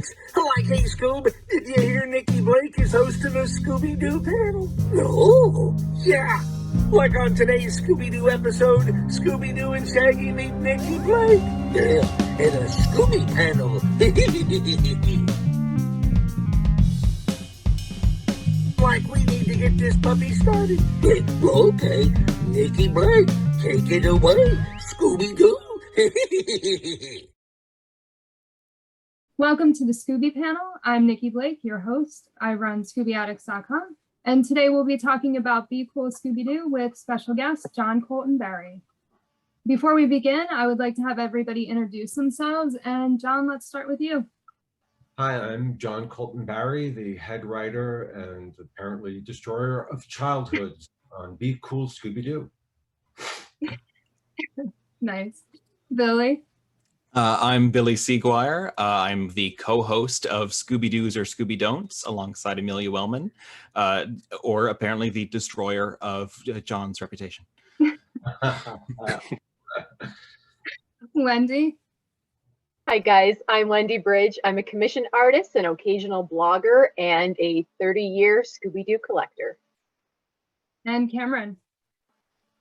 addicts. Like, hey, Scoob, did you hear Nikki Blake is hosting a Scooby-Doo panel? No. Yeah. Like on today's Scooby-Doo episode, Scooby-Doo and Shaggy meet Nikki Blake. Yeah, in a Scooby Panel. Like, we need to get this puppy started. Okay, Nikki Blake, take it away, Scooby-Doo. Welcome to the Scooby Panel. I'm Nikki Blake, your host. I run ScoobyAddicts.com, and today we'll be talking about Be Cool Scooby-Doo with special guest Jon Colton Barry. Before we begin, I would like to have everybody introduce themselves, and Jon, let's start with you. Hi, I'm Jon Colton Barry, the head writer and apparently destroyer of childhoods on Be Cool Scooby-Doo. Nice. Billy? I'm Billy Seguire. I'm the co-host of Scooby-Doos or Scooby-Don'ts alongside Amelia Wellman, or apparently the destroyer of Jon's reputation. Wendy? Hi guys, I'm Wendy Bridge. I'm a commissioned artist, an occasional blogger, and a 30-year Scooby-Doo collector. And Cameron?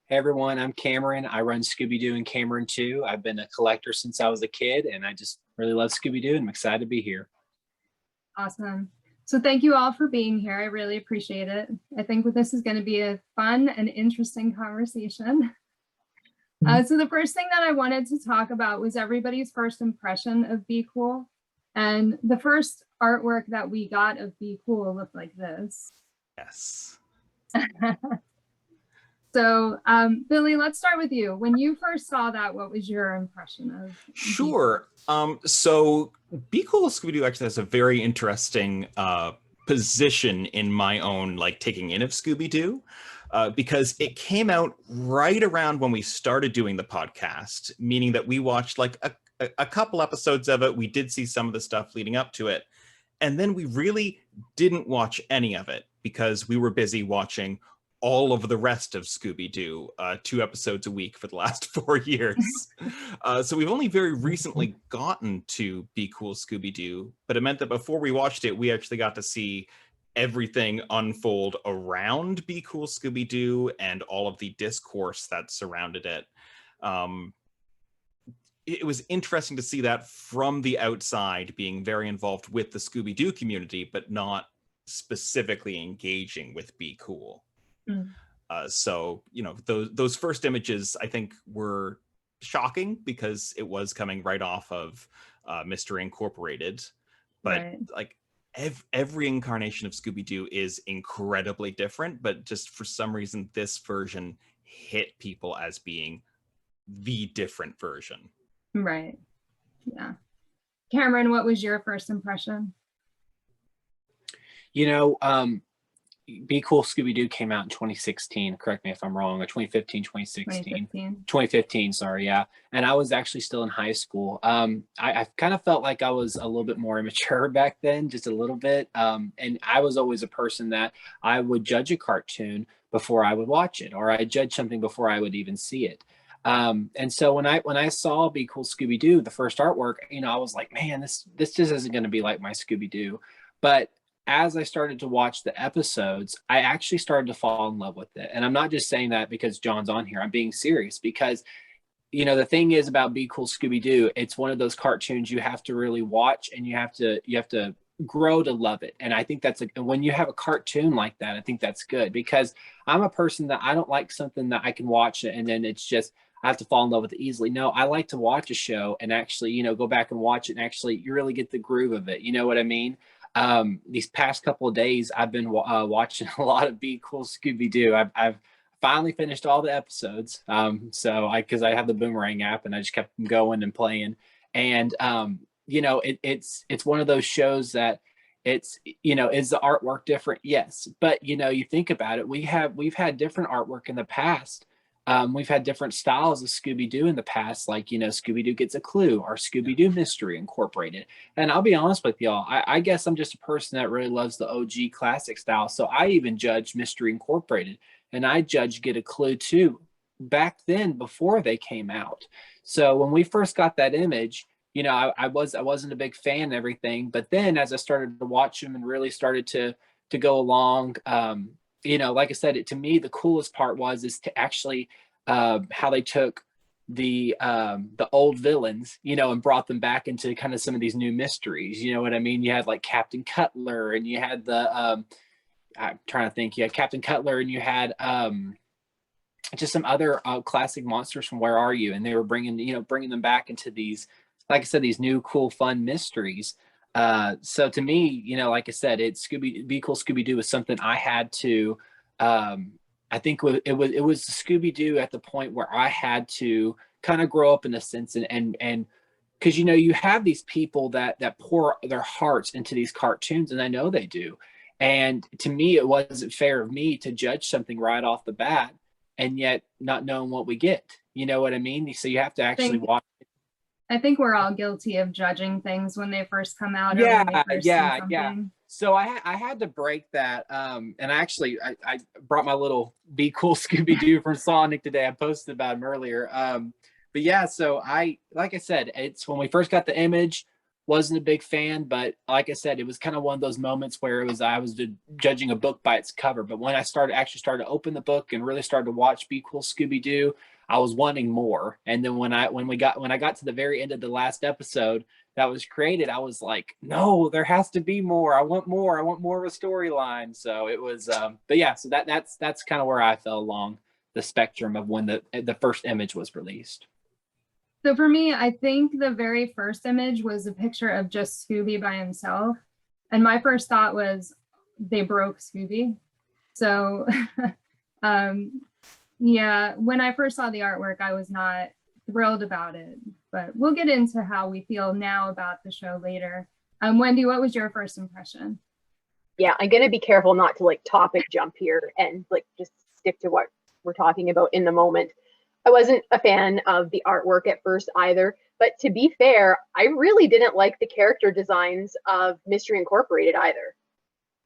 Hey everyone, I'm Cameron. I run Scooby-Doo and Cameron Too. I've been a collector since I was a kid, and I just really love Scooby-Doo, and I'm excited to be here. Awesome. So thank you all for being here. I really appreciate it. I think this is going to be a fun and interesting conversation. So the first thing that I wanted to talk about was everybody's first impression of Be Cool. And the first artwork that we got of Be Cool looked like this. Yes. So, Billy, let's start with you. When you first saw that, what was your impression of? Sure. So Be Cool Scooby-Doo actually has a very interesting position in my own taking in of Scooby-Doo, because it came out right around when we started doing the podcast, meaning that we watched a couple episodes of it. We did see some of the stuff leading up to it, and then we really didn't watch any of it because we were busy watching all of the rest of Scooby-Doo, 2 episodes a week for the last 4 years. So we've only very recently gotten to Be Cool Scooby-Doo, but it meant that before we watched it, we actually got to see everything unfold around Be Cool Scooby-Doo and all of the discourse that surrounded it. It was interesting to see that from the outside, being very involved with the Scooby-Doo community, but not specifically engaging with Be Cool. So, those first images, I think, were shocking because it was coming right off of Mystery Incorporated. But right. Every incarnation of Scooby-Doo is incredibly different, but just for some reason, this version hit people as being the different version. Right. Yeah. Cameron, what was your first impression? Be Cool Scooby-Doo came out in 2016, correct me if I'm wrong, or 2015, 2016. 2015, sorry, yeah. And I was actually still in high school. I kind of felt like I was a little bit more immature back then, just a little bit. And I was always a person that I would judge a cartoon before I would watch it, or I judge something before I would even see it. And so when I saw Be Cool Scooby-Doo, the first artwork, I was like, man, this just isn't going to be like my Scooby-Doo. But as I started to watch the episodes, I actually started to fall in love with it. And I'm not just saying that because Jon's on here. I'm being serious because, the thing is about Be Cool Scooby-Doo, it's one of those cartoons you have to really watch and you have to grow to love it. And I think when you have a cartoon like that, I think that's good because I'm a person that I don't like something that I can watch and then it's just, I have to fall in love with it easily. No, I like to watch a show and actually, go back and watch it and actually you really get the groove of it. You know what I mean? These past couple of days, I've been watching a lot of Be Cool Scooby-Doo. I've finally finished all the episodes. Because I have the Boomerang app and I just kept going and playing. And, it's one of those shows that is the artwork different? Yes. But, you think about it, we've had different artwork in the past. We've had different styles of Scooby-Doo in the past, like, Scooby-Doo Gets a Clue or Scooby-Doo Mystery Incorporated. And I'll be honest with y'all, I guess I'm just a person that really loves the OG classic style. So I even judge Mystery Incorporated and I judge Get a Clue too, back then before they came out. So when we first got that image, you know, I wasn't a big fan and everything, but then as I started to watch them and really started to go along, you know, like I said, to me, the coolest part is to actually how they took the old villains, you know, and brought them back into kind of some of these new mysteries. You know what I mean? You had like Captain Cutler, and you had the I'm trying to think. You had Captain Cutler, and you had just some other classic monsters from Where Are You? And they were bringing them back into these, like I said, these new cool fun mysteries. So to me, you know, like I said, Be Cool Scooby-Doo was something I had to I think it was Scooby-Doo at the point where I had to kind of grow up in a sense, and because, you know, you have these people that pour their hearts into these cartoons, and I know they do. And to me, it wasn't fair of me to judge something right off the bat and yet not knowing what we get. You know what I mean? So you have to actually watch. I think we're all guilty of judging things when they first come out. Yeah, or when they first see yeah. something. So I had to break that. And I brought my little Be Cool Scooby-Doo from Sonic today. I posted about him earlier. But yeah, so like I said, it's when we first got the image, wasn't a big fan, but like I said, it was kind of one of those moments where I was judging a book by its cover. But when I started to open the book and really started to watch Be Cool Scooby-Doo, I was wanting more. And then when I got to the very end of the last episode that was created, I was like, no, there has to be more. I want more. I want more of a storyline. So it was, but yeah, so that's kind of where I fell along the spectrum of when the first image was released. So for me, I think the very first image was a picture of just Scooby by himself. And my first thought was they broke Scooby. So yeah, when I first saw the artwork, I was not thrilled about it, but we'll get into how we feel now about the show later. Wendy, what was your first impression? Yeah, I'm going to be careful not to like topic jump here and like just stick to what we're talking about in the moment. I wasn't a fan of the artwork at first either, but to be fair, I really didn't like the character designs of Mystery Incorporated either.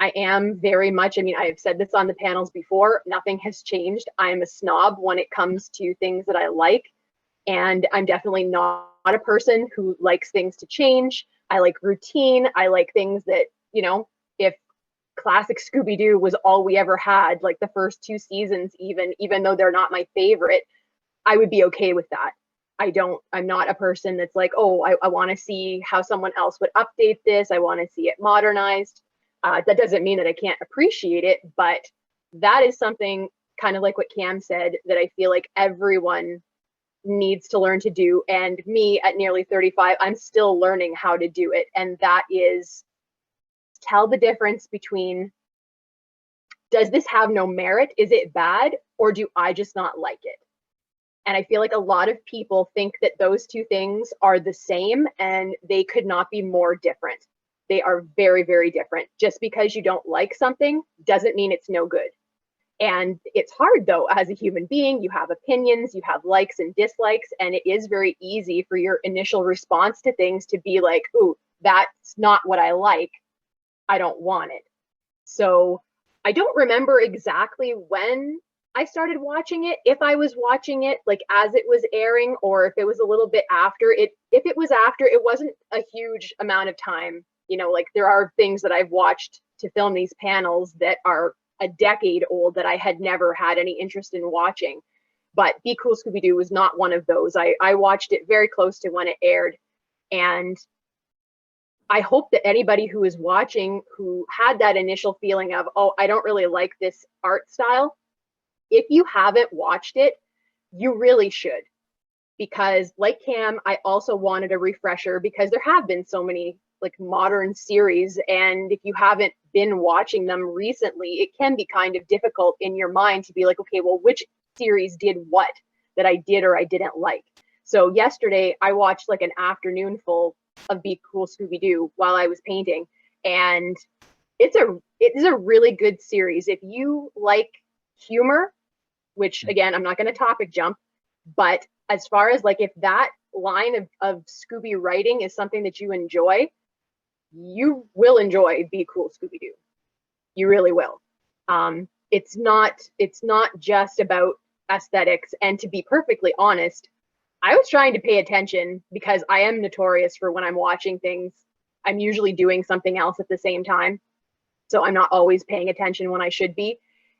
I am very much, I mean, I've said this on the panels before, nothing has changed. I'm a snob when it comes to things that I like, and I'm definitely not a person who likes things to change. I like routine. I like things that, you know, if classic Scooby-Doo was all we ever had, like the first 2 seasons, even though they're not my favorite, I would be okay with that. I'm not a person that's like, oh, I want to see how someone else would update this. I want to see it modernized. That doesn't mean that I can't appreciate it, but that is something kind of like what Cam said that I feel like everyone needs to learn to do. And me at nearly 35, I'm still learning how to do it. And that is tell the difference between, does this have no merit? Is it bad? Or do I just not like it? And I feel like a lot of people think that those two things are the same, and they could not be more different. They are very, very different. Just because you don't like something doesn't mean it's no good. And it's hard though, as a human being, you have opinions, you have likes and dislikes, and it is very easy for your initial response to things to be like, ooh, that's not what I like. I don't want it. So I don't remember exactly when I started watching it, if I was watching it like as it was airing, or if it was a little bit after it. If it was after, it wasn't a huge amount of time. You know, like there are things that I've watched to film these panels that are a decade old that I had never had any interest in watching. But Be Cool Scooby-Doo was not one of those. I watched it very close to when it aired. And I hope that anybody who is watching who had that initial feeling of, oh, I don't really like this art style, if you haven't watched it, you really should. Because like Cam, I also wanted a refresher because there have been so many like modern series. And if you haven't been watching them recently, it can be kind of difficult in your mind to be like, okay, well, which series did what that I did or I didn't like? So yesterday I watched like an afternoon full of Be Cool Scooby-Doo while I was painting. And it is a really good series. If you like humor, which again, I'm not going to topic jump, but as far as like, if that line of Scooby writing is something that you enjoy, you will enjoy Be Cool Scooby-Doo. You really will. It's not just about aesthetics. And to be perfectly honest, I was trying to pay attention because I am notorious for when I'm watching things, I'm usually doing something else at the same time. So I'm not always paying attention when I should be.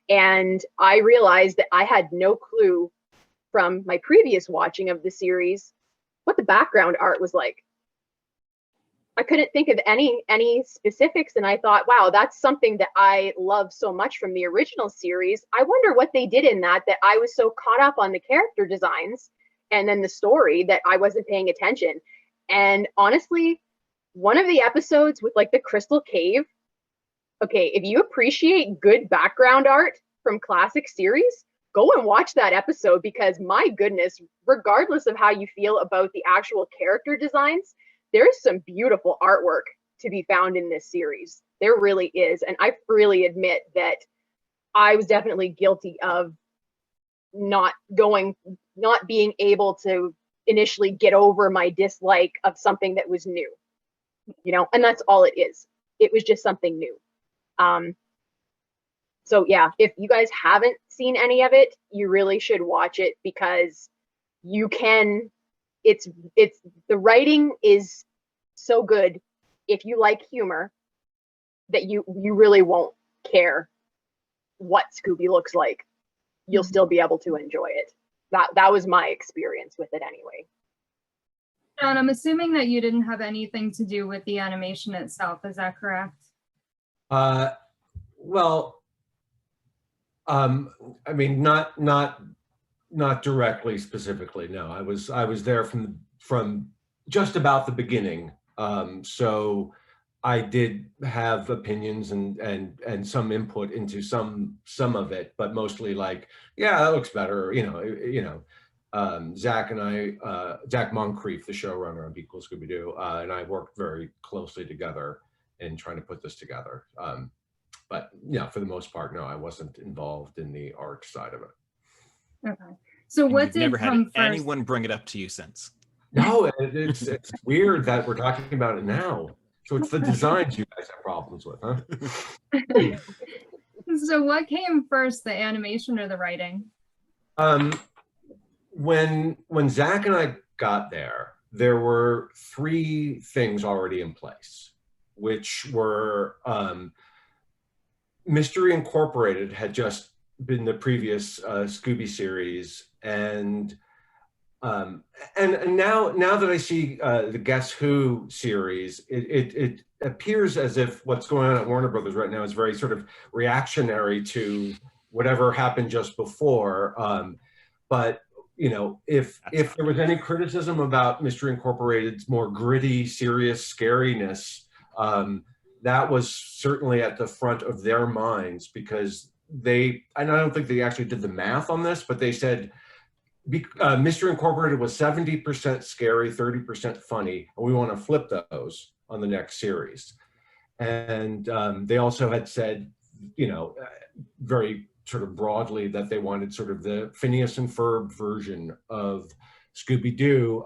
And I realized that I had no clue from my previous watching of the series what the background art was like. I couldn't think of any specifics, and I thought, wow, that's something that I love so much from the original series. I wonder what they did in that I was so caught up on the character designs and then the story that I wasn't paying attention. And honestly, one of the episodes with like the crystal cave, okay, if you appreciate good background art from classic series, go and watch that episode, because my goodness, regardless of how you feel about the actual character designs, there's some beautiful artwork to be found in this series. There really is. And I freely admit that I was definitely guilty of not being able to initially get over my dislike of something that was new, you know, and that's all it is. It was just something new. So yeah, if you guys haven't seen any of it, you really should watch it, because you can, it's the writing is so good if you like humor that you really won't care what Scooby looks like. You'll still be able to enjoy it. That was my experience with it anyway. And I'm assuming that you didn't have anything to do with the animation itself, is that correct? Well, I mean, not directly, specifically. No, I was there from just about the beginning. So I did have opinions and some input into some of it, but mostly like, yeah, that looks better. Zach and I, Zach Moncrief, the showrunner on Be Cool Scooby-Doo, and I worked very closely together in trying to put this together. But yeah, for the most part, no, I wasn't involved in the art side of it. Okay. So what did never had come first? anyone bring it up to you since? No, it's weird that we're talking about it now. So it's the designs you guys have problems with, huh? So what came first, the animation or the writing? When Zach and I got there were 3 things already in place, which were Mystery Incorporated had just been the previous Scooby series, and now that I see the Guess Who series, it appears as if what's going on at Warner Brothers right now is very sort of reactionary to whatever happened just before. But you know, if there was any criticism about Mystery Incorporated's more gritty, serious scariness, that was certainly at the front of their minds, because and I don't think they actually did the math on this, but they said Mystery Incorporated was 70% scary, 30% funny, and we want to flip those on the next series. And they also had said, you know, very sort of broadly that they wanted sort of the Phineas and Ferb version of Scooby-Doo.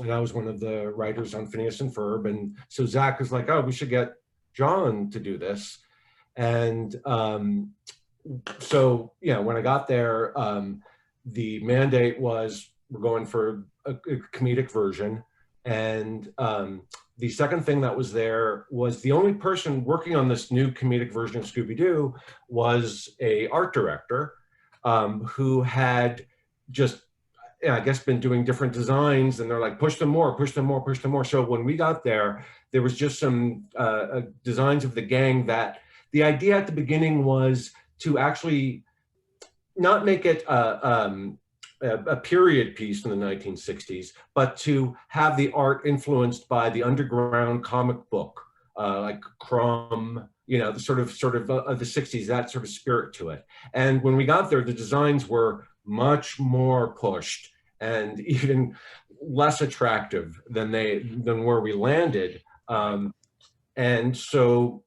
And I was one of the writers on Phineas and Ferb. And so Zach was like, oh, we should get Jon to do this. And so, yeah, when I got there, the mandate was we're going for a comedic version. And the second thing that was there was the only person working on this new comedic version of Scooby-Doo was a art director who had just, I guess, been doing different designs, and they're like, push them more, push them more, push them more. So when we got there was just some designs of the gang that the idea at the beginning was to actually not make it a period piece in the 1960s, but to have the art influenced by the underground comic book, like Crumb, you know, the sort of the 60s, that sort of spirit to it. And when we got there, the designs were much more pushed and even less attractive than where we landed. And so,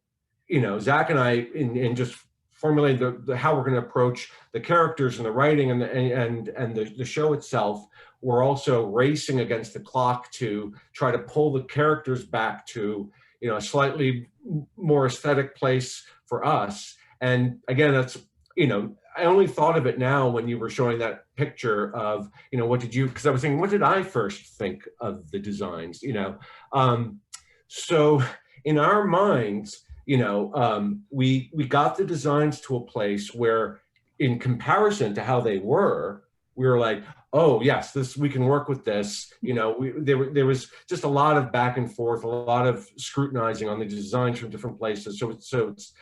you know, Zach and I, in just formulating how we're going to approach the characters and the writing and the show itself, we're also racing against the clock to try to pull the characters back to, you know, a slightly more aesthetic place for us. And again, that's, you know, I only thought of it now when you were showing that picture of, you know, what did you, because I was thinking, what did I first think of the designs, you know? So in our minds, you know, we got the designs to a place where, in comparison to how they were, we were like, oh yes, we can work with this. You know, there was just a lot of back and forth, a lot of scrutinizing on the designs from different places. So it's,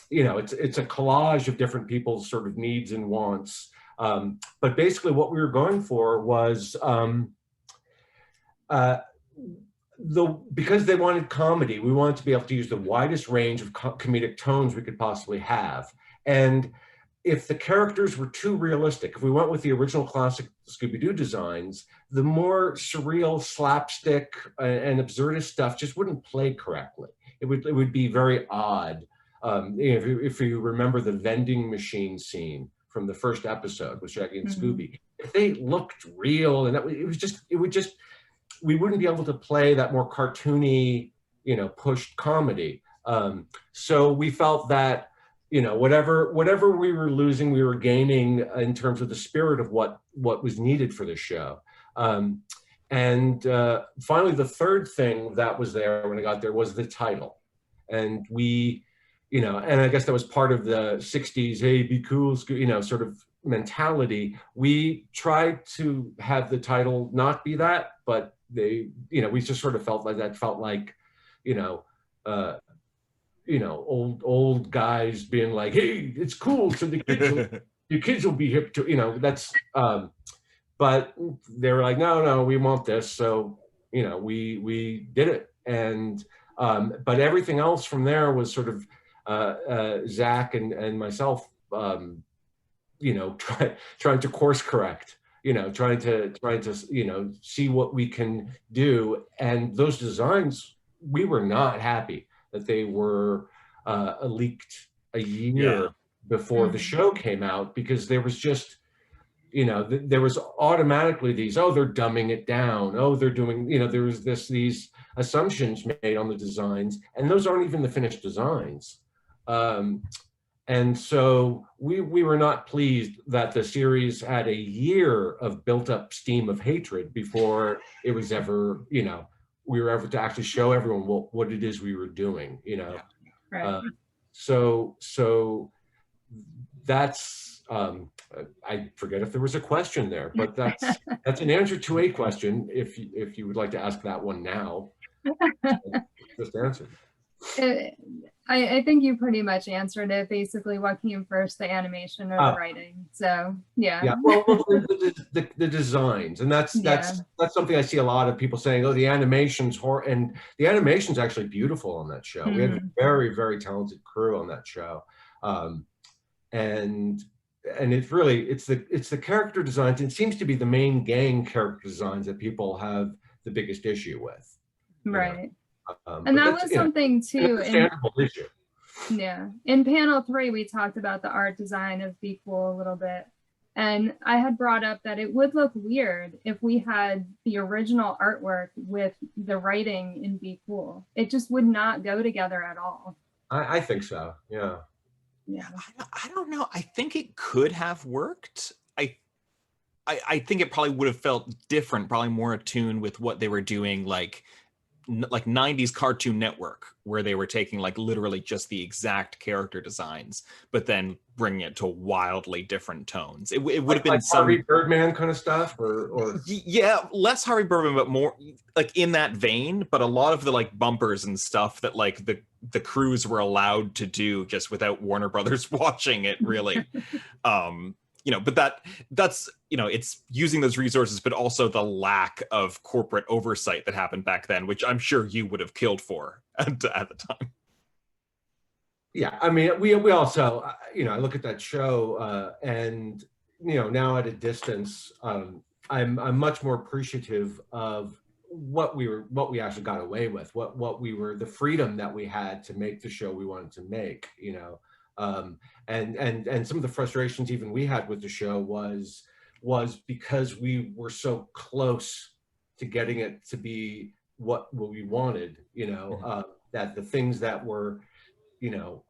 you know, it's a collage of different people's sort of needs and wants. But basically what we were going for was, because they wanted comedy, we wanted to be able to use the widest range of comedic tones we could possibly have. And if the characters were too realistic, if we went with the original classic Scooby-Doo designs, the more surreal slapstick and absurdist stuff just wouldn't play correctly. It would be very odd. If you remember the vending machine scene from the first episode with Shaggy and Scooby, if they looked real, and we wouldn't be able to play that more cartoony, you know, pushed comedy. So we felt that, you know, whatever we were losing, we were gaining in terms of the spirit of what was needed for the show. And finally, the third thing that was there when I got there was the title. And we, you know, and I guess that was part of the 60s, hey, be cool, you know, sort of mentality. We tried to have the title not be that, but they, you know, we just sort of felt like that felt like, you know, old guys being like, hey, it's cool, so the kids will be hip to, you know, that's, but they were like, no, we want this. So, you know, we did it. And, but everything else from there was sort of Zach and myself, you know, trying to course correct, you know, trying to, you know, see what we can do. And those designs, we were not happy that they were leaked a year before the show came out, because there was just, you know, there was automatically these, oh, they're dumbing it down. Oh, they're doing, you know, there was these assumptions made on the designs, and those aren't even the finished designs. And so we were not pleased that the series had a year of built up steam of hatred before it was ever, you know, we were ever to actually show everyone what it is we were doing, you know. Right. So that's, I forget if there was a question there, but that's an answer to a question. If you would like to ask that one now, just answer. I think you pretty much answered it. Basically, what came first, the animation or the writing? So yeah. Well, the designs, and that's something I see a lot of people saying, oh, the animation's horrible, and the animation's actually beautiful on that show. We had a very, very talented crew on that show, and it's really it's the character designs. It seems to be the main gang character designs that people have the biggest issue with. Right. And that was something too. In panel 3, we talked about the art design of Be Cool a little bit. And I had brought up that it would look weird if we had the original artwork with the writing in Be Cool. It just would not go together at all. I think so. Yeah. Yeah. I don't know. I think it could have worked. I think it probably would have felt different, probably more attuned with what they were doing, like 90s Cartoon Network, where they were taking like literally just the exact character designs, but then bringing it to wildly different tones. It would have been like some Harvey Birdman kind of stuff, or yeah, less Harvey Birdman, but more like in that vein. But a lot of the like bumpers and stuff that like the crews were allowed to do just without Warner Brothers watching it, really. You know, but that's, you know, it's using those resources, but also the lack of corporate oversight that happened back then, which I'm sure you would have killed for at the time. Yeah, I mean, we also, you know, I look at that show and, you know, now at a distance, I'm much more appreciative of what we actually got away with, the freedom that we had to make the show we wanted to make, you know. And some of the frustrations even we had with the show was because we were so close to getting it to be what we wanted, you know, that the things that were, you know,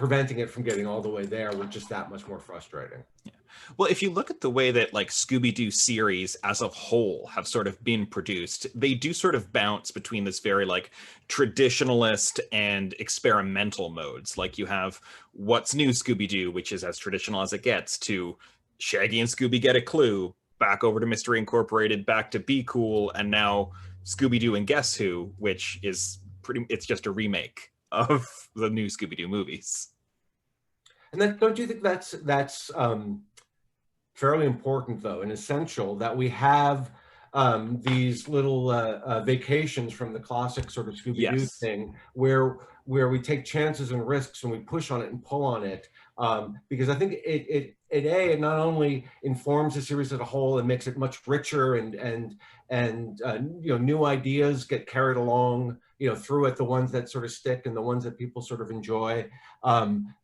preventing it from getting all the way there was just that much more frustrating. Yeah. Well, if you look at the way that like Scooby-Doo series as a whole have sort of been produced, they do sort of bounce between this very like traditionalist and experimental modes. Like you have What's New Scooby-Doo, which is as traditional as it gets, to Shaggy and Scooby Get a Clue, back over to Mystery Incorporated, back to Be Cool, and now Scooby-Doo and Guess Who, which is it's just a remake of the new Scooby-Doo movies. And then, don't you think that's fairly important, though, and essential, that we have these little vacations from the classic sort of Scooby-Doo thing, where we take chances and risks and we push on it and pull on it, because I think it not only informs the series as a whole and makes it much richer, and you know, new ideas get carried along, you know, through it, the ones that sort of stick and the ones that people sort of enjoy.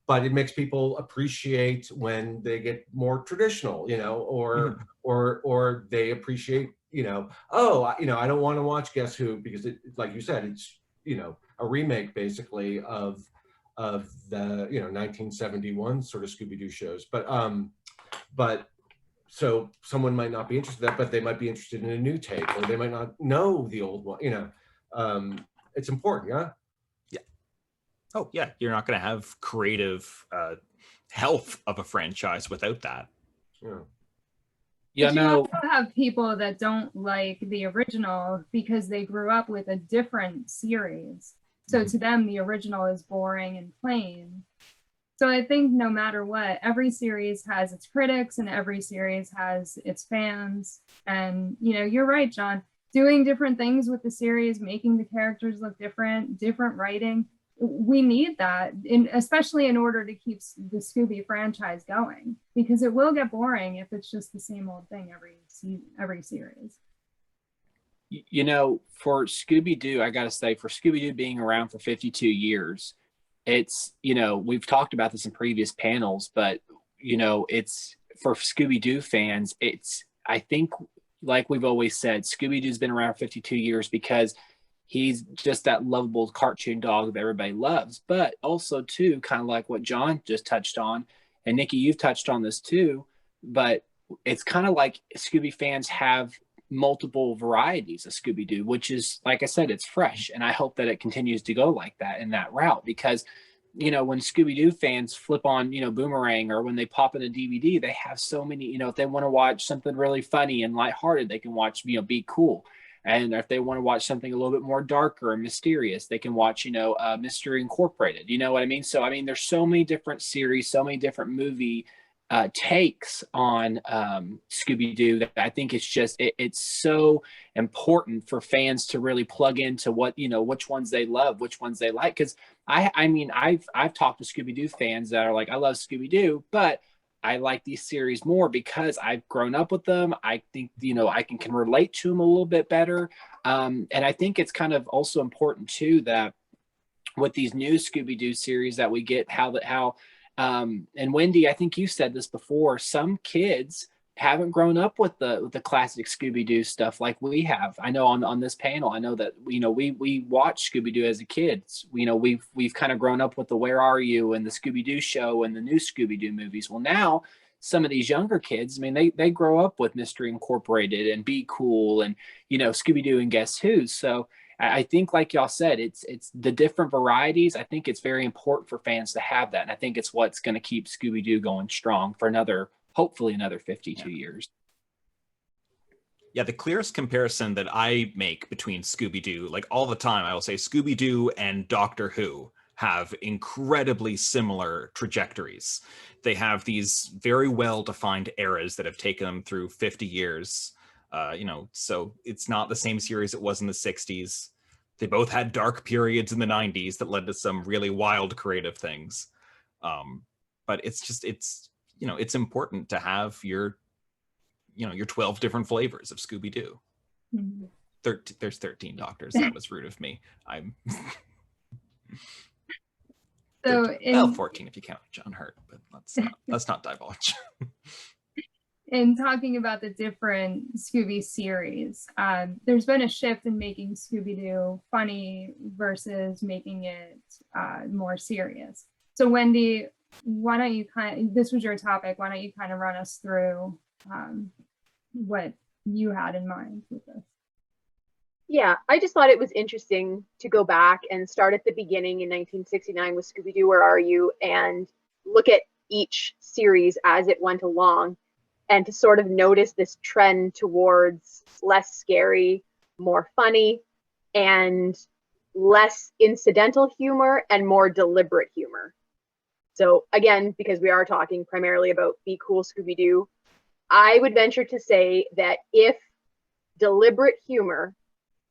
But it makes people appreciate when they get more traditional, you know, or they appreciate, you know, oh, you know, I don't want to watch Guess Who because it, like you said, it's, you know, a remake basically of the, you know, 1971 sort of Scooby-Doo shows. But so someone might not be interested in that, but they might be interested in a new take, or they might not know the old one, you know. It's important, yeah? Yeah. Oh, yeah. You're not going to have creative health of a franchise without that. Yeah. Yeah, You no. also have people that don't like the original because they grew up with a different series. So to them, the original is boring and plain. So I think no matter what, every series has its critics and every series has its fans. And, you know, you're right, John. Doing different things with the series, making the characters look different, different writing. We need that, especially in order to keep the Scooby franchise going, because it will get boring if it's just the same old thing every series. You know, for Scooby-Doo, I got to say, for Scooby-Doo being around for 52 years, it's, you know, we've talked about this in previous panels, but, you know, it's for Scooby-Doo fans, it's, I think, like we've always said, Scooby-Doo's been around 52 years because he's just that lovable cartoon dog that everybody loves. But also, too, kind of like what John just touched on, and Nikki, you've touched on this too, but it's kind of like Scooby fans have multiple varieties of Scooby-Doo, which is, like I said, it's fresh. And I hope that it continues to go like that in that route, because, you know, when Scooby-Doo fans flip on, you know, Boomerang, or when they pop in a DVD, they have so many, you know, if they want to watch something really funny and lighthearted, they can watch, you know, Be Cool. And if they want to watch something a little bit more darker and mysterious, they can watch, you know, Mystery Incorporated. You know what I mean? So, I mean, there's so many different series, so many different movie takes on Scooby-Doo that I think it's just, it's so important for fans to really plug into what, you know, which ones they love, which ones they like. Because I mean, I've talked to Scooby-Doo fans that are like, I love Scooby-Doo, but I like these series more because I've grown up with them. I think, you know, I can relate to them a little bit better. And I think it's kind of also important too, that with these new Scooby-Doo series that we get, and Wendy, I think you said this before, some kids haven't grown up with the classic Scooby-Doo stuff like we have. I know on this panel, I know that, you know, we watched Scooby-Doo as a kid. You know, we've kind of grown up with the Where Are You and the Scooby-Doo show and the new Scooby-Doo movies. Well, now some of these younger kids, I mean, they grow up with Mystery Incorporated and Be Cool and, you know, Scooby-Doo and Guess Who. So I think, like y'all said, it's the different varieties. I think it's very important for fans to have that. And I think it's what's going to keep Scooby-Doo going strong for hopefully another 52 years. Yeah, the clearest comparison that I make between Scooby-Doo, like all the time, I will say Scooby-Doo and Doctor Who have incredibly similar trajectories. They have these very well-defined eras that have taken them through 50 years. You know, so it's not the same series it was in the 60s. They both had dark periods in the 90s that led to some really wild creative things. But it's you know, it's important to have your 12 different flavors of Scooby-Doo. Mm-hmm. There's 13 doctors. That was rude of me. I'm so 14 if you count John Hurt, but let's not divulge. In talking about the different Scooby series, there's been a shift in making Scooby-Doo funny versus making it more serious. So Wendy, why don't you this was your topic, why don't you kind of run us through what you had in mind with this? Yeah, I just thought it was interesting to go back and start at the beginning in 1969 with Scooby-Doo, Where Are You? And look at each series as it went along, and to sort of notice this trend towards less scary, more funny, and less incidental humor and more deliberate humor. So again, because we are talking primarily about Be Cool, Scooby-Doo, I would venture to say that if deliberate humor,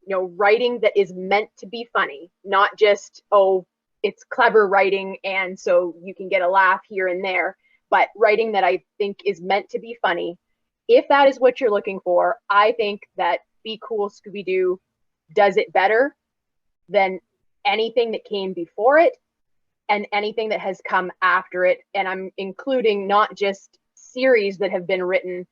writing that is meant to be funny, not just, oh, it's clever writing and so you can get a laugh here and there, but writing that I think is meant to be funny. If that is what you're looking for, I think that Be Cool, Scooby-Doo does it better than anything that came before it and anything that has come after it. And I'm including not just series that have been written,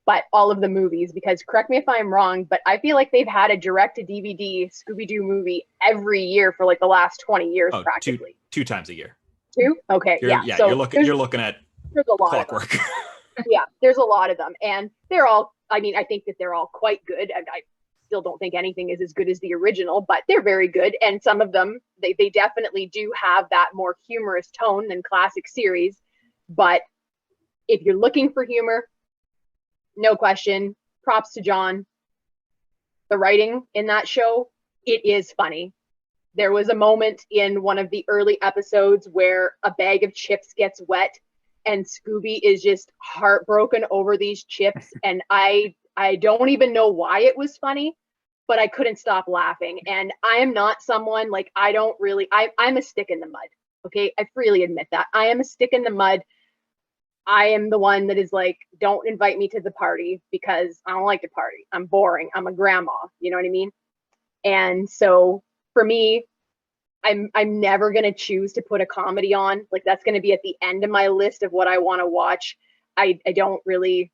but all of the movies, because correct me if I'm wrong, but I feel like they've had a direct-to-DVD Scooby-Doo movie every year for like the last 20 years, practically. Two times a year. Two? Okay, yeah. Yeah, so you're looking at there's a lot clockwork. Yeah, there's a lot of them, and they're all, I think that they're all quite good, and I still don't think anything is as good as the original, but they're very good, and some of them, they definitely do have that more humorous tone than classic series. But if you're looking for humor, no question, props to Jon. The writing in that show, it is funny. There was a moment in one of the early episodes where a bag of chips gets wet and Scooby is just heartbroken over these chips. And I don't even know why it was funny, but I couldn't stop laughing. And I am not someone like, I'm a stick in the mud. Okay. I freely admit that. I am a stick in the mud. I am the one that is like, don't invite me to the party because I don't like to party. I'm boring. I'm a grandma. You know what I mean? And so for me, I'm never going to choose to put a comedy on. Like that's going to be at the end of my list of what I want to watch. I don't really,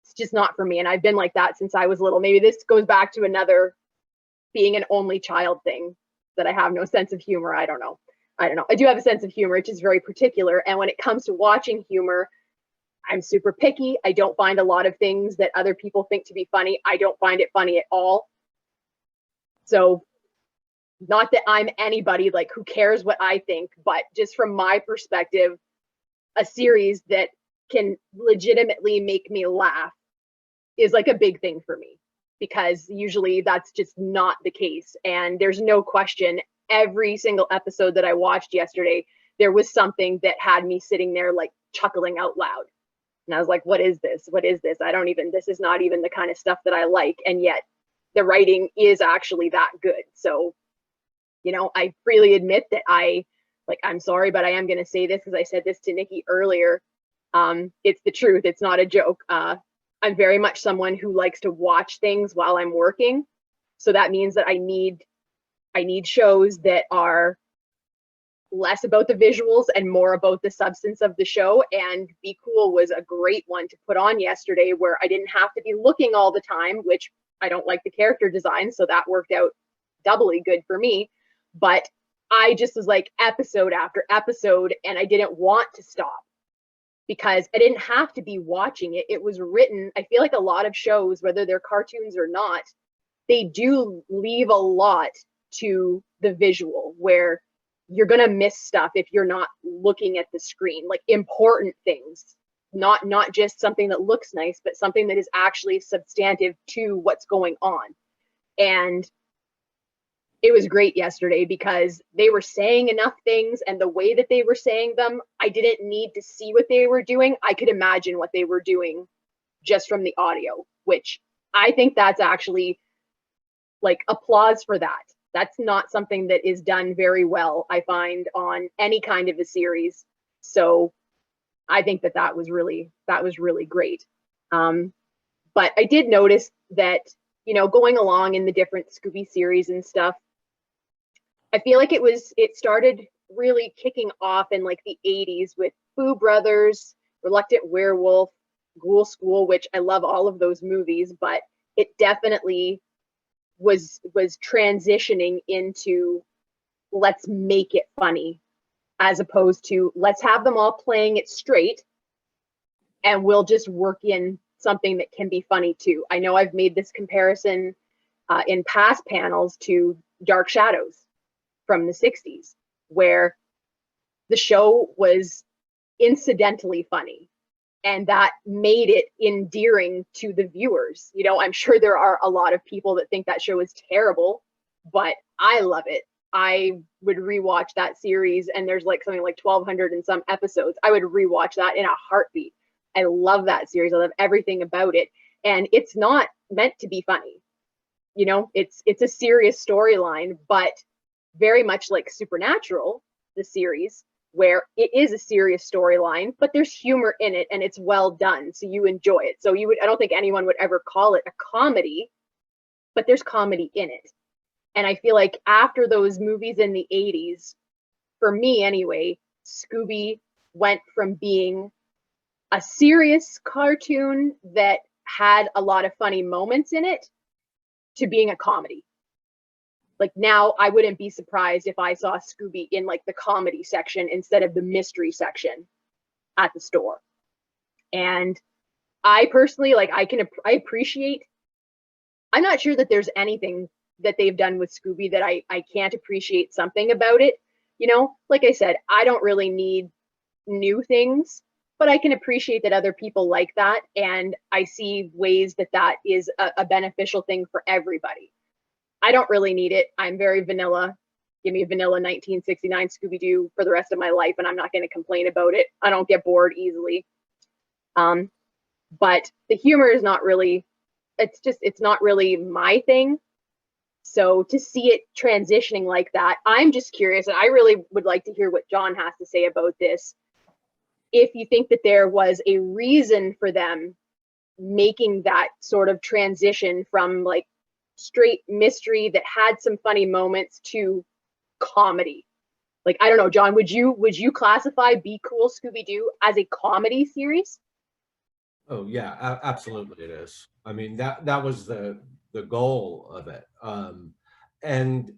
it's just not for me. And I've been like that since I was little. Maybe this goes back to another being an only child thing, that I have no sense of humor. I don't know. I do have a sense of humor. It's just very particular. And when it comes to watching humor, I'm super picky. I don't find a lot of things that other people think to be funny. I don't find it funny at all. So not that I'm anybody, like who cares what I think, but just from my perspective, a series that can legitimately make me laugh is like a big thing for me, because usually that's just not the case. And there's no question, every single episode that I watched yesterday, there was something that had me sitting there like chuckling out loud. And I was like, what is this? What is this? This is not even the kind of stuff that I like. And yet the writing is actually that good. So, I freely admit that I'm sorry, but I am going to say this because I said this to Nikki earlier. It's the truth. It's not a joke. I'm very much someone who likes to watch things while I'm working. So that means that I need shows that are less about the visuals and more about the substance of the show. And Be Cool was a great one to put on yesterday, where I didn't have to be looking all the time, which I don't like the character design. So that worked out doubly good for me. But I just was like episode after episode, and I didn't want to stop because I didn't have to be watching it. It was written. I feel like a lot of shows, whether they're cartoons or not, they do leave a lot to the visual, where you're going to miss stuff if you're not looking at the screen, like important things, not just something that looks nice, but something that is actually substantive to what's going on. And it was great yesterday because they were saying enough things, and the way that they were saying them, I didn't need to see what they were doing. I could imagine what they were doing just from the audio, which I think that's actually like applause for that. That's not something that is done very well, I find, on any kind of a series. So I think that was really great. But I did notice that, going along in the different Scooby series and stuff, I feel like it started really kicking off in like the 80s with Boo Brothers, Reluctant Werewolf, Ghoul School, which I love all of those movies, but it definitely was transitioning into let's make it funny. as opposed to let's have them all playing it straight and we'll just work in something that can be funny too. I know I've made this comparison in past panels to Dark Shadows from the 60s, where the show was incidentally funny and that made it endearing to the viewers. You know, I'm sure there are a lot of people that think that show is terrible, but I love it. I would rewatch that series, and there's like something like 1,200 and some episodes. I would rewatch that in a heartbeat. I love that series. I love everything about it. And it's not meant to be funny. You know, it's a serious storyline, but very much like Supernatural, the series, where it is a serious storyline, but there's humor in it and it's well done. So you enjoy it. So I don't think anyone would ever call it a comedy, but there's comedy in it. And I feel like after those movies in the 80s, for me anyway, Scooby went from being a serious cartoon that had a lot of funny moments in it to being a comedy. Like now I wouldn't be surprised if I saw Scooby in like the comedy section instead of the mystery section at the store. And I personally, like, I appreciate, I'm not sure that there's anything that they've done with Scooby that I can't appreciate something about it. You know, like I said, I don't really need new things, but I can appreciate that other people like that. And I see ways that that is a beneficial thing for everybody. I don't really need it. I'm very vanilla. Give me a vanilla 1969 Scooby-Doo for the rest of my life, and I'm not going to complain about it. I don't get bored easily. But the humor is not really, it's not really my thing. So to see it transitioning like that, I'm just curious, and I really would like to hear what Jon has to say about this. If you think that there was a reason for them making that sort of transition from like straight mystery that had some funny moments to comedy. Like, I don't know, Jon, would you classify Be Cool Scooby-Doo as a comedy series? Oh yeah, absolutely it is. I mean, that was the goal of it. And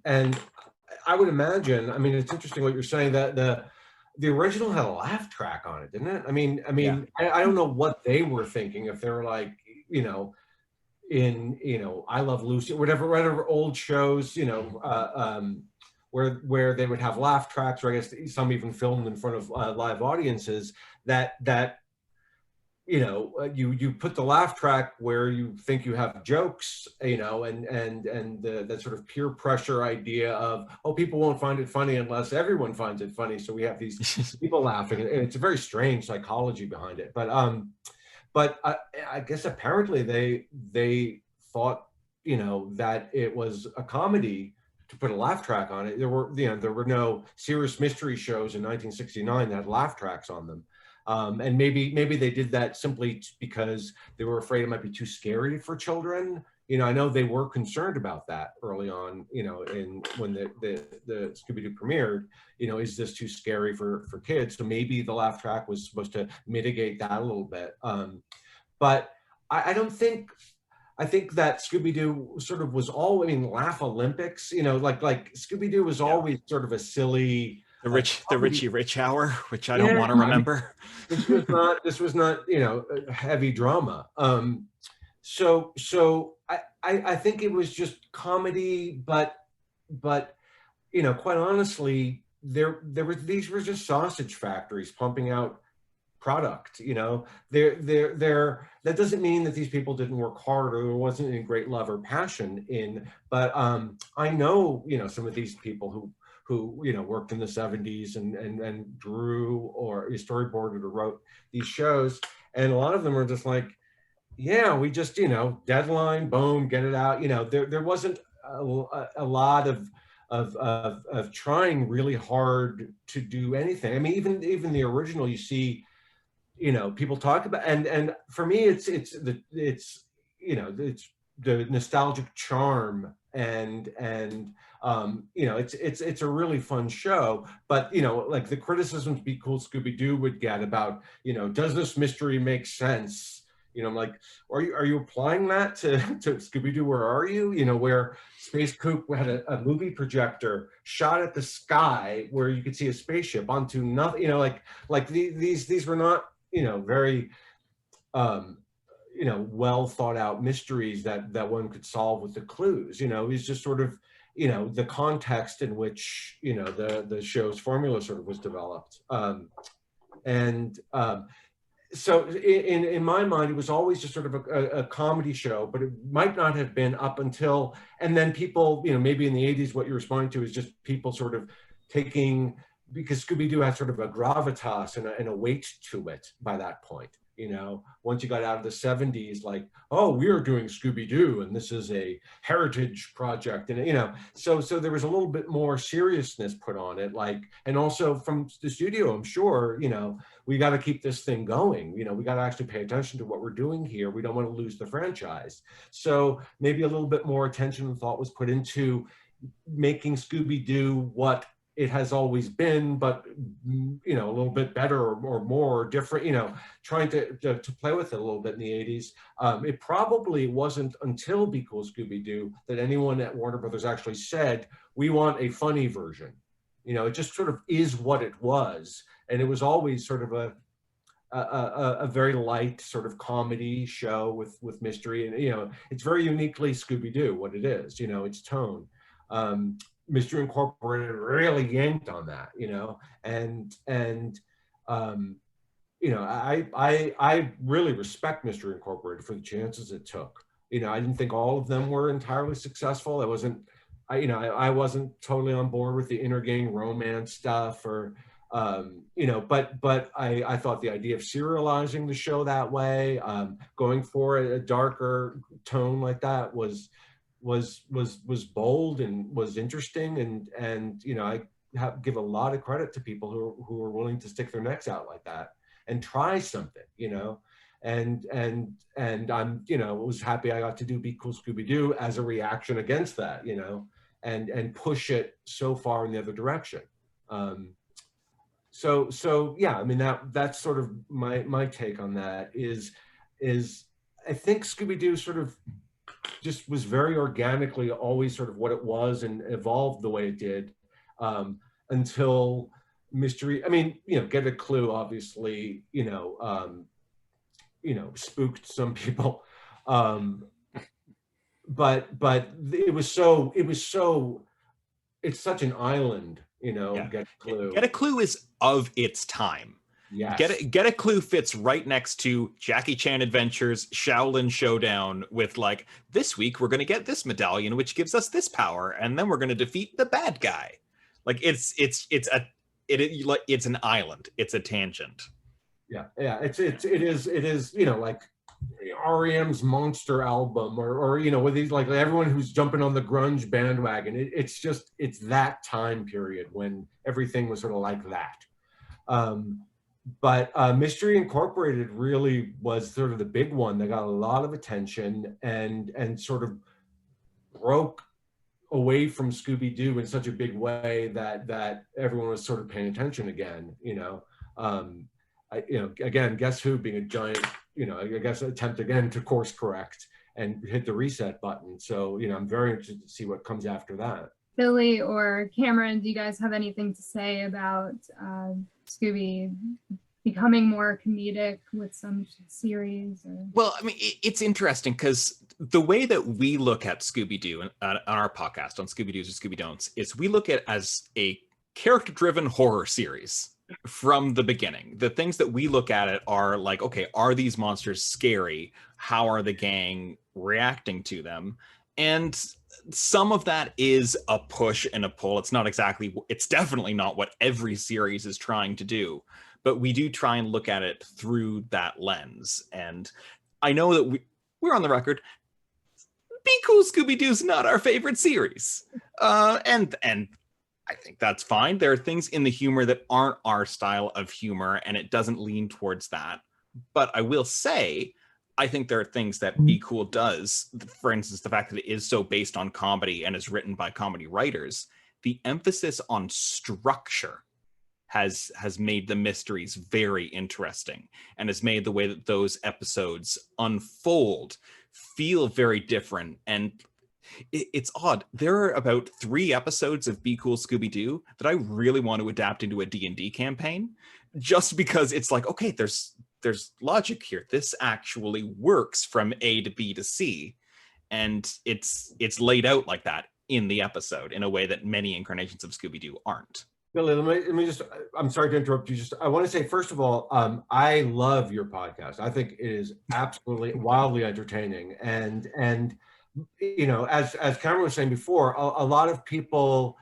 I would imagine, I mean, it's interesting what you're saying, that the original had a laugh track on it, didn't it? I mean, Yeah. I don't know what they were thinking, if they were like, you know, in, you know, I Love Lucy, whatever old shows, you know, where they would have laugh tracks, or I guess some even filmed in front of live audiences, that you know, you put the laugh track where you think you have jokes, you know, and that sort of peer pressure idea of, oh, people won't find it funny unless everyone finds it funny. So we have these people laughing, and it's a very strange psychology behind it. But I guess apparently they thought, you know, that it was a comedy to put a laugh track on it. There were no serious mystery shows in 1969 that had laugh tracks on them. And maybe they did that simply because they were afraid it might be too scary for children. You know, I know they were concerned about that early on, you know, when the Scooby-Doo premiered, you know, is this too scary for kids? So maybe the laugh track was supposed to mitigate that a little bit. But I think that Scooby-Doo sort of was I mean, Laugh Olympics, you know, like Scooby-Doo was always sort of a silly, the Richie Rich hour, which I don't want to remember. This was not, you know, heavy drama. So I think it was just comedy, but you know, quite honestly, these were just sausage factories pumping out product. You know, that doesn't mean that these people didn't work hard or there wasn't any great love or passion in. But I know, you know, some of these people who you know, worked in the 70s and drew or storyboarded or wrote these shows, and a lot of them are just like, yeah, we just, you know, deadline, boom, get it out. You know, there wasn't a lot of trying really hard to do anything. I mean, even the original, you see, you know, people talk about, and for me, it's you know, it's the nostalgic charm, and you know, it's a really fun show. But you know, like the criticisms Be Cool Scooby-Doo would get about, you know, does this mystery make sense? You know, I'm like, are you applying that to Scooby-Doo, Where Are You? You know, where Space Coop had a movie projector shot at the sky where you could see a spaceship onto nothing, you know, like these were not, you know, very, you know, well thought out mysteries that one could solve with the clues. You know, it's just sort of, you know, the context in which, you know, the show's formula sort of was developed. So in my mind, it was always just sort of a comedy show, but it might not have been up until, and then people, you know, maybe in the 80s, what you're responding to is just people sort of taking, because Scooby-Doo had sort of a gravitas and a weight to it by that point. You know, once you got out of the 70s, like, oh, we're doing Scooby-Doo and this is a heritage project. And, you know, so there was a little bit more seriousness put on it, like, and also from the studio, I'm sure, you know, we got to keep this thing going. You know, we got to actually pay attention to what we're doing here. We don't want to lose the franchise. So maybe a little bit more attention and thought was put into making Scooby-Doo what it has always been, but, you know, a little bit better or more different, you know, trying to play with it a little bit in the 80s. It probably wasn't until Be Cool Scooby-Doo that anyone at Warner Brothers actually said, we want a funny version. You know, it just sort of is what it was. And it was always sort of a very light sort of comedy show with mystery. And, you know, it's very uniquely Scooby-Doo, what it is, you know, its tone. Mystery Incorporated really yanked on that, you know, and you know, I really respect Mystery Incorporated for the chances it took. You know, I didn't think all of them were entirely successful. I wasn't totally on board with the intergang romance stuff, or you know, but I thought the idea of serializing the show that way, going for a darker tone like that was bold and was interesting, and you know, I give a lot of credit to people who are willing to stick their necks out like that and try something, you know, and I'm, you know, was happy I got to do Be Cool Scooby-Doo as a reaction against that, you know, and push it so far in the other direction. So yeah, I mean, that's sort of my take on that is I think Scooby-Doo sort of just was very organically always sort of what it was and evolved the way it did, until mystery. I mean, you know, Get a Clue obviously, you know, spooked some people, but it's such an island, you know. Yeah. Get a Clue. Get a Clue is of its time. Yes. Get a Clue fits right next to Jackie Chan Adventures, Shaolin Showdown, with like, this week we're going to get this medallion which gives us this power, and then we're going to defeat the bad guy. Like it's an island. It's a tangent. Yeah, it is, you know, like REM's Monster album, or you know, with these, like everyone who's jumping on the grunge bandwagon. It's that time period when everything was sort of like that. But Mystery Incorporated really was sort of the big one that got a lot of attention and sort of broke away from Scooby-Doo in such a big way that everyone was sort of paying attention again, you know. You know, again, Guess Who being a giant, you know, I guess attempt again to course correct and hit the reset button. So, you know, I'm very interested to see what comes after that. Billy or Cameron, do you guys have anything to say about Scooby becoming more comedic with some series? Or? Well, I mean, it's interesting because the way that we look at Scooby-Doo on our podcast on Scooby-Doos or Scooby-Don'ts is we look at it as a character-driven horror series from the beginning. The things that we look at it are like, okay, are these monsters scary? How are the gang reacting to them? And some of that is a push and a pull. It's definitely not what every series is trying to do, but we do try and look at it through that lens. And I know that we're on the record. Be Cool Scooby-Doo is not our favorite series. And I think that's fine. There are things in the humor that aren't our style of humor, and it doesn't lean towards that. But I will say, I think there are things that Be Cool does. For instance, the fact that it is so based on comedy and is written by comedy writers, the emphasis on structure has made the mysteries very interesting, and has made the way that those episodes unfold feel very different. And it's odd. There are about 3 episodes of Be Cool Scooby-Doo that I really want to adapt into a D&D campaign, just because it's like, okay, there's logic here. This actually works from A to B to C, and it's laid out like that in the episode in a way that many incarnations of Scooby-Doo aren't. Billy, let me just, I'm sorry to interrupt you. I want to say, first of all, I love your podcast. I think it is absolutely wildly entertaining. And you know, as Cameron was saying before, a lot of people,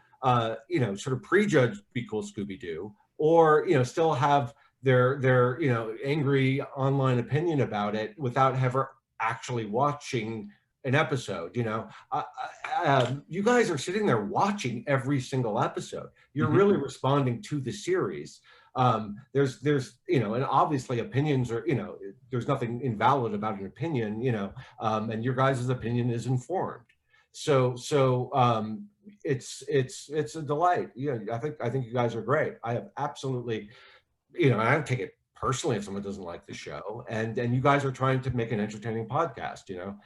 you know, sort of prejudge Be Cool Scooby-Doo, or, you know, still have their you know, angry online opinion about it without ever actually watching an episode. You know, you guys are sitting there watching every single episode. You're really responding to the series. There's you know, and obviously opinions are, you know, there's nothing invalid about an opinion, you know, and your guys' opinion is informed. So it's a delight. Yeah, I think you guys are great. I have absolutely, you know, I don't take it personally if someone doesn't like the show, and you guys are trying to make an entertaining podcast, you know.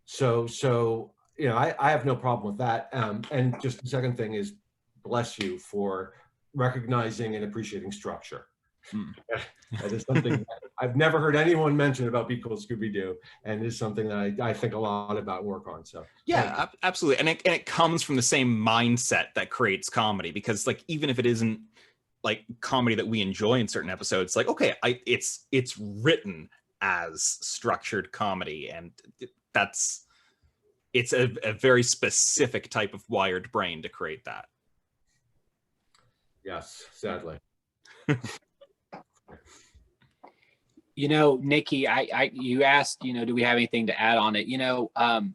So you know, I have no problem with that. And just the second thing is, bless you for recognizing and appreciating structure. That is something that I've never heard anyone mention about Be Cool Scooby-Doo, and is something that I think a lot about and work on. So yeah, absolutely. And it comes from the same mindset that creates comedy, because like, even if it isn't like comedy that we enjoy in certain episodes, like, okay, it's written as structured comedy, and it's a very specific type of wired brain to create that. Yes, sadly. You know, Nikki, you asked, you know, do we have anything to add on it? You know, on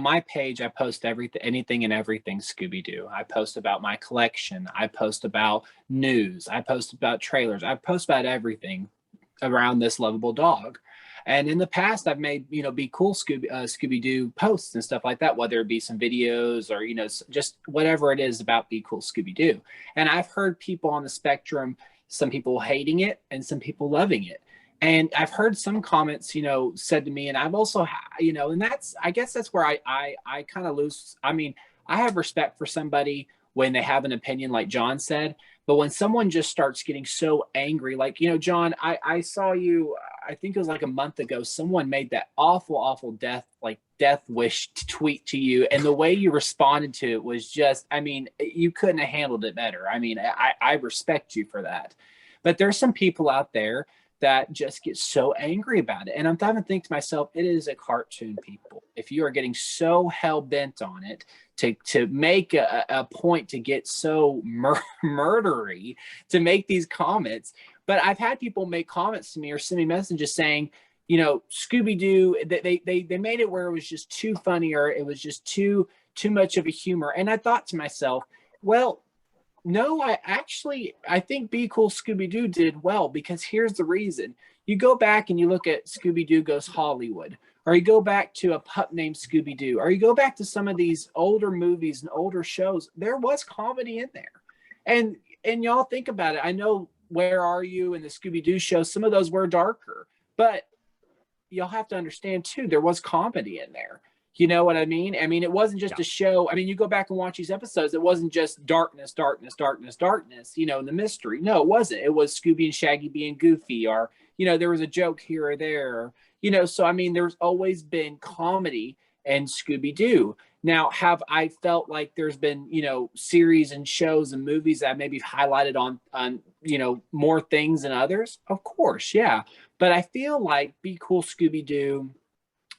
my page, I post anything and everything Scooby-Doo. I post about my collection. I post about news. I post about trailers. I post about everything around this lovable dog. And in the past, I've made, you know, Be Cool Scooby-Doo posts and stuff like that, whether it be some videos or, you know, just whatever it is about Be Cool Scooby-Doo. And I've heard people on the spectrum, some people hating it and some people loving it. And I've heard some comments, you know, said to me, and I've also, you know, and I guess that's where I kind of lose. I mean, I have respect for somebody when they have an opinion, like Jon said, but when someone just starts getting so angry, like, you know, Jon, I saw you, I think it was like a month ago, someone made that awful death wish tweet to you. And the way you responded to it was just, I mean, you couldn't have handled it better. I mean, I respect you for that. But there's some people out there that just get so angry about it. And I'm having to think to myself, it is a cartoon, people. If you are getting so hell-bent on it to make a point to get so murdery, to make these comments. But I've had people make comments to me or send me messages saying, you know, Scooby-Doo, they made it where it was just too funny, or it was just too much of a humor. And I thought to myself, well, no, I think Be Cool Scooby-Doo did well, because here's the reason. You go back and you look at Scooby-Doo Goes Hollywood, or you go back to A Pup Named Scooby-Doo, or you go back to some of these older movies and older shows, there was comedy in there. And y'all think about it. I know Where Are You and the Scooby-Doo show, some of those were darker, but y'all have to understand too, there was comedy in there. You know what I mean? I mean, it wasn't just a show. I mean, you go back and watch these episodes, it wasn't just darkness, you know, and the mystery. No, it wasn't. It was Scooby and Shaggy being goofy, or, you know, there was a joke here or there, you know. So, I mean, there's always been comedy in Scooby-Doo. Now, have I felt like there's been, you know, series and shows and movies that maybe highlighted on, you know, more things than others? Of course, yeah. But I feel like Be Cool Scooby-Doo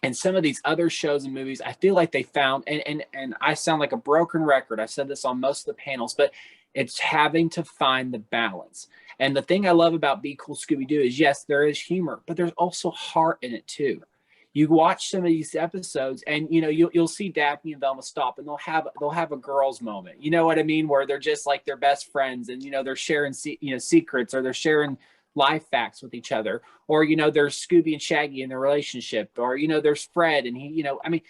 and some of these other shows and movies, I feel like they found, and I sound like a broken record. I've said this on most of the panels, but it's having to find the balance. And the thing I love about Be Cool Scooby-Doo is, yes, there is humor, but there's also heart in it too. You watch some of these episodes, and you know, you'll see Daphne and Velma stop, and they'll have a girls moment. You know what I mean? Where they're just like their best friends, and you know, they're sharing secrets, or they're sharing life facts with each other, or you know, there's Scooby and Shaggy in their relationship, or you know, there's Fred and he, you know, I mean,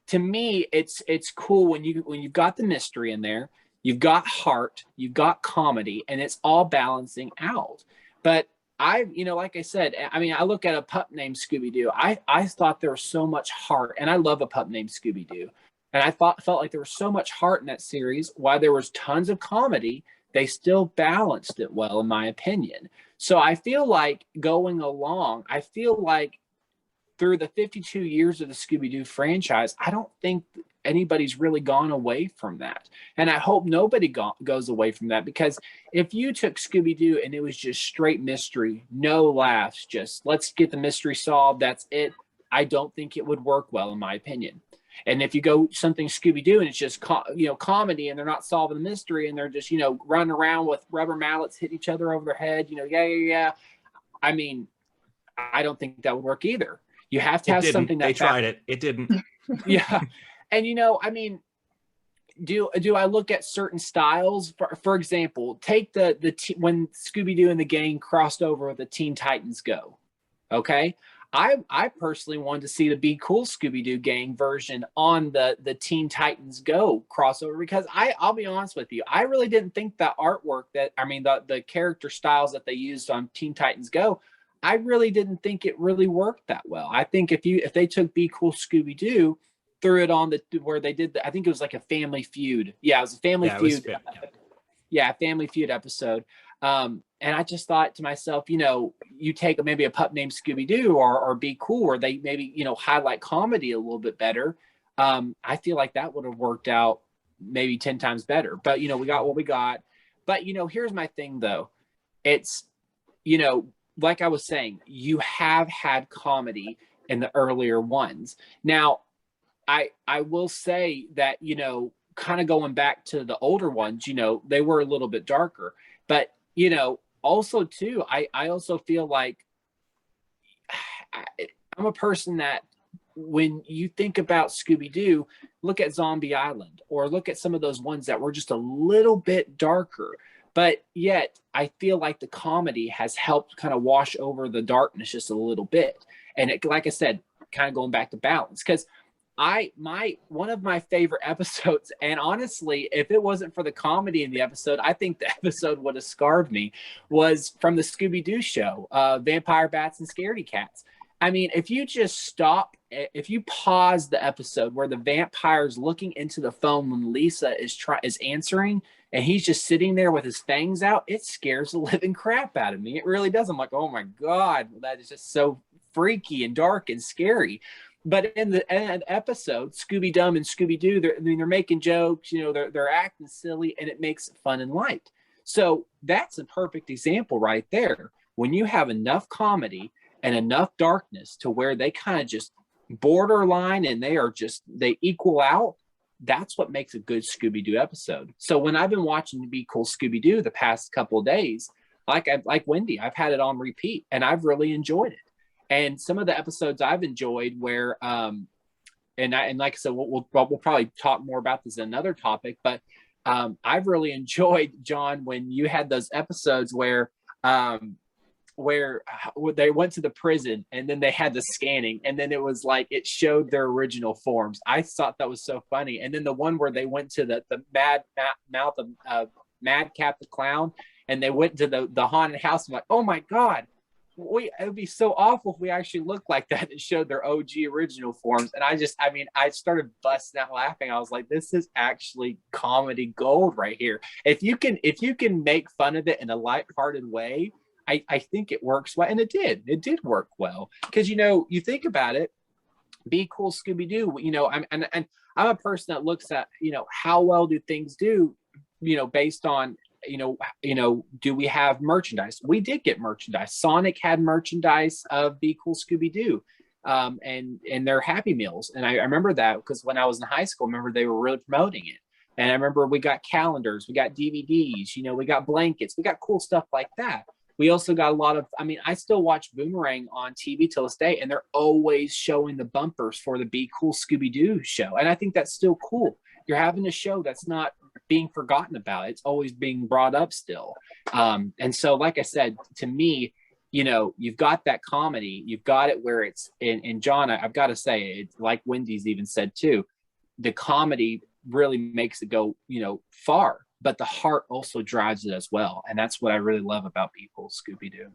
to me, it's cool when you've got the mystery in there, you've got heart, you've got comedy, and it's all balancing out. But like I said, I mean, I look at a pup named Scooby-Doo. I thought there was so much heart, and I love a pup named Scooby-Doo. And I felt like there was so much heart in that series. While there was tons of comedy, they still balanced it well, in my opinion. So I feel like going along, through the 52 years of the Scooby-Doo franchise, I don't think anybody's really gone away from that. And I hope nobody goes away from that, because if you took Scooby-Doo and it was just straight mystery, no laughs, just let's get the mystery solved, that's it, I don't think it would work well, in my opinion. And if you go something Scooby-Doo and it's just comedy, and they're not solving the mystery, and they're just running around with rubber mallets, hitting each other over their head, yeah. I mean, I don't think that would work either. You have to have something that they tried it. It didn't. Yeah. And I mean, do I look at certain styles? For example, take when Scooby-Doo and the gang crossed over with the Teen Titans Go. Okay. I personally wanted to see the Be Cool Scooby-Doo gang version on the Teen Titans Go crossover, because I'll be honest with you, I really didn't think the artwork the character styles that they used on Teen Titans Go, I really didn't think it really worked that well. I think if they took Be Cool Scooby-Doo, threw it on where they did I think it was like a Family Feud. Yeah, it was a Family Feud. Family Feud episode. And I just thought to myself, you take maybe a pup named Scooby-Doo or Be Cool, or they maybe, highlight comedy a little bit better. I feel like that would have worked out maybe 10 times better. But, we got what we got. But, here's my thing, though. It's, like I was saying, you have had comedy in the earlier ones. Now, I will say that, kind of going back to the older ones, they were a little bit darker. But, also too, I also feel like I'm a person that when you think about Scooby-Doo, look at Zombie Island, or look at some of those ones that were just a little bit darker. But yet I feel like the comedy has helped kind of wash over the darkness just a little bit. And like I said, kind of going back to balance, because one of my favorite episodes, and honestly, if it wasn't for the comedy in the episode, I think the episode would have scarred me, was from the Scooby-Doo show, Vampire Bats and Scaredy Cats. I mean, if you pause the episode where the vampire's looking into the phone when Lisa is answering, and he's just sitting there with his fangs out, it scares the living crap out of me. It really does. I'm like, oh my God, that is just so freaky and dark and scary. But in the episode, Scooby-Dum and Scooby-Doo, they're making jokes, they're acting silly, and it makes it fun and light. So that's a perfect example right there. When you have enough comedy and enough darkness to where they kind of just borderline and they equal out, that's what makes a good Scooby-Doo episode. So when I've been watching Be Cool Scooby-Doo the past couple of days, like Wendy, I've had it on repeat, and I've really enjoyed it. And some of the episodes I've enjoyed where, and like I said, we'll probably talk more about this in another topic, but I've really enjoyed, John, when you had those episodes where they went to the prison and then they had the scanning, and then it was like it showed their original forms. I thought that was so funny. And then the one where they went to the mouth of Madcap the Clown, and they went to the haunted house. I'm like, oh my God. It would be so awful if we actually looked like that and showed their OG original forms. And I started busting out laughing. I was like, this is actually comedy gold right here. If you can make fun of it in a lighthearted way, I think it works well. And it did work well. Because, you think about it, Be Cool Scooby-Doo, I'm a person that looks at, how well do things do, based on, do we have merchandise? We did get merchandise. Sonic had merchandise of Be Cool Scooby-Doo, and their Happy Meals. And I remember that because when I was in high school, they were really promoting it. And I remember we got calendars, we got DVDs, we got blankets, we got cool stuff like that. We also got a lot of, I still watch Boomerang on TV till this day, and they're always showing the bumpers for the Be Cool Scooby-Doo show. And I think that's still cool. You're having a show that's not being forgotten about. It's always being brought up still. And so, like I said, to me, you've got that comedy, you've got it where it's in John, I've got to say, it's like Wendy's even said too, the comedy really makes it go, far. but the heart also drives it as well. And that's what I really love about Be Cool Scooby-Doo.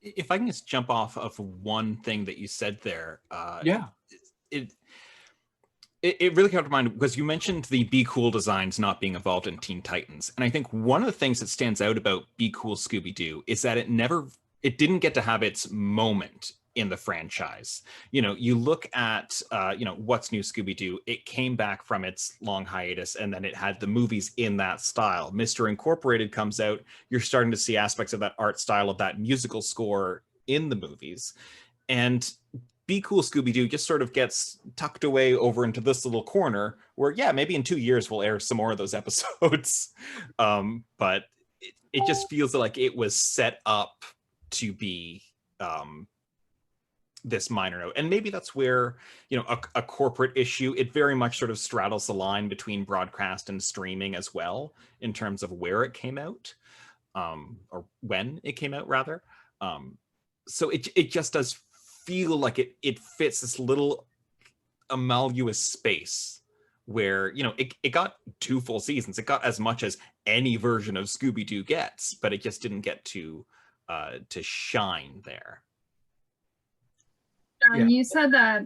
If I can just jump off of one thing that you said there. Yeah. It really came to mind because you mentioned the Be Cool designs not being involved in Teen Titans. And I think one of the things that stands out about Be Cool Scooby-Doo is that it didn't get to have its moment in the franchise. You know, you look at, What's New Scooby-Doo, it came back from its long hiatus and then it had the movies in that style. Mr. Incorporated comes out, you're starting to see aspects of that art style, of that musical score in the movies. And Be Cool Scooby-Doo just sort of gets tucked away over into this little corner where, yeah, maybe in 2 years we'll air some more of those episodes. But it just feels like it was set up to be this minor note. And maybe that's where, a corporate issue, it very much sort of straddles the line between broadcast and streaming as well, in terms of where it came out, or when it came out, rather. So it just does feel like it fits this little amorphous space where, it got 2 full seasons. It got as much as any version of Scooby-Doo gets, but it just didn't get to shine there. Jon, you said that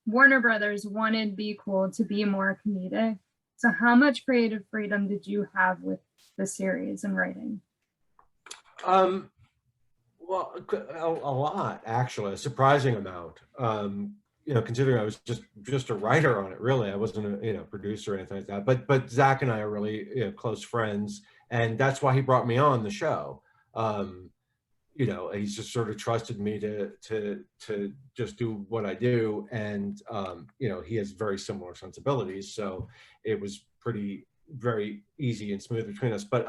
Warner Brothers wanted Be Cool to be more comedic. So how much creative freedom did you have with the series and writing? Well, a lot, actually, a surprising amount. Considering I was just a writer on it, really. I wasn't a producer or anything like that. But Zach and I are really close friends, and that's why he brought me on the show. He's just sort of trusted me to just do what I do, and he has very similar sensibilities, so it was very easy and smooth between us. But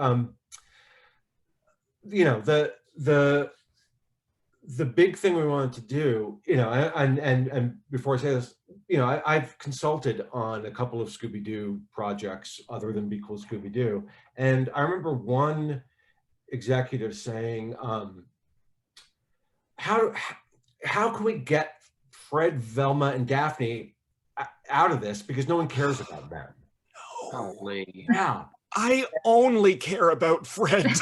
the big thing we wanted to do, and before I say this, I've consulted on a couple of Scooby-Doo projects other than Be Cool Scooby-Doo, and I remember one executive saying, how can we get Fred, Velma, and Daphne out of this, because no one cares about them? Probably. Yeah. I only care about Fred.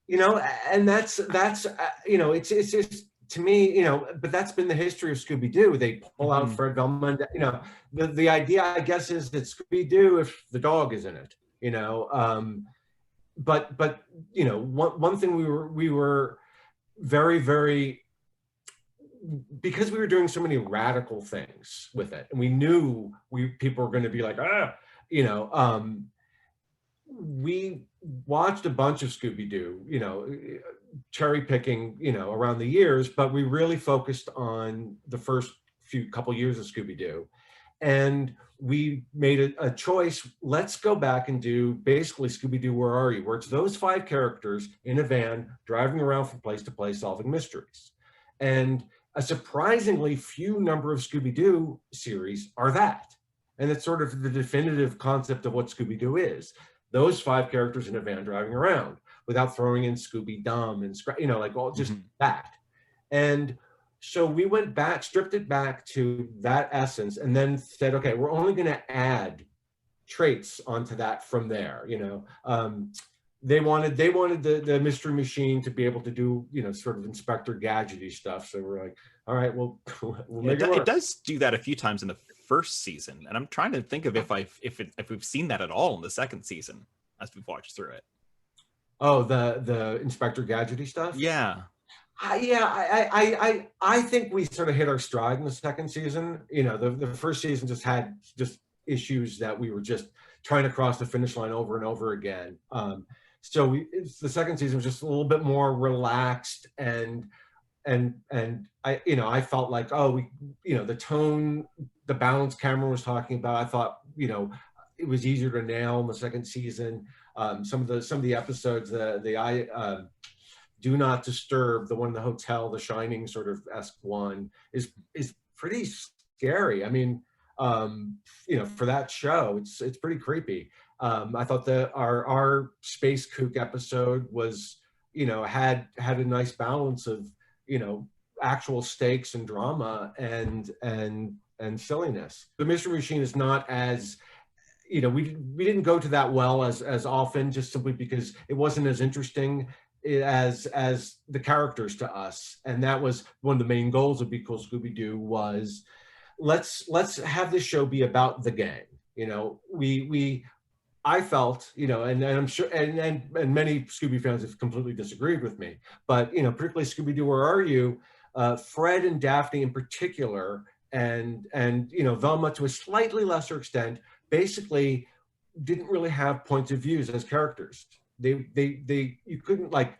And that's it's just, to me, but that's been the history of Scooby-Doo. They pull out Fred, Velma, and, the idea, I guess, is that Scooby-Doo if the dog is in it, but one thing we were very, very, because we were doing so many radical things with it, and we knew people were going to be like, we watched a bunch of Scooby-Doo, cherry picking, around the years, but we really focused on the first couple years of Scooby-Doo. And we made a choice. Let's go back and do basically Scooby-Doo, Where Are You? Where it's those 5 characters in a van driving around from place to place solving mysteries. And a surprisingly few number of Scooby-Doo series are that. And it's sort of the definitive concept of what Scooby-Doo is. Those 5 characters in a van driving around without throwing in Scooby-Dum and, all just that. And so we went back, stripped it back to that essence, and then said, okay, we're only going to add traits onto that from there. They wanted the Mystery Machine to be able to do, sort of Inspector Gadgety stuff. So we're like, all right, we'll make it work. It does do that a few times in the first season, and I'm trying to think of if we've seen that at all in the second season as we've watched through it. Oh, the Inspector Gadgety stuff? Yeah. I think we sort of hit our stride in the second season. The first season just had issues that we were just trying to cross the finish line over and over again. So the second season was just a little bit more relaxed, and I felt like, the tone, the balance Cameron was talking about, I thought, it was easier to nail in the second season. Some of the episodes, the Do Not Disturb, the one in the hotel, the Shining sort of esque one, is pretty scary. I mean, for that show, it's pretty creepy. I thought our Space Kook episode was, had a nice balance of, actual stakes and drama and silliness. The Mystery Machine is not as, you know, we didn't go to that well as often, just simply because it wasn't as interesting as the characters to us. And that was one of the main goals of Be Cool Scooby-Doo, was let's have this show be about the gang. You know, I felt, you know, and I'm sure, and many Scooby fans have completely disagreed with me, but, you know, particularly Scooby-Doo, Where Are You? Fred and Daphne in particular, and you know, Velma to a slightly lesser extent, basically didn't really have points of views as characters. You couldn't, like,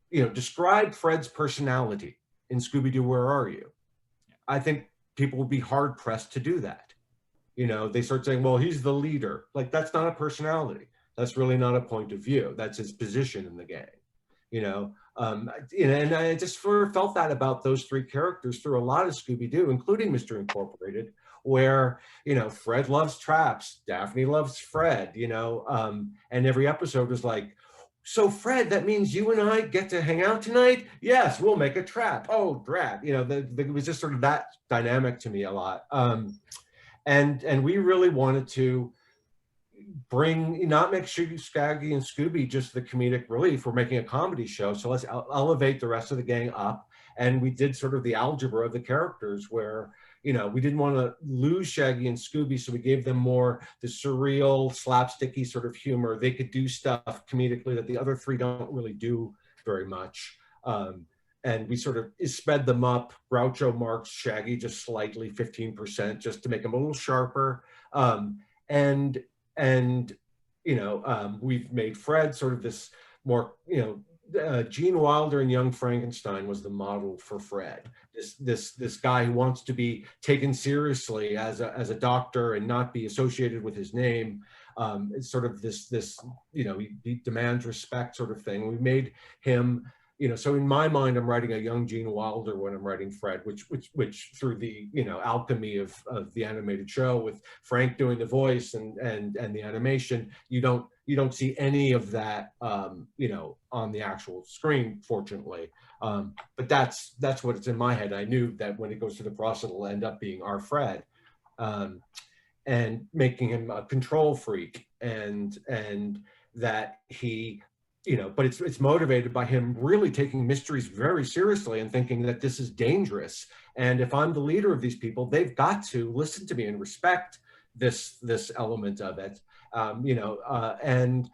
you know, describe Fred's personality in Scooby-Doo, Where Are You? I think people would be hard pressed to do that. You know, they start saying, well, he's the leader. Like, that's not a personality. That's really not a point of view. That's his position in the gang, you know? And I just sort of felt that about those three characters through a lot of Scooby-Doo, including Mr. Incorporated, where, you know, Fred loves traps, Daphne loves Fred, you know, and every episode was like, so Fred, that means you and I get to hang out tonight? Yes, we'll make a trap. Oh, drat. You know, it was just sort of that dynamic to me a lot. And we really wanted to not make Shaggy and Scooby just the comedic relief. We're making a comedy show, so let's elevate the rest of the gang up. And we did sort of the algebra of the characters, where, you know, we didn't want to lose Shaggy and Scooby, so we gave them more the surreal, slapsticky sort of humor. They could do stuff comedically that the other three don't really do very much. And we sort of sped them up. Groucho marks Shaggy just slightly, 15%, just to make him a little sharper. And you know, we've made Fred sort of this more, you know, Gene Wilder in Young Frankenstein was the model for Fred. This guy who wants to be taken seriously as a doctor and not be associated with his name. It's sort of this you know, he demands respect sort of thing. We made him, you know, so in my mind, I'm writing a young Gene Wilder when I'm writing Fred, which through the, you know, alchemy of the animated show with Frank doing the voice and the animation, you don't see any of that, you know, on the actual screen, fortunately. But that's what it's in my head. I knew that when it goes to the process, it'll end up being our Fred, and making him a control freak, and that he, you know, but it's motivated by him really taking mysteries very seriously and thinking that this is dangerous. And if I'm the leader of these people, they've got to listen to me and respect this element of it. You know, and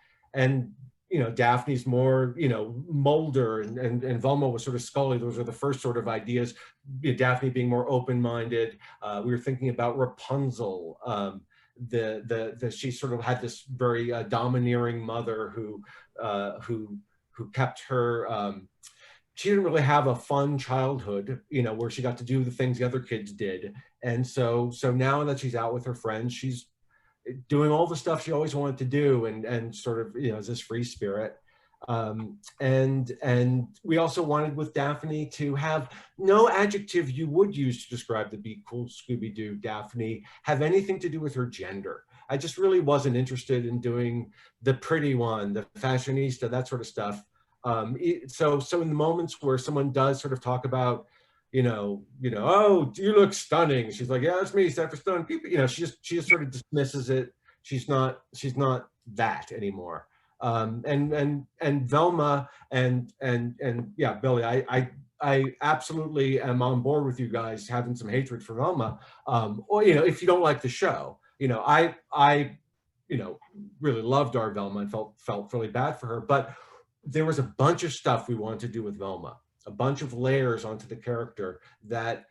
you know, Daphne's more, you know, Mulder, and Velma was sort of Scully. Those are the first sort of ideas. Daphne being more open-minded. We were thinking about Rapunzel. She sort of had this very domineering mother who kept her, she didn't really have a fun childhood, you know, where she got to do the things the other kids did. And so now that she's out with her friends, she's doing all the stuff she always wanted to do, and sort of, you know, as this free spirit. And we also wanted with Daphne to have no adjective you would use to describe the Be Cool Scooby-Doo Daphne have anything to do with her gender. I just really wasn't interested in doing the pretty one, the fashionista, that sort of stuff. So in the moments where someone does sort of talk about, you know, oh, you look stunning, she's like, yeah, that's me, stand for stunning people. You know, she just sort of dismisses it. She's not that anymore. And Velma and yeah, Billy, I absolutely am on board with you guys having some hatred for Velma. Or, you know, if you don't like the show, you know, I you know, really loved our Velma and felt really bad for her, but there was a bunch of stuff we wanted to do with Velma, a bunch of layers onto the character that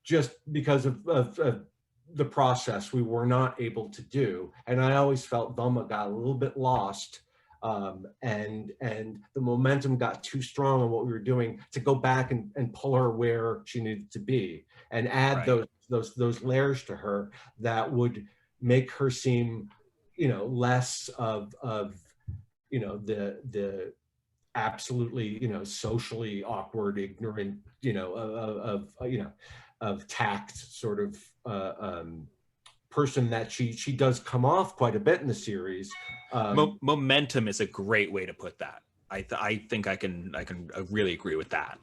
just because of the process we were not able to do. And I always felt Velma got a little bit lost, and the momentum got too strong on what we were doing to go back and pull her where she needed to be and add those layers to her that would make her seem, you know, less of you know, the absolutely, you know, socially awkward, ignorant, you know, of tact sort of person that she does come off quite a bit in the series. Momentum is a great way to put that. I think I can really agree with that.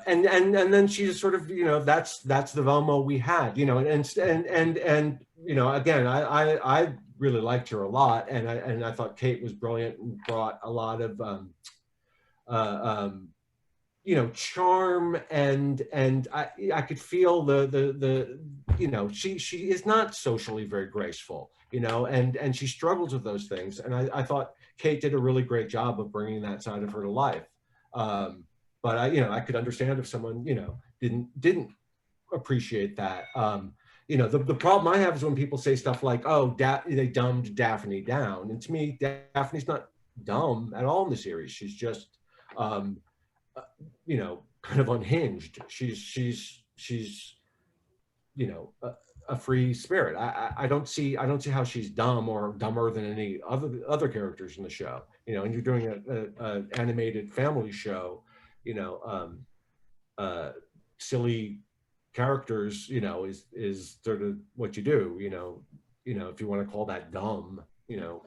and then she just sort of, you know, that's the Velma we had, you know, and you know, again, I really liked her a lot, and I thought Kate was brilliant and brought a lot of you know, charm, and I could feel the you know, she is not socially very graceful, you know, and she struggles with those things, and I thought Kate did a really great job of bringing that side of her to life. But you know, I could understand if someone, you know, didn't appreciate that. You know, the problem I have is when people say stuff like, oh, they dumbed Daphne down, and to me, Daphne's not dumb at all in the series. She's just you know, kind of unhinged. She's you know, a free spirit. I don't see how she's dumb or dumber than any other characters in the show. You know, and you're doing an animated family show, you know, silly characters, you know, is sort of what you do. You know, if you want to call that dumb, you know.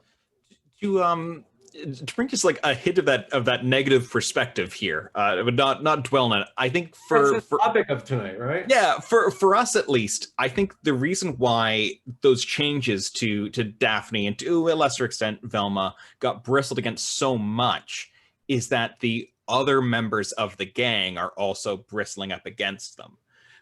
To bring just like a hint of that negative perspective here, but not dwell on it. I think for the topic of tonight, right? Yeah, for us at least, I think the reason why those changes to Daphne and to a lesser extent Velma got bristled against so much is that the other members of the gang are also bristling up against them.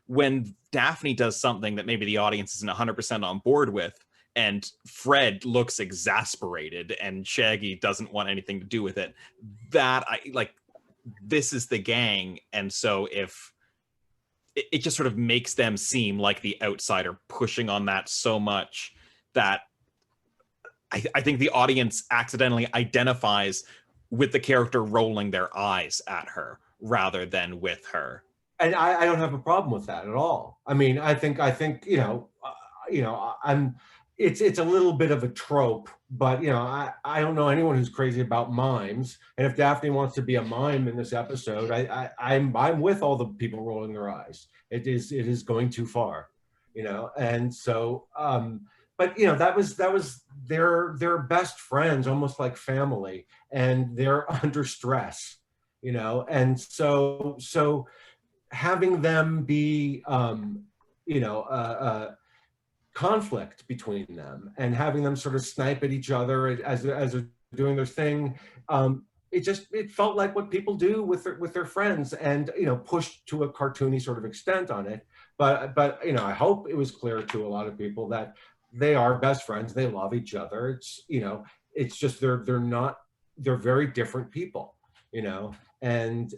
When Daphne does something that maybe the audience isn't 100% on board with, and Fred looks exasperated and Shaggy doesn't want anything to do with it, that this is the gang. And so if it just sort of makes them seem like the outsider pushing on that so much that I think the audience accidentally identifies with the character rolling their eyes at her rather than with her. And I don't have a problem with that at all. I mean, I think, you know, it's a little bit of a trope, but you know, I don't know anyone who's crazy about mimes. And if Daphne wants to be a mime in this episode, I'm with all the people rolling their eyes. It is going too far, you know. And so, but you know, that was their best friends, almost like family, and they're under stress, you know. And so having them be, you know, conflict between them and having them sort of snipe at each other as they're doing their thing, it felt like what people do with their friends, and you know, pushed to a cartoony sort of extent on it. But you know, I hope it was clear to a lot of people that they are best friends. They love each other. It's, you know, it's just they're very different people, you know, and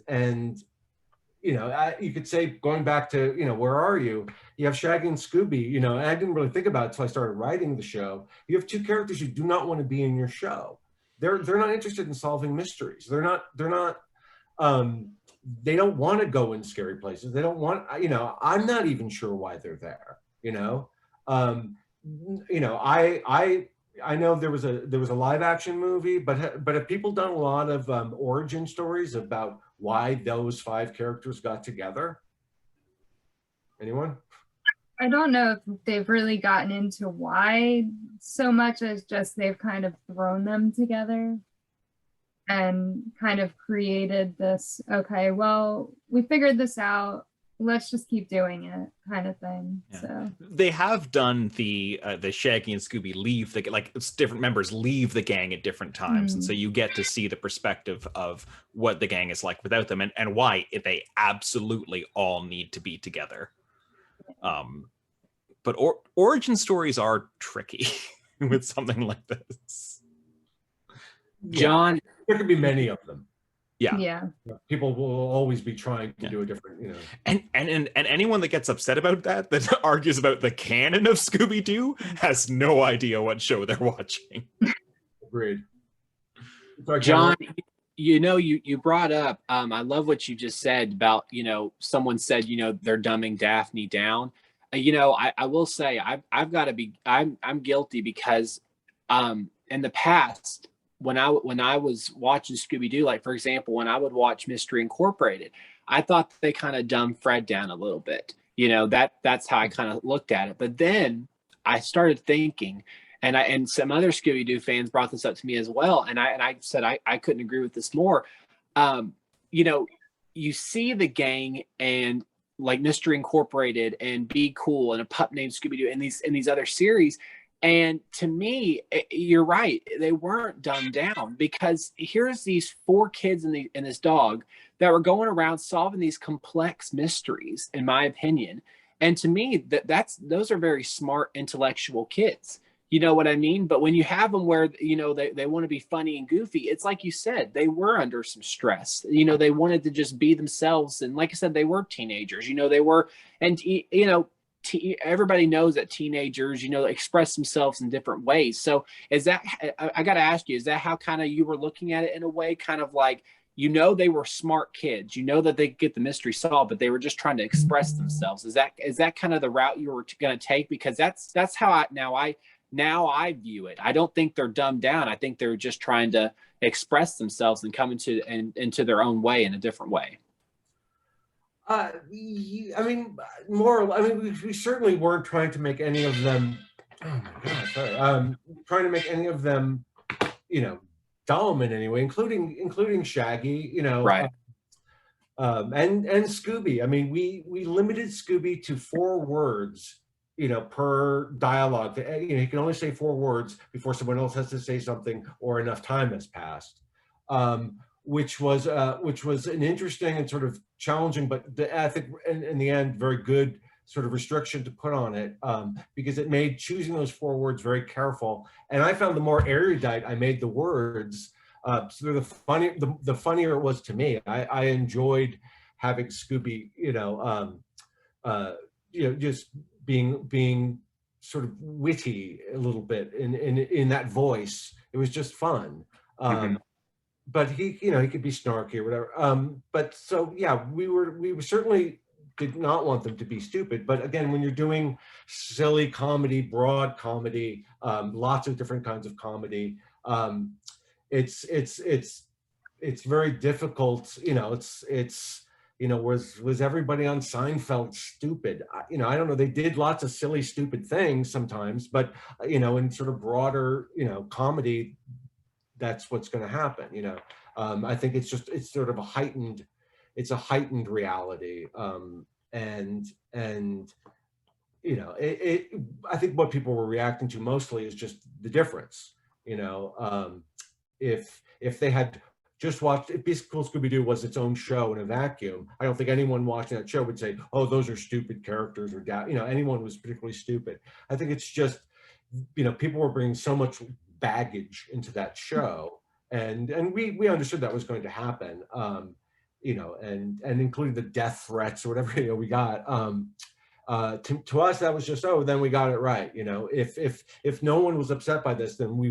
you know, you could say, going back to, you know, Where Are You? You have Shaggy and Scooby, you know, and I didn't really think about it until I started writing the show. You have two characters who do not want to be in your show. They're not interested in solving mysteries. They don't want to go in scary places. They don't want, you know, I'm not even sure why they're there, you know. You know, I know there was a live action movie, but have people done a lot of origin stories about why those 5 characters got together? Anyone? I don't know if they've really gotten into why so much as just they've kind of thrown them together and kind of created this, okay, well, we figured this out, let's just keep doing it kind of thing. Yeah. So they have done the Shaggy and Scooby leave different members leave the gang at different times, and so you get to see the perspective of what the gang is like without them, and why they absolutely all need to be together. But origin stories are tricky with something like this. John, there could be many of them. Yeah. People will always be trying to do a different, you know. And anyone that gets upset about that argues about the canon of Scooby-Doo has no idea what show they're watching. Agreed. John, you know, you brought up, I love what you just said about, you know, someone said, you know, they're dumbing Daphne down. You know, I will say I've got to be, I'm guilty because in the past, when I was watching Scooby-Doo, like for example, when I would watch Mystery Incorporated, I thought they kind of dumbed Fred down a little bit. You know, that's how I kind of looked at it. But then I started thinking, and some other Scooby-Doo fans brought this up to me as well, and I said I couldn't agree with this more. You know, you see the gang and like Mystery Incorporated and Be Cool and A Pup Named Scooby-Doo and these other series. And to me, you're right. They weren't dumbed down, because here's these 4 kids and this dog that were going around solving these complex mysteries, in my opinion. And to me, those are very smart, intellectual kids. You know what I mean? But when you have them where, you know, they want to be funny and goofy, it's like you said, they were under some stress. You know, they wanted to just be themselves. And like I said, they were teenagers, you know, they were, and, you know, everybody knows that teenagers, you know, express themselves in different ways. So is that, I got to ask you, is that how kind of you were looking at it in a way, kind of like, you know, they were smart kids, you know, that they could get the mystery solved, but they were just trying to express themselves. Is that kind of the route you were going to take? Because that's how I view it. I don't think they're dumbed down. I think they're just trying to express themselves and come into their own way, in a different way. I mean, we certainly weren't trying to make any of them. Oh my God, sorry. Trying to make any of them, you know, dumb in any way, including Shaggy, you know, right. And Scooby. I mean, we limited Scooby to 4 words, you know, per dialogue. You know, he can only say 4 words before someone else has to say something or enough time has passed. Which was an interesting and sort of challenging, but I think in the end, very good sort of restriction to put on it, because it made choosing those 4 words very careful. And I found the more erudite I made the words, so the funnier it was to me. I enjoyed having Scooby, you know, just being sort of witty a little bit in that voice. It was just fun. But he, you know, he could be snarky or whatever. But so, yeah, we certainly did not want them to be stupid. But again, when you're doing silly comedy, broad comedy, lots of different kinds of comedy, it's very difficult. You know, it's you know, was everybody on Seinfeld stupid? You know, I don't know. They did lots of silly, stupid things sometimes, but you know, in sort of broader, you know, comedy, that's what's going to happen. You know, I think it's sort of a heightened reality, and you know, I think what people were reacting to mostly is just the difference. You know, if they had just watched, if Be Cool Scooby-Doo was its own show in a vacuum, I don't think anyone watching that show would say, "Oh, those are stupid characters," or you know, anyone was particularly stupid. I think it's just, you know, people were bringing so much baggage into that show, and we understood that was going to happen, you know, and including the death threats or whatever, you know, we got, to us that was just, oh, then we got it right. You know, if no one was upset by this, then we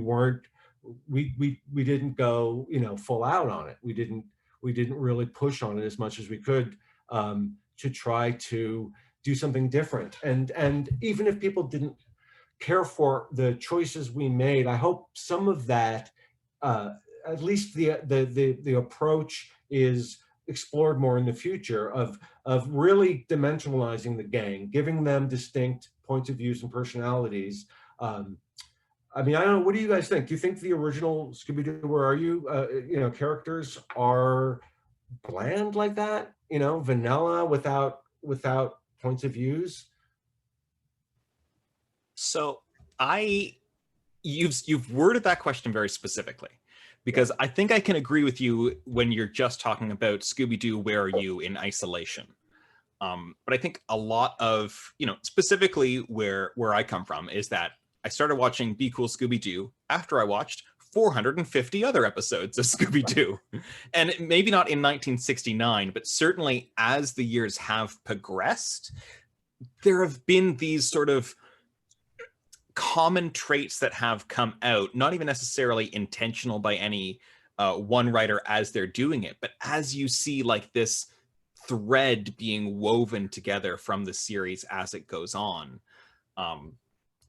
didn't go, you know, full out on it. We didn't really push on it as much as we could, to try to do something different. And even if people didn't care for the choices we made, I hope some of that, at least the approach is explored more in the future, of really dimensionalizing the gang, giving them distinct points of views and personalities. I mean, I don't know, what do you guys think? Do you think the original Scooby-Doo, Where Are You, you know, characters are bland like that? You know, vanilla without points of views? So you've worded that question very specifically, because I think I can agree with you when you're just talking about Scooby-Doo, Where Are You in isolation. But I think a lot of, you know, specifically where I come from is that I started watching Be Cool Scooby-Doo after I watched 450 other episodes of Scooby-Doo. And maybe not in 1969, but certainly as the years have progressed, there have been these sort of common traits that have come out, not even necessarily intentional by any one writer as they're doing it, but as you see like this thread being woven together from the series as it goes on.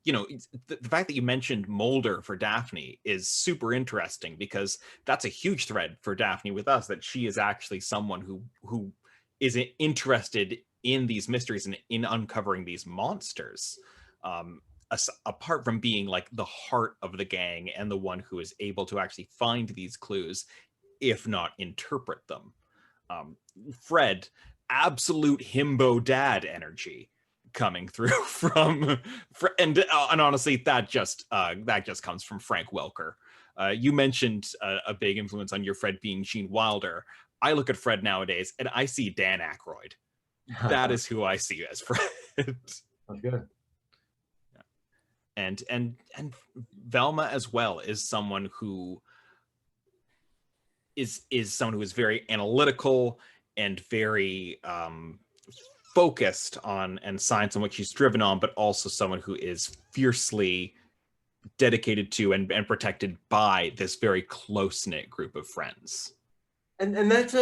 You know, the fact that you mentioned Mulder for Daphne is super interesting, because that's a huge thread for Daphne with us, that she is actually someone who is interested in these mysteries and in uncovering these monsters. Apart from being like the heart of the gang and the one who is able to actually find these clues, if not interpret them. Fred, absolute himbo dad energy coming through from and honestly that just comes from Frank Welker. You mentioned a big influence on your Fred being Gene Wilder. I look at Fred nowadays and I see Dan Aykroyd. That is who I see as Fred. That's good. And Velma as well is someone who is very analytical and very focused on and science on what she's driven on, but also someone who is fiercely dedicated to and protected by this very close-knit group of friends. And that's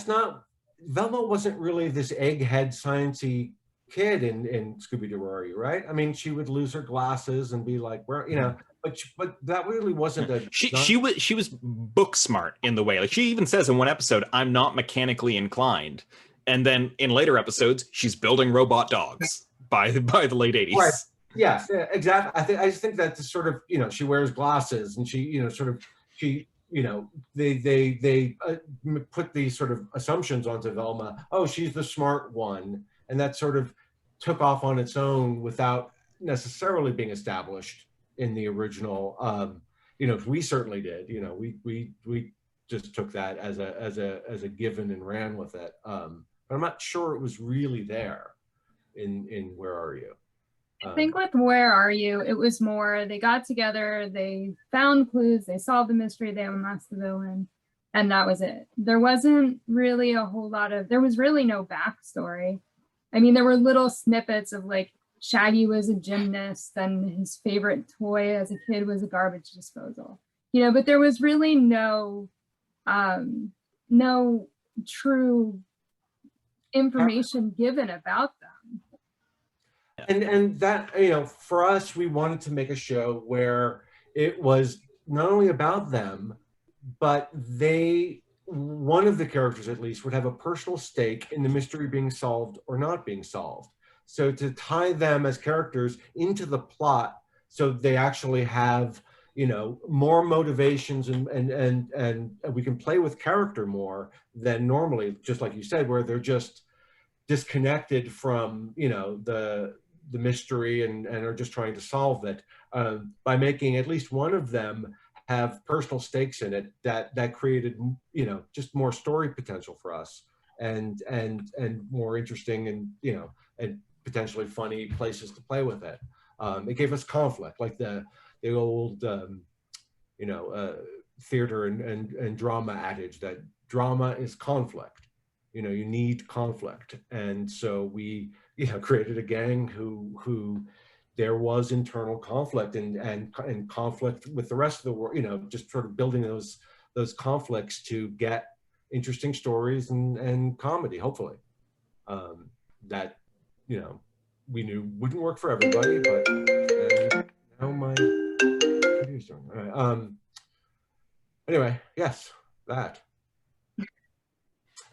not, Velma wasn't really this egghead sciencey kid in Scooby-Doo, Where Are You, right? I mean, she would lose her glasses and be like, where, you know, but that really wasn't a... She was book smart in the way. Like, she even says in one episode, I'm not mechanically inclined. And then in later episodes, she's building robot dogs by the late 80s. Right. Yes, yeah, exactly. I just think that sort of, you know, she wears glasses and she, you know, sort of, she, you know, they put these sort of assumptions onto Velma. Oh, she's the smart one. And that sort of took off on its own without necessarily being established in the original. You know, we certainly did. You know, we just took that as a given and ran with it. But I'm not sure it was really there in Where Are You? I think with Where Are You, it was more, they got together, they found clues, they solved the mystery, they unmasked the villain, and that was it. There wasn't really a whole lot of, there was really no backstory. I mean, there were little snippets of like, Shaggy was a gymnast and his favorite toy as a kid was a garbage disposal. You know, but there was really no true information given about them. And that, you know, for us, we wanted to make a show where it was not only about them, but one of the characters at least would have a personal stake in the mystery being solved or not being solved. So to tie them as characters into the plot, so they actually have, you know, more motivations and we can play with character more than normally, just like you said, where they're just disconnected from, you know, the mystery and are just trying to solve it. By making at least one of them have personal stakes in it, that created, you know, just more story potential for us and more interesting and, you know, and potentially funny places to play with it. It gave us conflict, like the old, you know, theater and drama adage that drama is conflict. You know, you need conflict. And so we, you know, created a gang who there was internal conflict and conflict with the rest of the world, you know, just sort of building those conflicts to get interesting stories and comedy, hopefully. That, you know, we knew wouldn't work for everybody, but now my computer's doing. All right. Anyway, yes, that.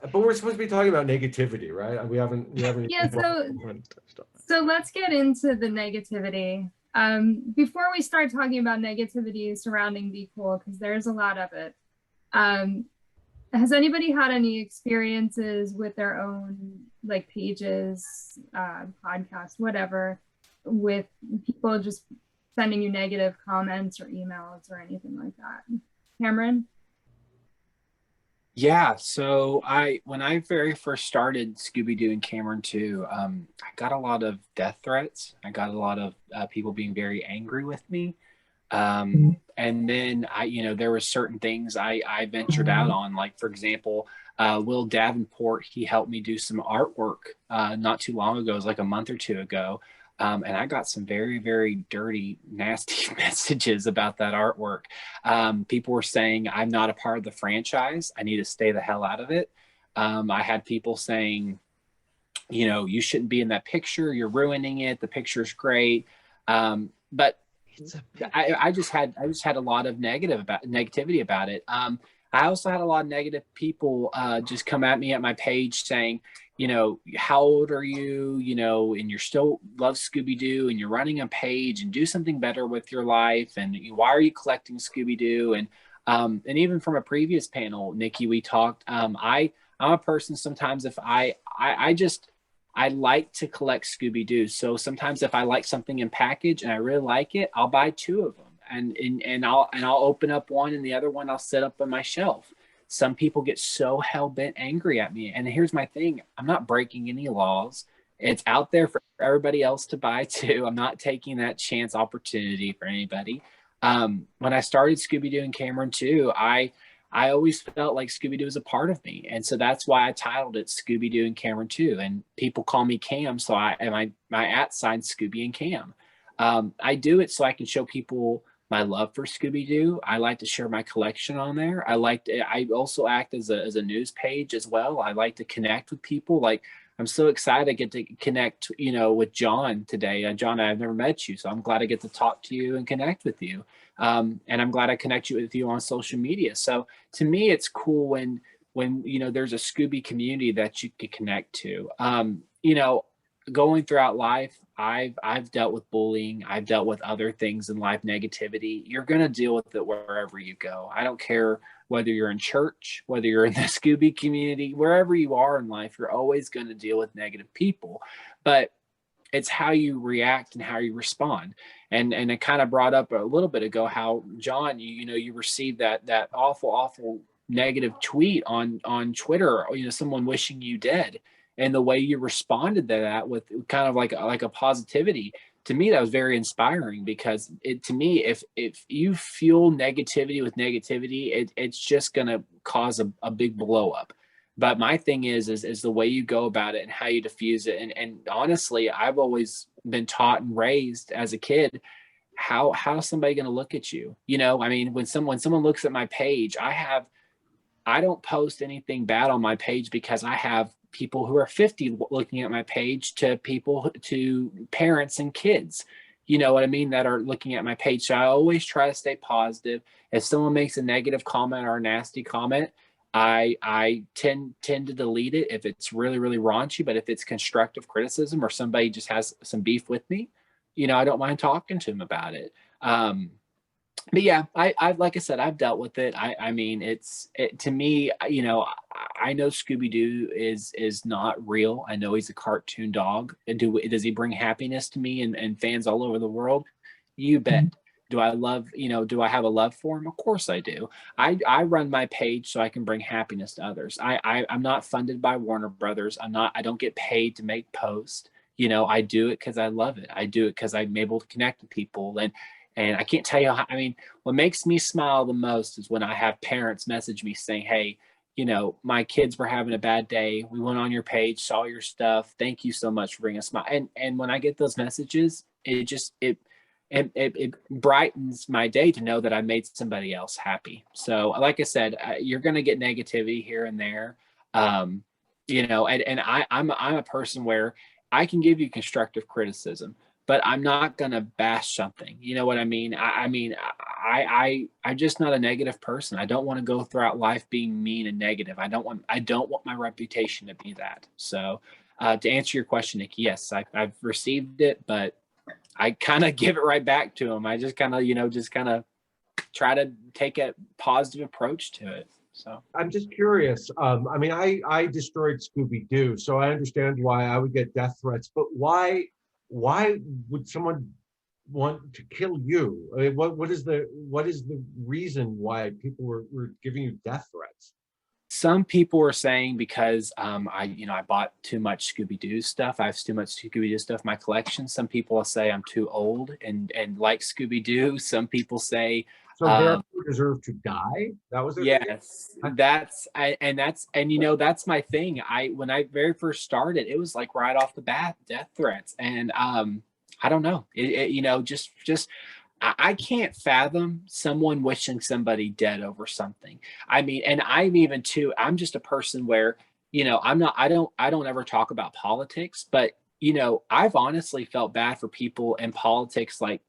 But we're supposed to be talking about negativity, right? We haven't. Yeah. So let's get into the negativity. Before we start talking about negativity surrounding Be Cool, because there's a lot of it. Has anybody had any experiences with their own like pages, podcasts, whatever, with people just sending you negative comments or emails or anything like that? Cameron? Yeah, so when I very first started Scooby-Doo and Cameron Too, I got a lot of death threats. I got a lot of people being very angry with me. And then you know, there were certain things I ventured out on, like, for example, Will Davenport, he helped me do some artwork not too long ago, it was like a month or two ago. And I got some very, very dirty, nasty messages about that artwork. People were saying, I'm not a part of the franchise. I need to stay the hell out of it. I had people saying, you know, you shouldn't be in that picture. You're ruining it. The picture's great. But I just had a lot of negativity about it. I also had a lot of negative people just come at me at my page saying, you know, how old are you, you know, and you're still love Scooby-Doo and you're running a page and do something better with your life. And why are you collecting Scooby-Doo? And And even from a previous panel, Nikki, we talked, I'm a person sometimes if I like to collect Scooby-Doo. So sometimes if I like something in package and I really like it, I'll buy 2 of them and I'll open up one and the other one I'll set up on my shelf. Some people get so hell-bent angry at me. And here's my thing. I'm not breaking any laws. It's out there for everybody else to buy too. I'm not taking that chance opportunity for anybody. When I started Scooby-Doo and Cameron Too, I always felt like Scooby-Doo was a part of me. And so that's why I titled it Scooby-Doo and Cameron Too. And people call me Cam. So my @ sign Scooby and Cam. I do it so I can show people my love for Scooby-Doo. I like to share my collection on there. I also act as a news page as well. I like to connect with people. Like, I'm so excited I get to connect, with Jon today. Jon, I've never met you, so I'm glad I get to talk to you and connect with you. And I'm glad I connect with you on social media. So to me, it's cool when there's a Scooby community that you can connect to. Going throughout life, I've dealt with bullying. I've dealt with other things in life, negativity. You're going to deal with it wherever you go. I don't care whether you're in church, whether you're in the Scooby community, wherever you are in life, you're always going to deal with negative people. But it's how you react and how you respond. And I kind of brought up a little bit ago how, Jon, you received that awful negative tweet on Twitter, someone wishing you dead. And the way you responded to that with kind of like a positivity, to me, that was very inspiring, because to me, if you fuel negativity with negativity, it's just going to cause a big blow up. But my thing is the way you go about it and how you diffuse it. And honestly, I've always been taught and raised as a kid, how's somebody going to look at you? When someone looks at my page, I don't post anything bad on my page, because I have people who are 50 looking at my page, to parents and kids, that are looking at my page. So I always try to stay positive. If someone makes a negative comment or a nasty comment, I tend to delete it if it's really, really raunchy. But if it's constructive criticism or somebody just has some beef with me, I don't mind talking to them about it. But yeah, I like I said, I've dealt with it. To me, I know Scooby-Doo is not real. I know he's a cartoon dog. And does he bring happiness to me and fans all over the world? You bet. Do I have a love for him? Of course I do. I run my page so I can bring happiness to others. I'm not funded by Warner Brothers. I don't get paid to make posts. I do it because I love it. I do it because I'm able to connect with people. And I can't tell you what makes me smile the most is when I have parents message me saying, hey, my kids were having a bad day. We went on your page, saw your stuff. Thank you so much for bringing a smile. And when I get those messages, it brightens my day to know that I made somebody else happy. So like I said, you're going to get negativity here and there. I'm a person where I can give you constructive criticism, but I'm not going to bash something. You know what I mean? I'm just not a negative person. I don't want to go throughout life being mean and negative. I don't want my reputation to be that. So to answer your question, Nick, yes, I've received it, but I kind of give it right back to them. I just kind of try to take a positive approach to it. So I'm just curious. I destroyed Scooby-Doo, so I understand why I would get death threats, but why would someone want to kill you? I mean, what is the reason why people were giving you death threats? Some people were saying because I bought too much Scooby-Doo stuff. I have too much Scooby-Doo stuff in my collection. Some people say I'm too old and like Scooby-Doo. Some people say so therefore deserve to die. That was yes. That's my thing. When I very first started, it was like right off the bat, death threats, and I don't know. I can't fathom someone wishing somebody dead over something. And I'm just a person where, I don't ever talk about politics, but, I've honestly felt bad for people in politics, like,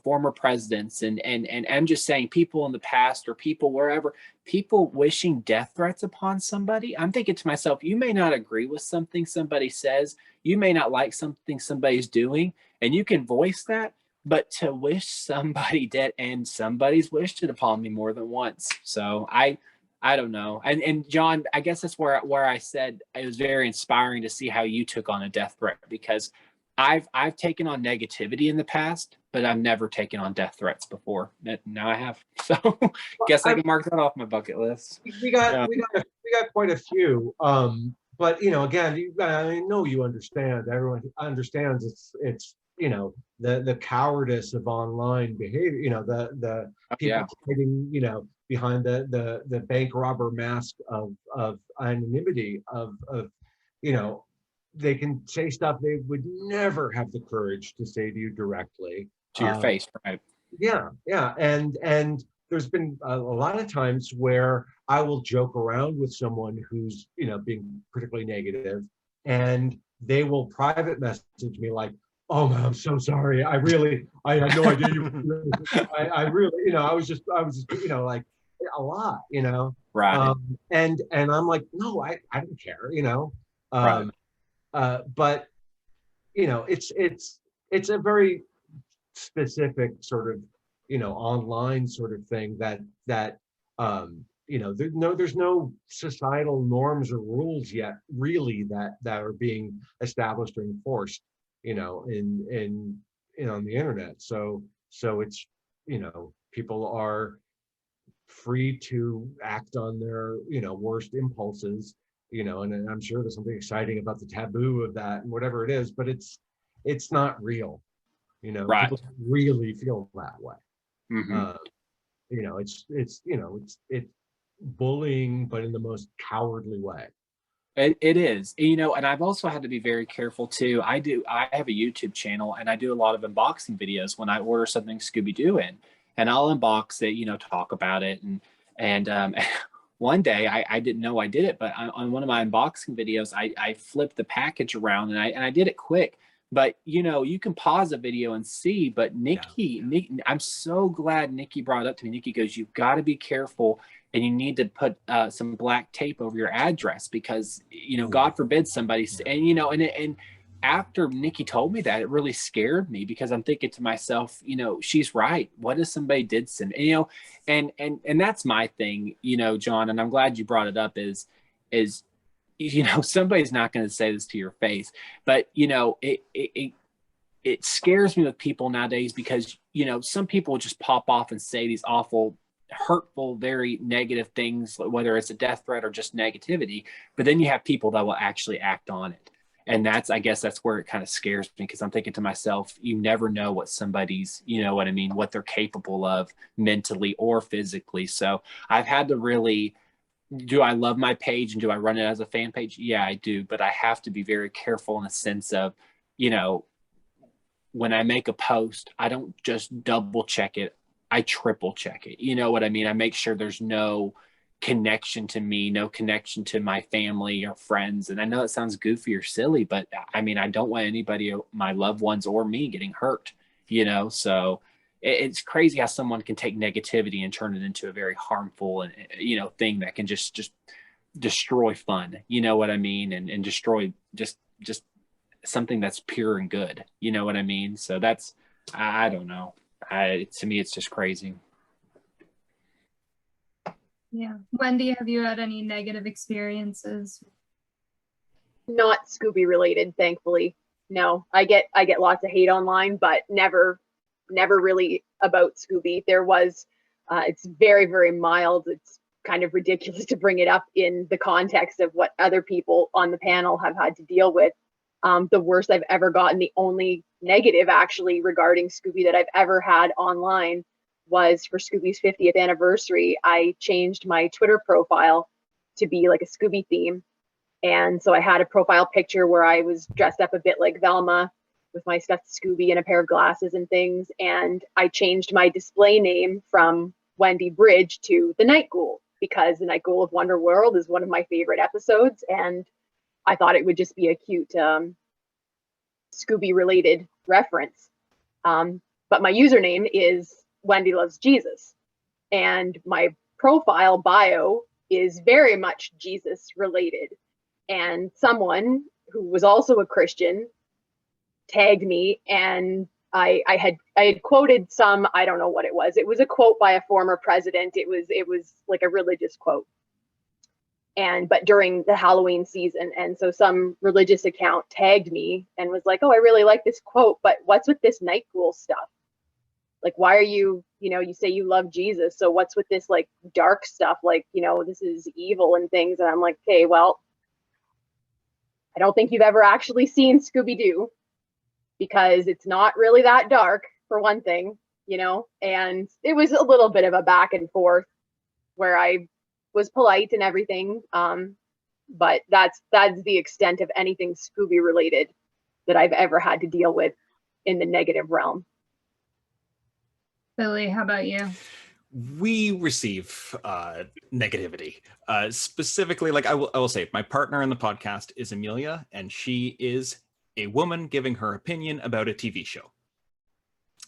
former presidents and I'm just saying people in the past or people wherever, people wishing death threats upon somebody. I'm thinking to myself, you may not agree with something somebody says, you may not like something somebody's doing, and you can voice that, but to wish somebody dead, and somebody's wished it upon me more than once. So I don't know. And John, I guess that's where I said it was very inspiring to see how you took on a death threat, because I've taken on negativity in the past, but I've never taken on death threats before. Now I have. So guess I can mark that off my bucket list. We got quite a few. But again, I know you understand. Everyone understands it's the cowardice of online behavior. The people hiding behind the bank robber mask of anonymity of they can say stuff they would never have the courage to say to you directly to your face, right? Yeah, and there's been a lot of times where I will joke around with someone who's being particularly negative, and they will private message me like, "Oh man, I'm so sorry. I had no idea you. I really, I was just like a lot, Right. And I'm like, no, I don't care, Right. But it's a very specific sort of online sort of thing that there's no societal norms or rules yet really that are being established or enforced in on the internet. So it's people are free to act on their worst impulses, and I'm sure there's something exciting about the taboo of that and whatever it is, but it's not real. Right. People don't really feel that way. Mm-hmm. It's bullying, but in the most cowardly way. It is, and I've also had to be very careful too. I have a YouTube channel, and I do a lot of unboxing videos when I order something Scooby-Doo in, and I'll unbox it, talk about it. And one day I didn't know I did it, but on one of my unboxing videos, I flipped the package around, and I did it quick. But you can pause a video and see. But Nikki, I'm so glad Nikki brought it up to me. Nikki goes, "You've got to be careful, and you need to put some black tape over your address, because God forbid somebody." And after Nikki told me that, it really scared me, because I'm thinking to myself, she's right. What if somebody did send? And that's my thing, John. And I'm glad you brought it up. Is somebody's not going to say this to your face, but it scares me with people nowadays, because some people just pop off and say these awful, hurtful, very negative things, whether it's a death threat or just negativity. But then you have people that will actually act on it, and I guess that's where it kind of scares me, because I'm thinking to myself, you never know what somebody's, what they're capable of mentally or physically. So I've had to really. Do I love my page, and do I run it as a fan page? Yeah, I do. But I have to be very careful in the sense of, when I make a post, I don't just double check it. I triple check it. You know what I mean? I make sure there's no connection to me, no connection to my family or friends. And I know it sounds goofy or silly, but I mean, I don't want anybody, my loved ones or me, getting hurt, so it's crazy how someone can take negativity and turn it into a very harmful and thing that can just destroy fun, you know what I mean, and destroy just something that's pure and good, you know what I mean. So that's, I don't know, to me it's just crazy. Yeah. Wendy, have you had any negative experiences? Not Scooby related, thankfully. No, I get lots of hate online, but never really about Scooby. There was, it's very, very mild. It's kind of ridiculous to bring it up in the context of what other people on the panel have had to deal with. The worst I've ever gotten, the only negative actually regarding Scooby that I've ever had online, was for Scooby's 50th anniversary. I changed my Twitter profile to be like a Scooby theme. And so I had a profile picture where I was dressed up a bit like Velma, with my stuffed Scooby and a pair of glasses and things. And I changed my display name from Wendy BRYDGE to the Night Ghoul, because the Night Ghoul of Wonder World is one of my favorite episodes. And I thought it would just be a cute Scooby related reference. But my username is Wendy Loves Jesus. And my profile bio is very much Jesus related. And someone who was also a Christian tagged me and I had quoted some, I don't know what it was. It was a quote by a former president. It was like a religious quote. But during the Halloween season, and so some religious account tagged me and was like, oh, I really like this quote, but what's with this night ghoul stuff? Like, why are you, you say you love Jesus, so what's with this like dark stuff? Like, this is evil and things. And I'm like, okay, well, I don't think you've ever actually seen Scooby-Doo, because it's not really that dark, for one thing, and it was a little bit of a back and forth where I was polite and everything. But that's the extent of anything Scooby related that I've ever had to deal with in the negative realm. Billy, how about you? We receive negativity. Specifically, like I will say, my partner in the podcast is Amelia, and she is a woman giving her opinion about a TV show.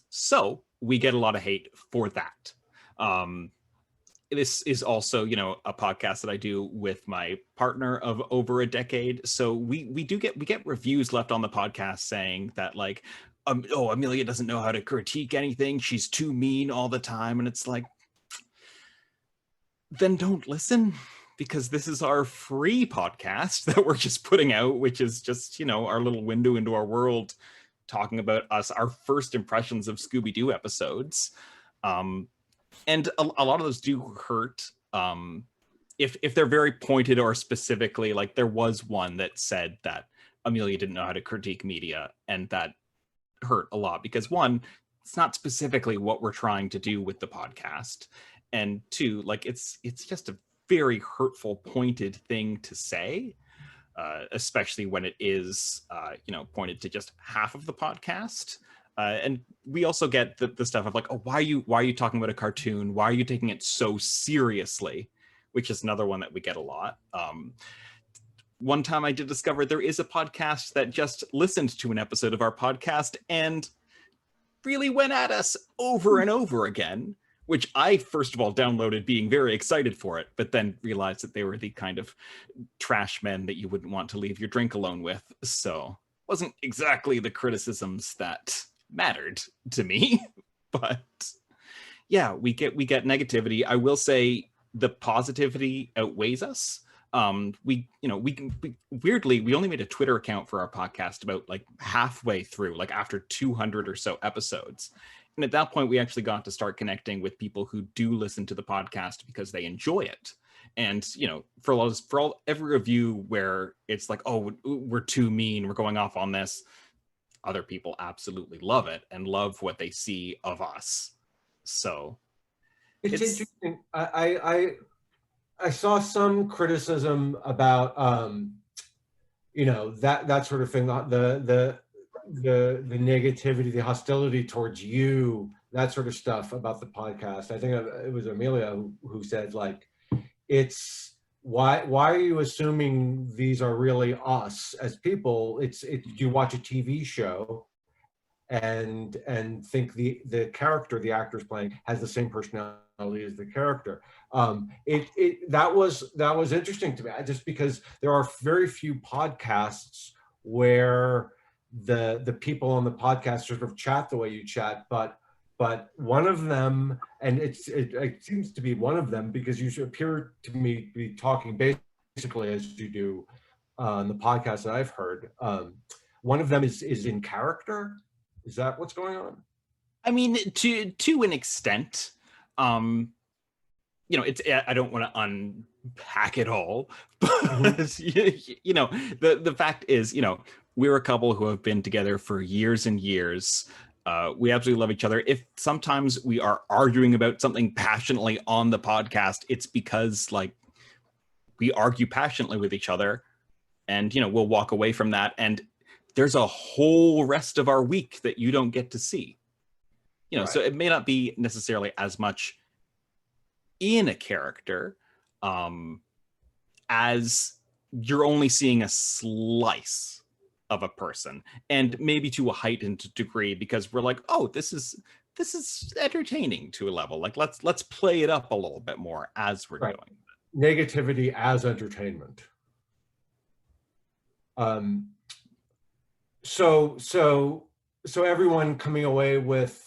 So we get a lot of hate for that. This is also, a podcast that I do with my partner of over a decade. So we get reviews left on the podcast saying that like, oh, Amelia doesn't know how to critique anything. She's too mean all the time. And it's like, then don't listen, because this is our free podcast that we're just putting out, which is just, our little window into our world, talking about us, our first impressions of Scooby-Doo episodes. And a lot of those do hurt if they're very pointed, or specifically, like there was one that said that Amelia didn't know how to critique media, and that hurt a lot because one, it's not specifically what we're trying to do with the podcast, and two, like it's just a very hurtful, pointed thing to say, especially when it is pointed to just half of the podcast. And we also get the stuff of like, oh, why are you talking about a cartoon? Why are you taking it so seriously? Which is another one that we get a lot. One time I did discover there is a podcast that just listened to an episode of our podcast and really went at us over and over again, which I, first of all, downloaded being very excited for it, but then realized that they were the kind of trash men that you wouldn't want to leave your drink alone with. So it wasn't exactly the criticisms that mattered to me, but yeah, we get negativity. I will say the positivity outweighs us. We weirdly, we only made a Twitter account for our podcast about like halfway through, like after 200 or so episodes. And at that point, we actually got to start connecting with people who do listen to the podcast because they enjoy it. And, for every review where it's like, oh, we're too mean, we're going off on this, other people absolutely love it and love what they see of us. So it's interesting. I saw some criticism about that sort of thing, the negativity, the hostility towards you, that sort of stuff about the podcast. I think it was Amelia who said like, it's why are you assuming these are really us as people? You watch a TV show and think the character the actor's playing has the same personality as the character. That was interesting to me, just because there are very few podcasts where the people on the podcast sort of chat the way you chat, but one of them, and it seems to be one of them, because you appear to me to be talking basically as you do on the podcast that I've heard. One of them is in character. Is that what's going on? I mean, to an extent. It's, I don't want to unpack it all, but the fact is, we're a couple who have been together for years and years. We absolutely love each other. If sometimes we are arguing about something passionately on the podcast, it's because like we argue passionately with each other, and we'll walk away from that, and there's a whole rest of our week that you don't get to see. Right. So it may not be necessarily as much in a character as you're only seeing a slice of a person, and maybe to a heightened degree, because we're like, oh, this is entertaining to a level. Like let's play it up a little bit more as we're right. doing. Negativity as entertainment. So so everyone coming away with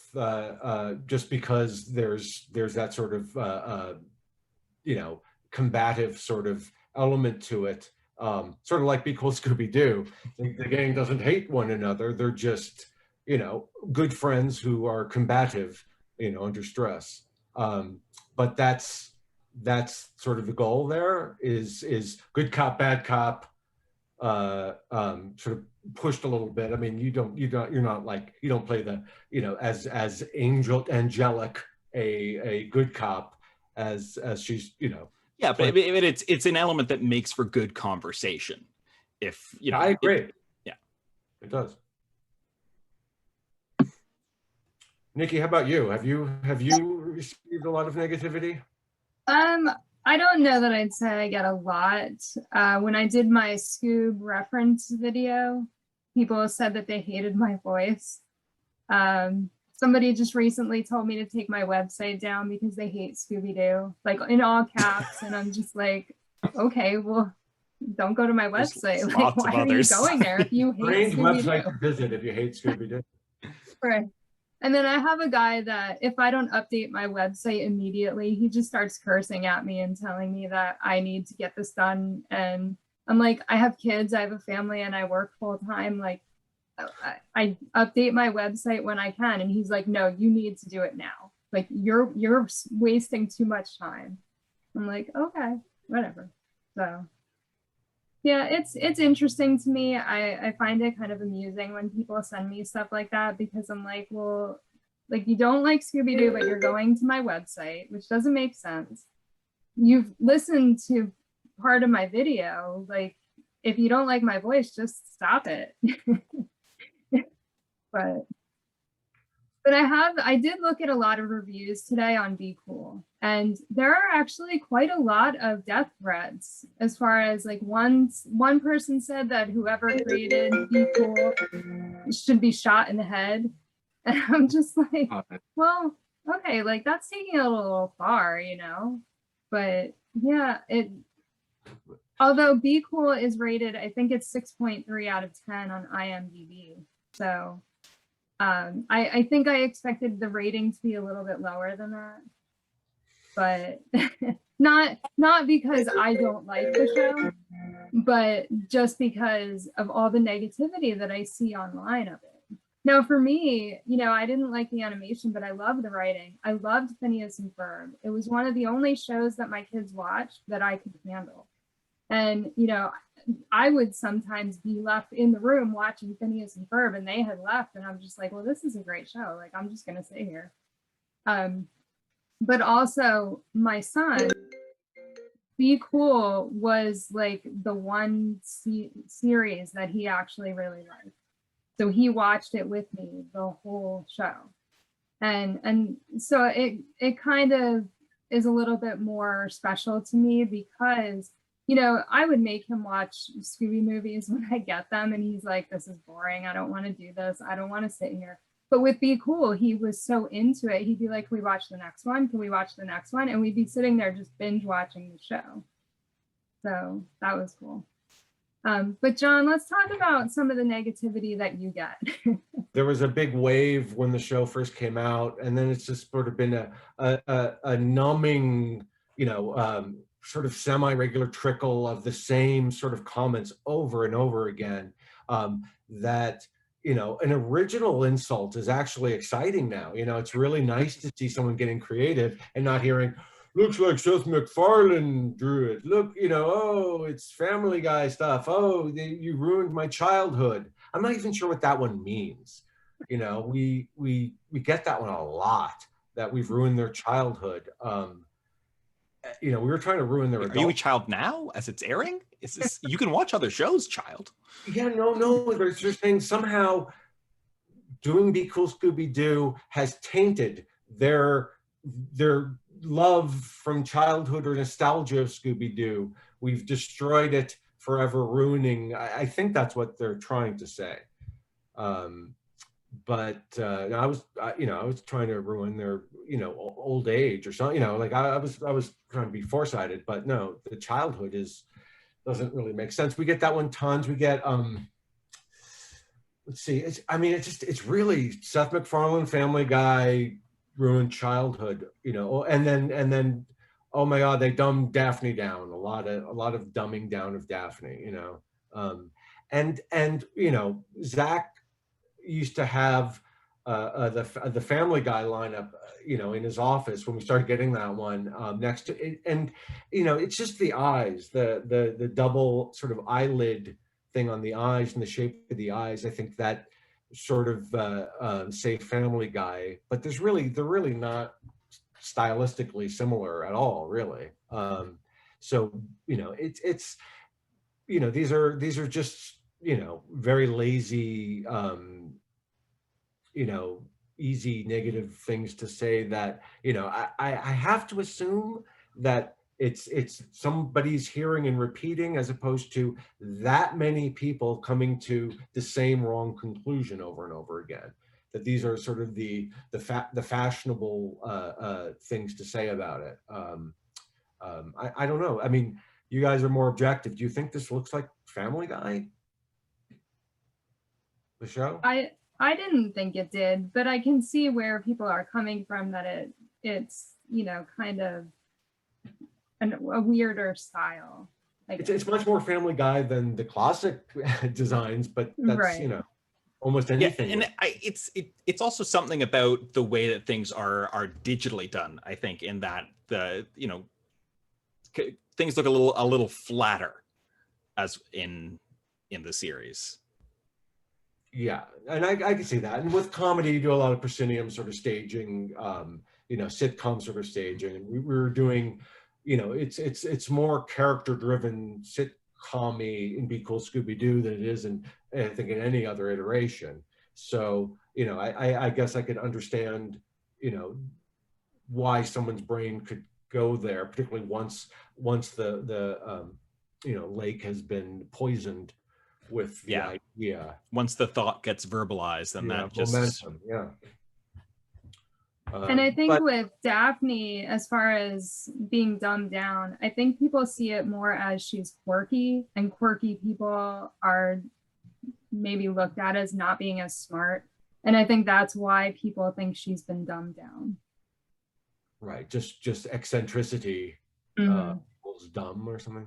just because there's that sort of you know, combative sort of element to it, sort of like Be Cool Scooby-Doo. The gang doesn't hate one another. They're just, you know, good friends who are combative, you know, under stress. But that's sort of the goal there, is good cop, bad cop, sort of pushed a little bit. I mean, you're not like, you don't play the, you know, as angelic a good cop as she's, you know. Yeah, but it's an element that makes for good conversation. If you know, I agree. Yeah, it does. Nikki, how about you? Have you received a lot of negativity? I don't know that I'd say I get a lot. When I did my Scoob reference video, people said that they hated my voice. Somebody just recently told me to take my website down because they hate Scooby-Doo, like in all caps. And I'm just like, okay, well, don't go to my website. Like, why are you going there if you hate Strange website Scooby-Doo? to visit if you hate Scooby-Doo. Right. And then I have a guy that if I don't update my website immediately, he just starts cursing at me and telling me that I need to get this done. And I'm like, I have kids, I have a family, and I work full time. Like, I update my website when I can. And he's like, no, you need to do it now. Like, you're wasting too much time. I'm like, okay, whatever. So yeah, it's interesting to me. I find it kind of amusing when people send me stuff like that, because I'm like, well, like, you don't like Scooby-Doo, but you're going to my website, which doesn't make sense. You've listened to part of my video. Like, if you don't like my voice, just stop it. But I did look at a lot of reviews today on Be Cool, and there are actually quite a lot of death threats, as far as like one person said that whoever created Be Cool should be shot in the head. And I'm just like, well, okay, like that's taking it a little far, you know? But yeah, although Be Cool is rated, I think it's 6.3 out of 10 on IMDb. So I think I expected the rating to be a little bit lower than that, but not because I don't like the show, but just because of all the negativity that I see online of it. Now, for me, you know, I didn't like the animation, but I loved the writing. I loved Phineas and Ferb. It was one of the only shows that my kids watched that I could handle. And, you know, I would sometimes be left in the room watching Phineas and Ferb, and they had left, and I'm just like, well, this is a great show. Like, I'm just going to stay here. But also my son, Be Cool was like the one series that he actually really liked. So he watched it with me the whole show. And so it kind of is a little bit more special to me, because you know, I would make him watch Scooby movies when I get them, and he's like, this is boring. I don't want to do this. I don't want to sit here. But with Be Cool, he was so into it. He'd be like, can we watch the next one? Can we watch the next one? And we'd be sitting there just binge watching the show. So that was cool. But John, let's talk about some of the negativity that you get. There was a big wave when the show first came out, and then it's just sort of been a numbing, you know, sort of semi-regular trickle of the same sort of comments over and over again, that, you know, an original insult is actually exciting now. You know, it's really nice to see someone getting creative and not hearing, looks like Seth MacFarlane drew it. Look, you know, oh, it's Family Guy stuff. Oh, you ruined my childhood. I'm not even sure what that one means. You know, we get that one a lot, that we've ruined their childhood. You know, we were trying to ruin their adult. Are you a child now as it's airing? Is this, you can watch other shows, child. Yeah, no, they're just saying somehow doing Be Cool Scooby-Doo has tainted their love from childhood or nostalgia of Scooby-Doo. We've destroyed it, forever ruining. I think that's what they're trying to say. But I was trying to ruin their, you know, old age or something, you know, like I was trying to be foresighted, but no, the childhood doesn't really make sense. We get that one tons. We get, let's see. It's really Seth MacFarlane, Family Guy, ruined childhood, you know, and then, oh my God, they dumbed Daphne down. A lot of dumbing down of Daphne, you know, and you know, Zach used to have the Family Guy lineup, you know, in his office when we started getting that one next to it, and you know, it's just the eyes, the double sort of eyelid thing on the eyes and the shape of the eyes. I think that sort of say Family Guy, but they're really not stylistically similar at all, really. So you know, it's you know, these are just, you know, very lazy, you know, easy negative things to say that, you know, I have to assume that it's somebody's hearing and repeating, as opposed to that many people coming to the same wrong conclusion over and over again. That these are sort of the fashionable things to say about it. I don't know. I mean, you guys are more objective. Do you think this looks like Family Guy? The show? I didn't think it did, but I can see where people are coming from, that it's, you know, kind of a weirder style. It's much more Family Guy than the classic designs, but that's right. You know, almost anything. Yeah, and it's also something about the way that things are digitally done, I think, in that the, you know, things look a little flatter as in the series. Yeah, and I can see that. And with comedy, you do a lot of proscenium sort of staging, you know, sitcom sort of staging. And we were doing, you know, it's more character-driven sitcom-y in Be Cool Scooby-Doo than it is in, I think, in any other iteration. So, you know, I guess I could understand, you know, why someone's brain could go there, particularly once the you know, lake has been poisoned with the idea. Once the thought gets verbalized, then that just momentum, and I think with Daphne, as far as being dumbed down, I think people see it more as she's quirky, and quirky people are maybe looked at as not being as smart. And I think that's why people think she's been dumbed down. Right, just eccentricity equals dumb or something.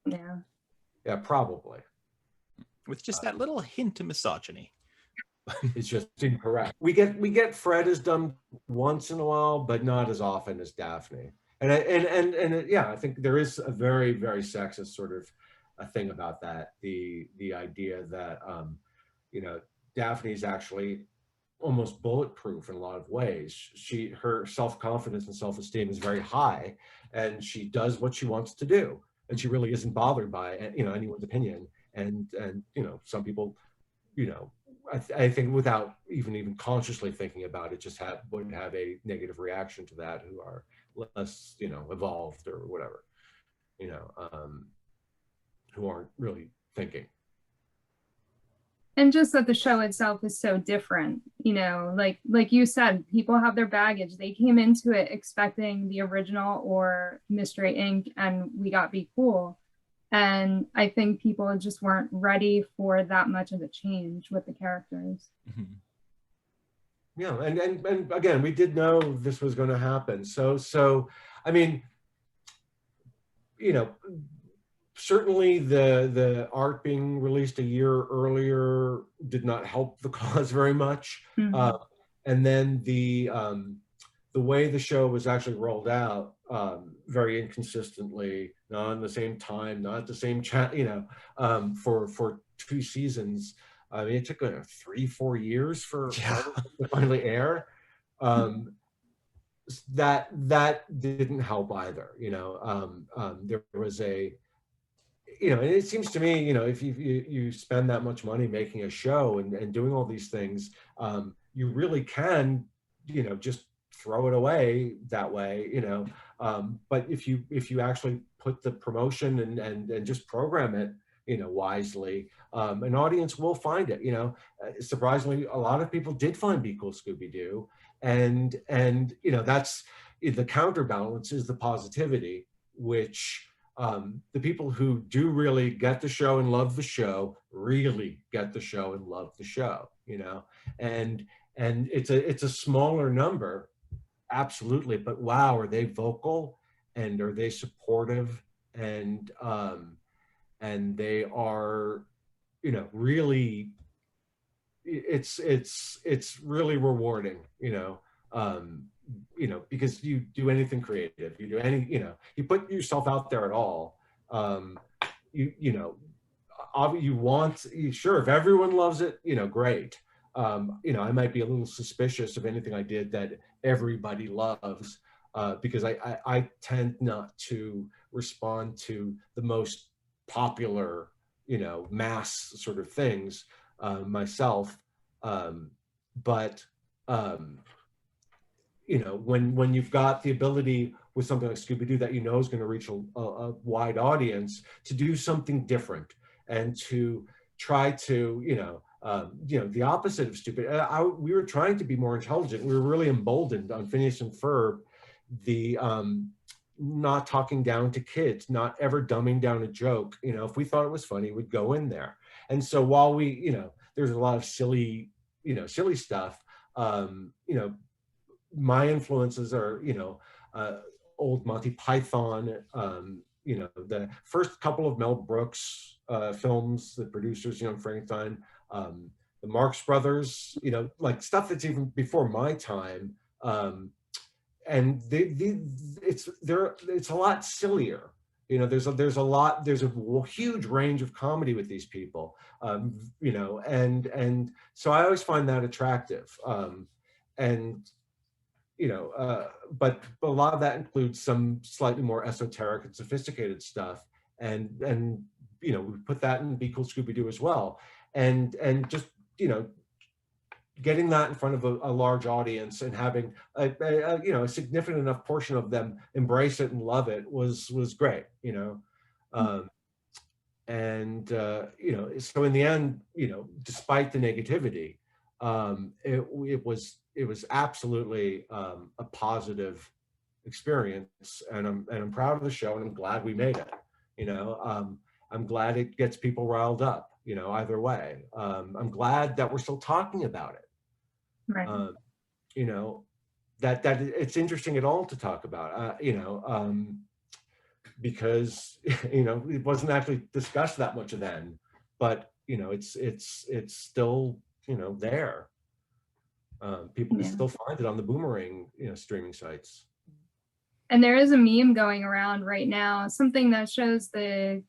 Yeah, probably. With just that little hint of misogyny. It's just incorrect. We get Fred as dumb once in a while, but not as often as Daphne. And yeah, I think there is a very, very sexist sort of a thing about that. The idea that you know, Daphne's actually almost bulletproof in a lot of ways. Her self-confidence and self-esteem is very high, and she does what she wants to do, and she really isn't bothered by, you know, anyone's opinion. And you know, some people, you know, I think without even consciously thinking about it, just would have a negative reaction to that, who are less, you know, evolved or whatever, you know, who aren't really thinking. And just that the show itself is so different, you know, like you said, people have their baggage. They came into it expecting the original or Mystery Inc., and we got Be Cool. And I think people just weren't ready for that much of a change with the characters. Mm-hmm. Yeah, and again, we did know this was going to happen. So I mean, you know, certainly the art being released a year earlier did not help the cause very much. Mm-hmm. And then the way the show was actually rolled out, very inconsistently, not on the same time, not at the same you know, for 2 seasons. I mean, it took 3-4 years for to finally air. That didn't help either. You know, there was a, you know, and it seems to me, you know, if you spend that much money making a show and doing all these things, you really can, you know, just throw it away that way, you know. But if you actually put the promotion and just program it, you know, wisely, an audience will find it. You know, surprisingly, a lot of people did find Be Cool Scooby-Doo, and you know, that's the counterbalance is the positivity, which the people who do really get the show and love the show really get the show and love the show, you know, and it's a smaller number, absolutely, but wow, are they vocal and are they supportive, and they are, you know, really, it's really rewarding, you know, because you do anything creative, you do any, you know, you put yourself out there at all, you know, you want, sure, if everyone loves it, you know, great. You know, I might be a little suspicious of anything I did that everybody loves, because I tend not to respond to the most popular, you know, mass sort of things myself. But you know, when you've got the ability with something like Scooby-Doo that you know is going to reach a wide audience, to do something different and to try to, you know, the opposite of stupid. We were trying to be more intelligent. We were really emboldened on Phineas and Ferb, the not talking down to kids, not ever dumbing down a joke. You know, if we thought it was funny, we'd go in there. And so while we, you know, there's a lot of silly stuff, you know, my influences are, you know, old Monty Python, you know, the first couple of Mel Brooks films, the producers, Young Frankenstein, the Marx Brothers, you know, like stuff that's even before my time. And it's a lot sillier. You know, there's a huge range of comedy with these people, you know, and so I always find that attractive. And you know, but a lot of that includes some slightly more esoteric and sophisticated stuff, and you know, we put that in Be Cool Scooby-Doo as well, and just, you know, getting that in front of a large audience and having you know, a significant enough portion of them embrace it and love it was great, you know. And you know, so in the end, you know, despite the negativity, it was absolutely a positive experience, and I'm proud of the show, and I'm glad we made it. You know, I'm glad it gets people riled up, you know, either way. I'm glad that we're still talking about it. Right. You know, that it's interesting at all to talk about, you know, because, you know, it wasn't actually discussed that much then, but, you know, it's still, you know, there. People can still find it on the Boomerang, you know, streaming sites. And there is a meme going around right now, something that shows the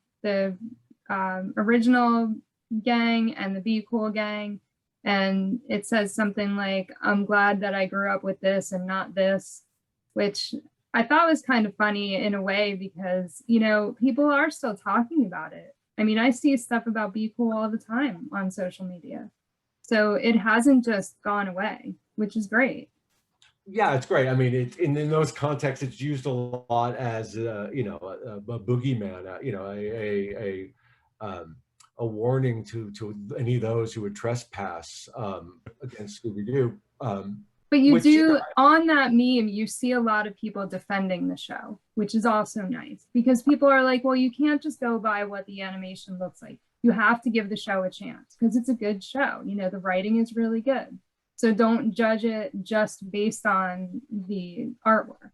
original gang and the Be Cool gang, and it says something like, "I'm glad that I grew up with this and not this," which I thought was kind of funny in a way, because, you know, people are still talking about it. I mean, I see stuff about Be Cool all the time on social media. So it hasn't just gone away, which is great. Yeah, it's great. I mean, in those contexts, it's used a lot as, you know, a boogeyman, you know, a warning to any of those who would trespass against Scooby-Doo. But you do, on that meme, you see a lot of people defending the show, which is also nice, because people are like, well, you can't just go by what the animation looks like. You have to give the show a chance because it's a good show. You know, the writing is really good. So don't judge it just based on the artwork.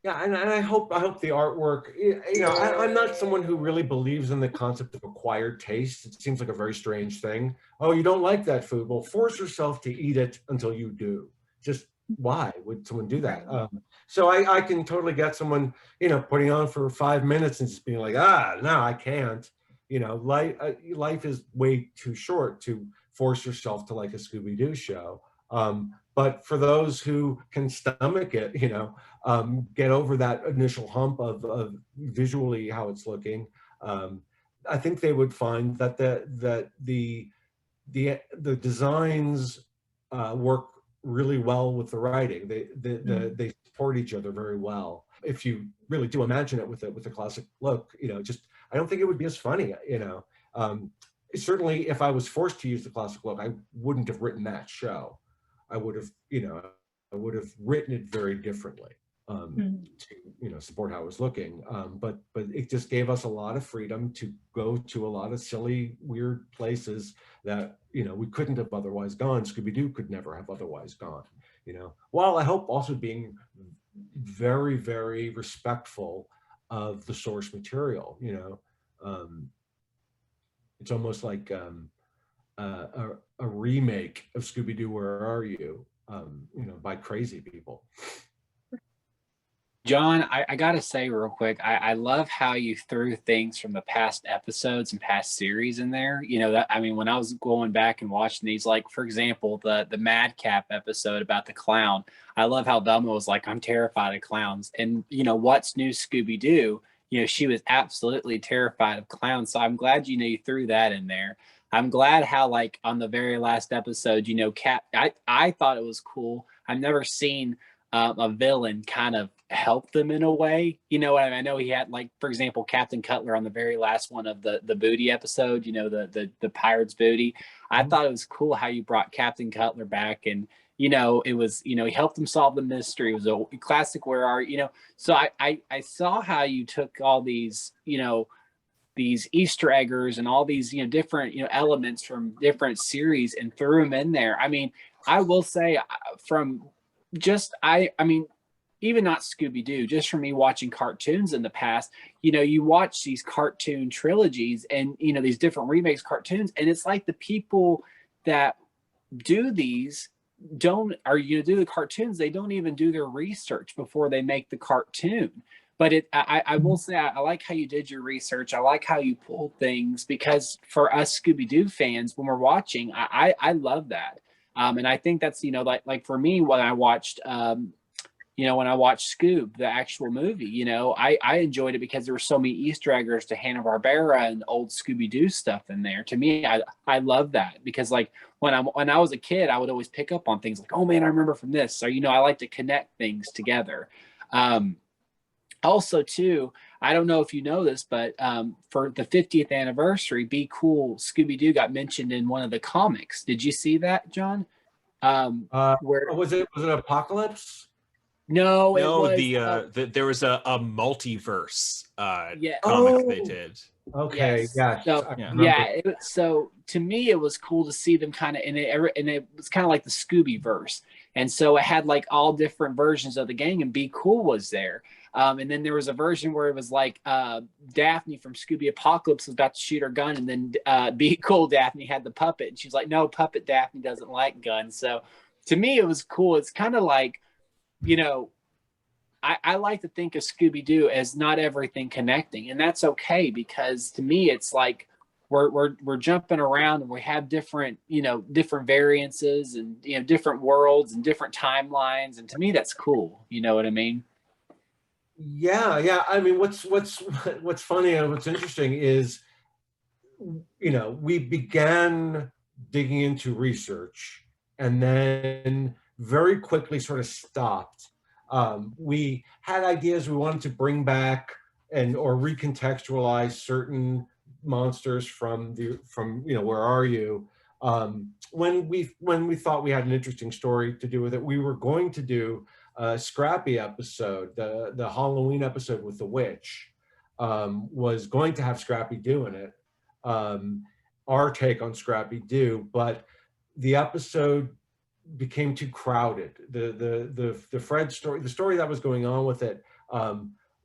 Yeah, and I hope the artwork, you know, I'm not someone who really believes in the concept of acquired taste. It seems like a very strange thing. Oh, you don't like that food? Well, force yourself to eat it until you do. Just why would someone do that? So I can totally get someone, you know, putting on for 5 minutes and just being like, no, I can't. You know, life is way too short to force yourself to like a Scooby-Doo show. But for those who can stomach it, you know, get over that initial hump of visually how it's looking, I think they would find that the designs work really well with the writing. They support each other very well. If you really do imagine it with a classic look, you know, just I don't think it would be as funny, you know. Certainly, if I was forced to use the classic look, I wouldn't have written that show. I would have, you know, written it very differently. to support how it was looking. But it just gave us a lot of freedom to go to a lot of silly, weird places that we couldn't have otherwise gone. Scooby-Doo could never have otherwise gone. While I hope also being very, very respectful of the source material. It's almost like a remake of Scooby-Doo Where Are You, by crazy people. John, I gotta say real quick, I love how you threw things from the past episodes and past series in there. When I was going back and watching these, like for example, the Madcap episode about the clown, I love how Velma was like, I'm terrified of clowns. And What's New Scooby-Doo, she was absolutely terrified of clowns. So I'm glad you threw that in there. I'm glad how like on the very last episode, I thought it was cool. I've never seen a villain kind of help them in a way. I know he had, like, for example, Captain Cutler on the very last one of the booty episode, the pirate's booty. I thought it was cool how you brought Captain Cutler back, and it was, he helped them solve the mystery. It was a classic Where Are You. So I saw how you took all these these Easter eggers and all these different elements from different series and threw them in there. I mean, I will say from just even not Scooby-Doo, just from me watching cartoons in the past, you watch these cartoon trilogies and, these different remakes cartoons, and it's like the people that do these do the cartoons, they don't even do their research before they make the cartoon. But I will say, I like how you did your research. I like how you pulled things, because for us Scooby-Doo fans, when we're watching, I love that. And I think that's, like for me, when I watched, Scoob, the actual movie, I enjoyed it because there were so many Easter eggers to Hanna-Barbera and old Scooby-Doo stuff in there. To me, I love that, because like when I was a kid, I would always pick up on things like, oh man, I remember from this. So, I like to connect things together. Also too, I don't know if you know this, but for the 50th anniversary, Be Cool Scooby-Doo got mentioned in one of the comics. Did you see that, John? Where was it No, No, it was there was a multiverse yeah. comic they did. Okay, yes. yes. So to me, it was cool to see them kind of and it was kind of like the Scooby verse, and so it had like all different versions of the gang, and Be Cool was there. And then there was a version where it was like Daphne from Scooby Apocalypse was about to shoot her gun, and then Be Cool Daphne had the puppet, and she's like, no, puppet Daphne doesn't like guns. So to me, it was cool. It's kind of like, I like to think of Scooby-Doo as not everything connecting, and that's okay, because to me, it's like we're jumping around and we have different variances and different worlds and different timelines, and to me, that's cool. You know what I mean? Yeah. I mean, what's funny and what's interesting is, we began digging into research and then very quickly sort of stopped. We had ideas we wanted to bring back or recontextualize certain monsters from Where Are You? When we thought we had an interesting story to do with it, we were going to do a Scrappy episode, the Halloween episode with the witch, was going to have Scrappy-Doo in it, our take on Scrappy-Doo, but the episode became too crowded. The Fred story, the story that was going on with it,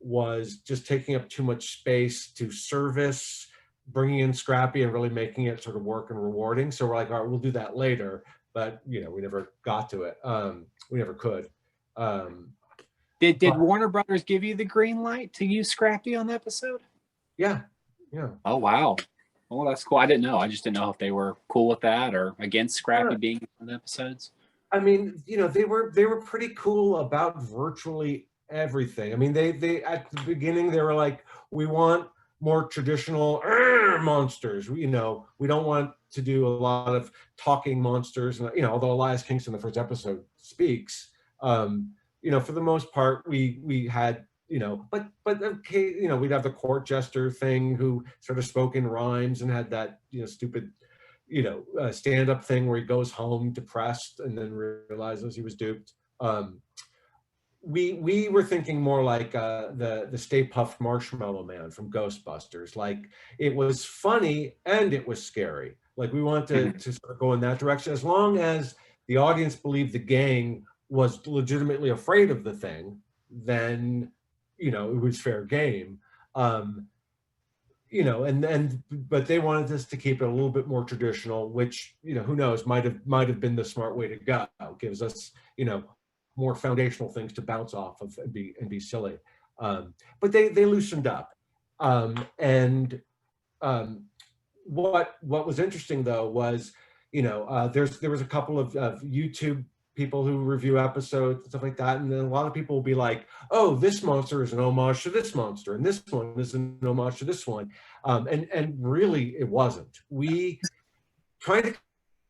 was just taking up too much space to service bringing in Scrappy and really making it sort of work and rewarding. So we're like, all right, we'll do that later, but we never got to it. We never could. Did Warner Brothers give you the green light to use Scrappy on the episode? Yeah. Oh wow. Well, that's cool. I didn't know. I just didn't know if they were cool with that or against Scrappy being on the episodes. I mean, they were pretty cool about virtually everything. I mean, they at the beginning they were like, we want more traditional monsters. We don't want to do a lot of talking monsters. And although Elias Kingston, the first episode, speaks, for the most part, we had, but okay, we'd have the court jester thing who sort of spoke in rhymes and had that, stupid, stand-up thing where he goes home depressed and then realizes he was duped. we were thinking more like the Stay Puft Marshmallow Man from Ghostbusters. Like, it was funny and it was scary. Like, we wanted to sort of go in that direction, as long as the audience believed the gang was legitimately afraid of the thing, then, you know, it was fair game. You know, but they wanted us to keep it a little bit more traditional, which, you know, who knows, might have been the smart way to go. It gives us, you know, more foundational things to bounce off of and be silly. But they loosened up. What was interesting though was, you know, there was a couple of YouTube people who review episodes and stuff like that, and then a lot of people will be like, oh, this monster is an homage to this monster, and this one is an homage to this one. And really it wasn't. We tried to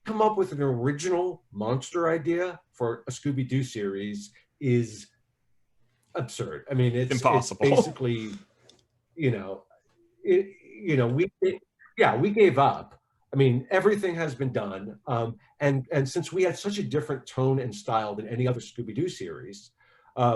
come up with an original monster idea for a Scooby-Doo series is absurd. I mean, it's impossible. It's basically, you know, we gave up. I mean, everything has been done. And since we had such a different tone and style than any other Scooby-Doo series,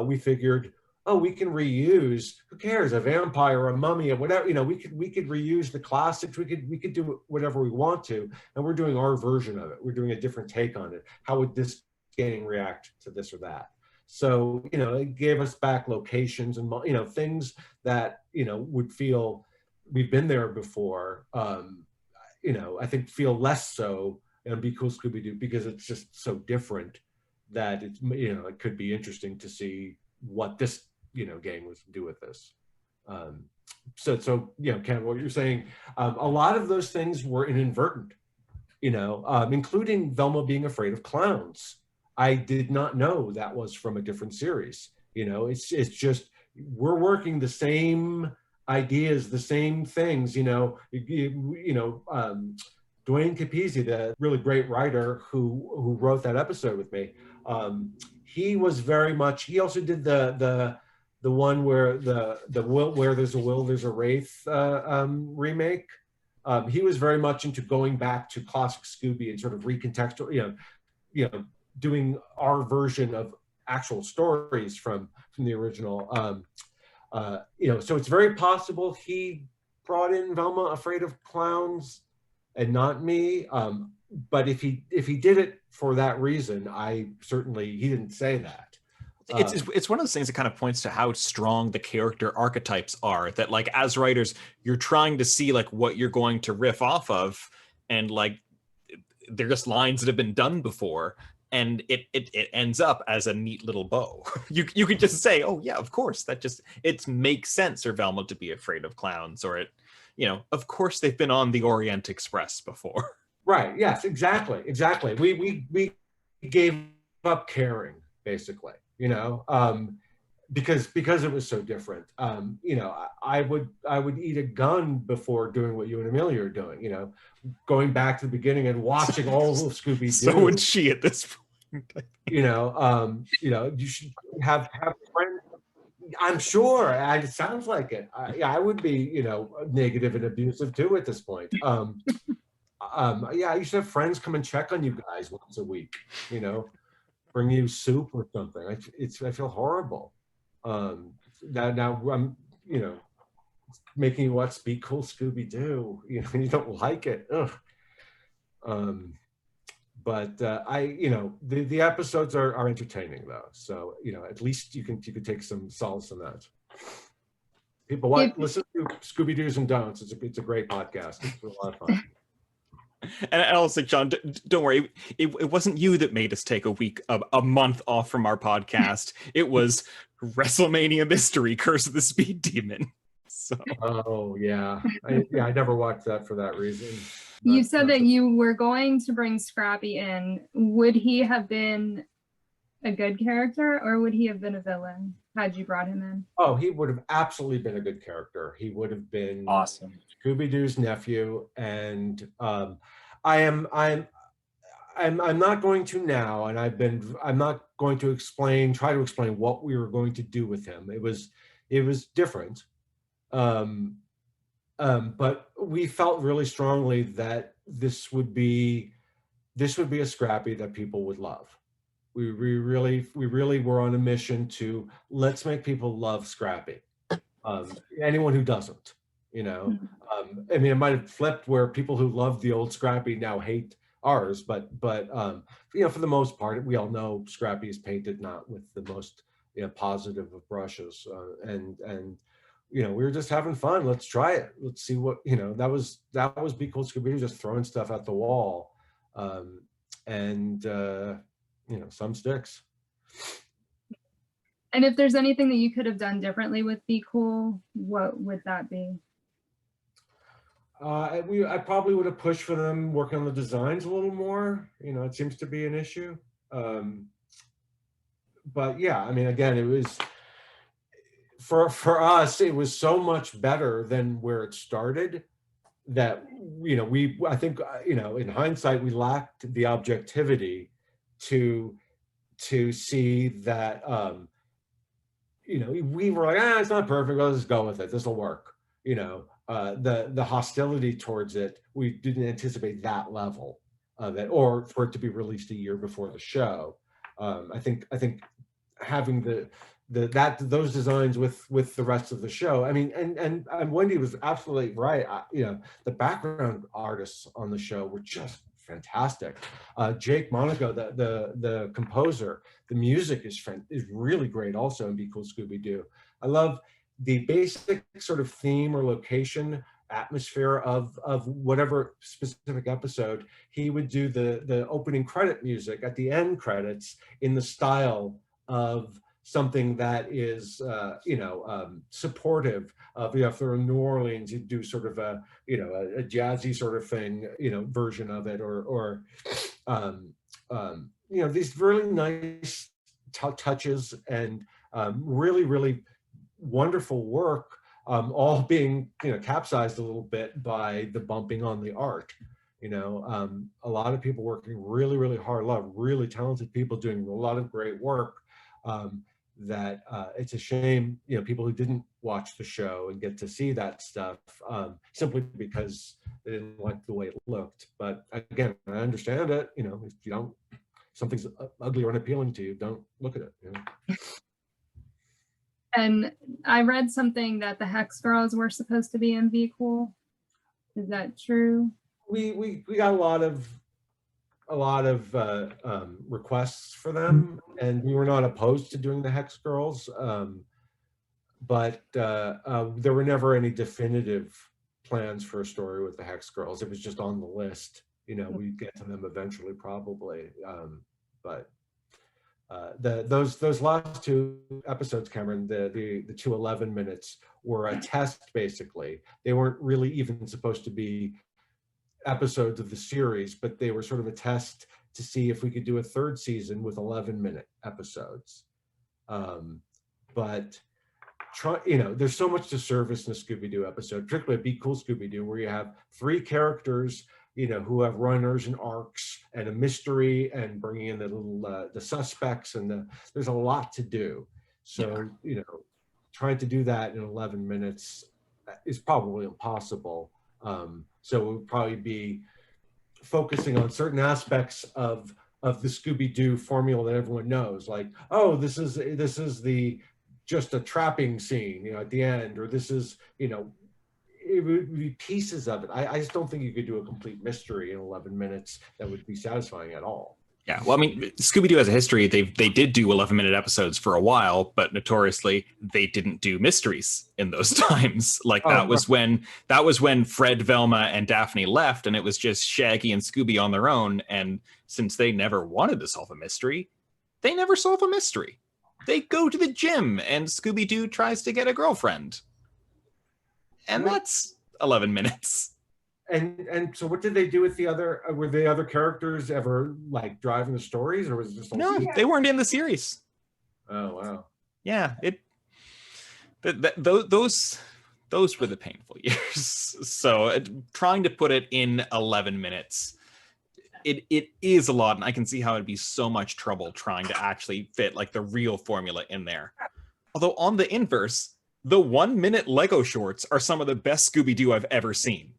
we figured, oh, we can reuse, who cares, a vampire, a mummy, or whatever, you know, we could reuse the classics, we could do whatever we want to, and we're doing our version of it. We're doing a different take on it. How would this gang react to this or that? So, you know, it gave us back locations and, you know, things that, you know, would feel, we've been there before, you know, I think feel less so in Be Cool Scooby-Doo, because it's just so different that it's, you know, it could be interesting to see what this, you know, gang was do with this. So you know, Ken, what you're saying, a lot of those things were inadvertent, you know, including Velma being afraid of clowns. I did not know that was from a different series. You know, it's just, we're working the same ideas, the same things, you know, Dwayne Capizzi, the really great writer who wrote that episode with me, he was very much, he also did the one where the will, where there's a will, there's a wraith remake. He was very much into going back to classic Scooby and sort of recontextual, you know, doing our version of actual stories from the original. You know, so it's very possible he brought in Velma Afraid of Clowns and not me. But if he did it for that reason, he didn't say that. It's one of those things that kind of points to how strong the character archetypes are, that like as writers, you're trying to see like what you're going to riff off of, and like they're just lines that have been done before. And it ends up as a neat little bow. You could just say, oh yeah, of course, it makes sense for Velma to be afraid of clowns, or you know, of course they've been on the Orient Express before. Right, yes, exactly. We gave up caring, basically, you know, because it was so different. You know, I would eat a gun before doing what you and Amelia are doing, you know, going back to the beginning and watching all of Scooby-Doo. So would she at this point. You know, you should have friends. I'm sure. It sounds like it. I would be, you know, negative and abusive too at this point. Yeah, you should have friends come and check on you guys once a week. You know, bring you soup or something. I feel horrible. Now I'm, you know, making you watch Be Cool Scooby-Doo. You know, you don't like it. Ugh. But you know, the episodes are entertaining though. So, you know, at least you can take some solace in that. People listen to Scooby-Doos and Don'ts. It's a great podcast. It's a lot of fun. And also, John, don't worry. It wasn't you that made us take a month off from our podcast. It was WrestleMania Mystery: Curse of the Speed Demon. So. Oh yeah, I never watched that for that reason. You said that you were going to bring Scrappy in. Would he have been a good character, or would he have been a villain had you brought him in? Oh, he would have absolutely been a good character. He would have been awesome. Scooby-Doo's nephew, and I'm not going to now, and I'm not going to try to explain what we were going to do with him. It was different. But we felt really strongly that this would be a Scrappy that people would love. We really were on a mission to let's make people love Scrappy. Anyone who doesn't, you know, I mean, it might have flipped where people who love the old Scrappy now hate ours, but you know, for the most part, we all know Scrappy is painted not with the most, you know, positive of brushes, and you know, we were just having fun. Let's try it. Let's see what, you know, that was Be Cool Scooby-Doo, just throwing stuff at the wall, and you know, some sticks. And if there's anything that you could have done differently with Be Cool, what would that be? I probably would have pushed for them working on the designs a little more. You know, it seems to be an issue. But yeah, I mean, again, it was for us, it was so much better than where it started that, you know, I think, you know, in hindsight, we lacked the objectivity to see that, you know, we were like, it's not perfect, let's just go with it, this will work. You know, the hostility towards it, we didn't anticipate that level of it, or for it to be released a year before the show. I think having those designs with the rest of the show, I mean, and Wendy was absolutely right. You know, the background artists on the show were just fantastic. Jake Monaco, the composer, the music is really great also in Be Cool Scooby-Doo. I love the basic sort of theme or location atmosphere of whatever specific episode. He would do the opening credit music at the end credits in the style of something that is, you know, supportive of, you know, if they're in New Orleans, you do sort of a, you know, a jazzy sort of thing, you know, version of it, or you know, these really nice touches and really, really wonderful work, all being, you know, capsized a little bit by the bumping on the art. You know, a lot of people working really, really hard, a lot of really talented people doing a lot of great work. That it's a shame, you know, people who didn't watch the show and get to see that stuff simply because they didn't like the way it looked. But again, I understand it. You know, if you don't, something's ugly or unappealing to you, don't look at it. You know? And I read something that the Hex Girls were supposed to be in Be Cool. Is that true? We got a lot of requests for them, and we were not opposed to doing the Hex Girls, but there were never any definitive plans for a story with the Hex Girls. It was just on the list. You know, we'd get to them eventually, probably. But those last two episodes, Cameron, the 2 11 minutes were a test. Basically, they weren't really even supposed to be episodes of the series, but they were sort of a test to see if we could do a third season with 11-minute episodes. But you know, there's so much to service in a Scooby-Doo episode, particularly Be Cool Scooby-Doo, where you have 3 characters, you know, who have runners and arcs and a mystery and bringing in the little the suspects, and there's a lot to do. So, you know, trying to do that in 11 minutes is probably impossible. So it would probably be focusing on certain aspects of the Scooby-Doo formula that everyone knows, like, oh, this is just a trapping scene, you know, at the end, or this is, you know, it would be pieces of it. I just don't think you could do a complete mystery in 11 minutes that would be satisfying at all. Yeah, well, I mean, Scooby-Doo has a history. They did do 11-minute episodes for a while, but notoriously they didn't do mysteries in those times. Like that was when Fred, Velma, and Daphne left, and it was just Shaggy and Scooby on their own. And since they never wanted to solve a mystery, they never solve a mystery. They go to the gym, and Scooby-Doo tries to get a girlfriend, and that's 11 minutes. And so what did they do with the other, were the other characters ever like driving the stories, or was it just no, they weren't in the series. Oh wow. Yeah, those were the painful years. So trying to put it in 11 minutes, it is a lot, and I can see how it'd be so much trouble trying to actually fit like the real formula in there. Although on the inverse, the 1-minute Lego shorts are some of the best Scooby-Doo I've ever seen,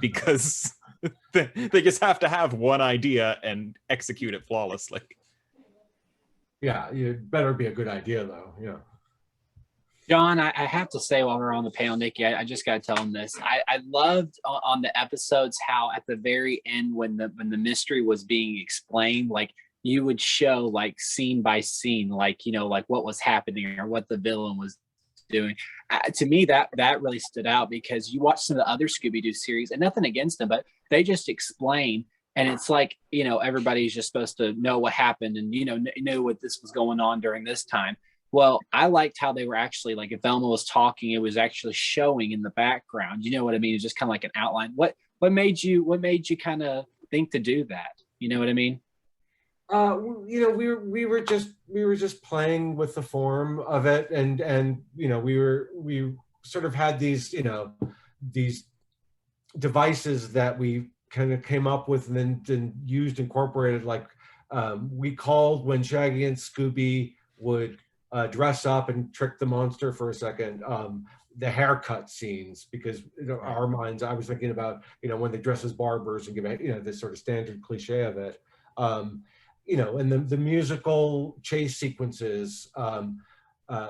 because they just have to have one idea and execute it flawlessly. Yeah, it better be a good idea though. Yeah. John, I have to say while we're on the panel, Nikki, I just got to tell him this. I loved on the episodes how at the very end when the mystery was being explained, like you would show like scene by scene, like, you know, like what was happening or what the villain was doing. To me, that really stood out because you watch some of the other Scooby-Doo series, and nothing against them, but they just explain. And it's like, you know, everybody's just supposed to know what happened and, you know what this was going on during this time. Well, I liked how they were actually, like, if Velma was talking, it was actually showing in the background. You know what I mean? It's just kind of like an outline. What made you kind of think to do that? You know what I mean? You know, we were just playing with the form of it, and you know, we sort of had these, you know, these devices that we kind of came up with and then used, incorporated. Like we called when Shaggy and Scooby would dress up and trick the monster for a second, the haircut scenes, because in our minds, I was thinking about, you know, when they dress as barbers and give it, you know, this sort of standard cliche of it. You know, and the musical chase sequences,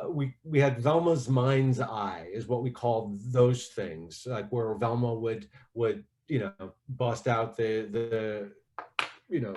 we had Velma's mind's eye is what we called those things, like where Velma would you know, bust out the you know,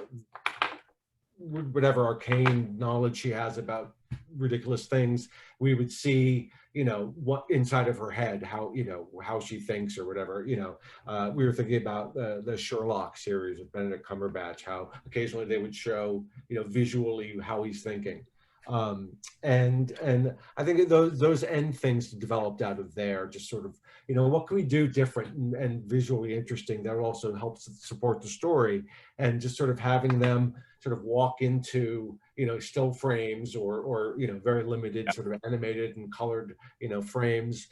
whatever arcane knowledge she has about ridiculous things. We would see, you know, what inside of her head, how, you know, how she thinks or whatever. You know, we were thinking about the Sherlock series with Benedict Cumberbatch, how occasionally they would show, you know, visually how he's thinking. And I think those end things developed out of there, just sort of, you know, what can we do different and visually interesting that also helps support the story, and just sort of having them sort of walk into, you know, still frames or you know, very limited sort of animated and colored, you know, frames,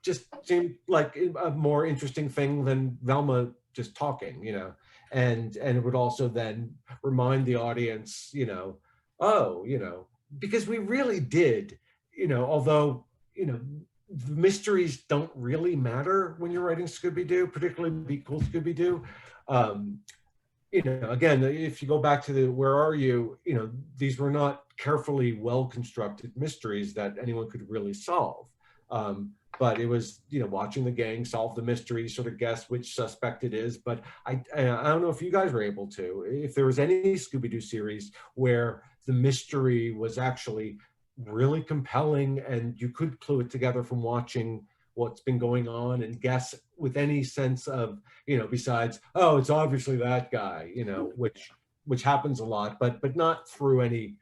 just seemed like a more interesting thing than Velma just talking, you know, and it would also then remind the audience, you know, oh, you know, because we really did, you know, although, you know, the mysteries don't really matter when you're writing Scooby-Doo, particularly Be Cool Scooby-Doo. You know, again, if you go back to the Where Are You, you know, these were not carefully well-constructed mysteries that anyone could really solve. But it was, you know, watching the gang solve the mystery, sort of guess which suspect it is. But I don't know if you guys were able to, if there was any Scooby-Doo series where the mystery was actually really compelling and you could clue it together from watching what's been going on and guess with any sense of, you know, besides, oh, it's obviously that guy, you know, which happens a lot, but not through any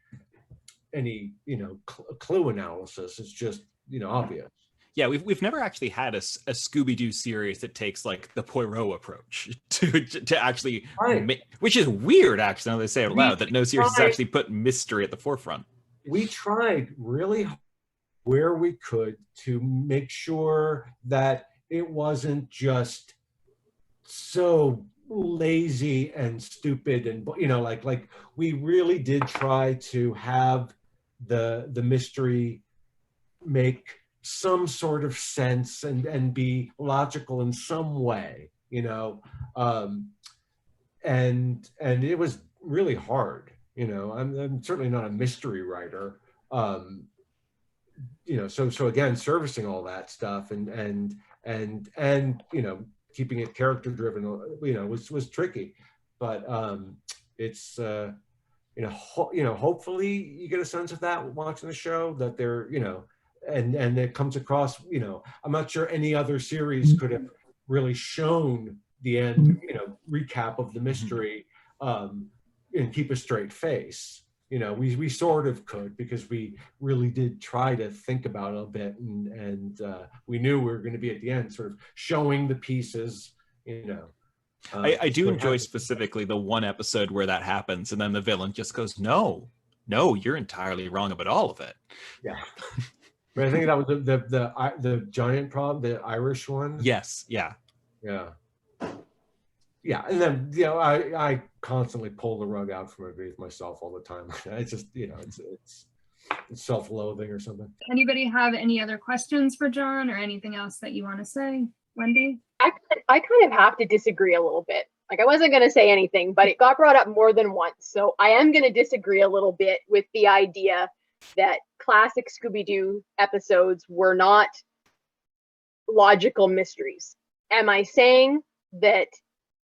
you know, clue analysis. It's just, you know, obvious. Yeah, we've never actually had a Scooby-Doo series that takes like the Poirot approach to actually make, which is weird, actually, now they say it loud, that no series has actually put mystery at the forefront. We tried really hard where we could to make sure that it wasn't just so lazy and stupid, and, you know, like we really did try to have the mystery make some sort of sense and be logical in some way, you know, and it was really hard, you know. I'm certainly not a mystery writer, you know, so again, servicing all that stuff and you know, keeping it character driven, you know, was tricky, but it's you know, hopefully you get a sense of that watching the show, that they're, you know, and it comes across, you know, I'm not sure any other series could have really shown the end, you know, recap of the mystery, and keep a straight face. You know, we sort of could, because we really did try to think about it a bit, and we knew we were going to be at the end sort of showing the pieces, you know. I do enjoy specifically the one episode where that happens, and then the villain just goes, no, you're entirely wrong about all of it. Yeah. But I think that was the giant problem, the Irish one. Yes. Yeah. Yeah. Yeah. And then, you know, I constantly pull the rug out from underneath myself all the time. It's just, you know, it's self-loathing or something. Anybody have any other questions for Jon or anything else that you want to say? Wendy? I kind of have to disagree a little bit. like I wasn't going to say anything, but it got brought up more than once. So I am going to disagree a little bit with the idea that classic Scooby-Doo episodes were not logical mysteries. Am I saying that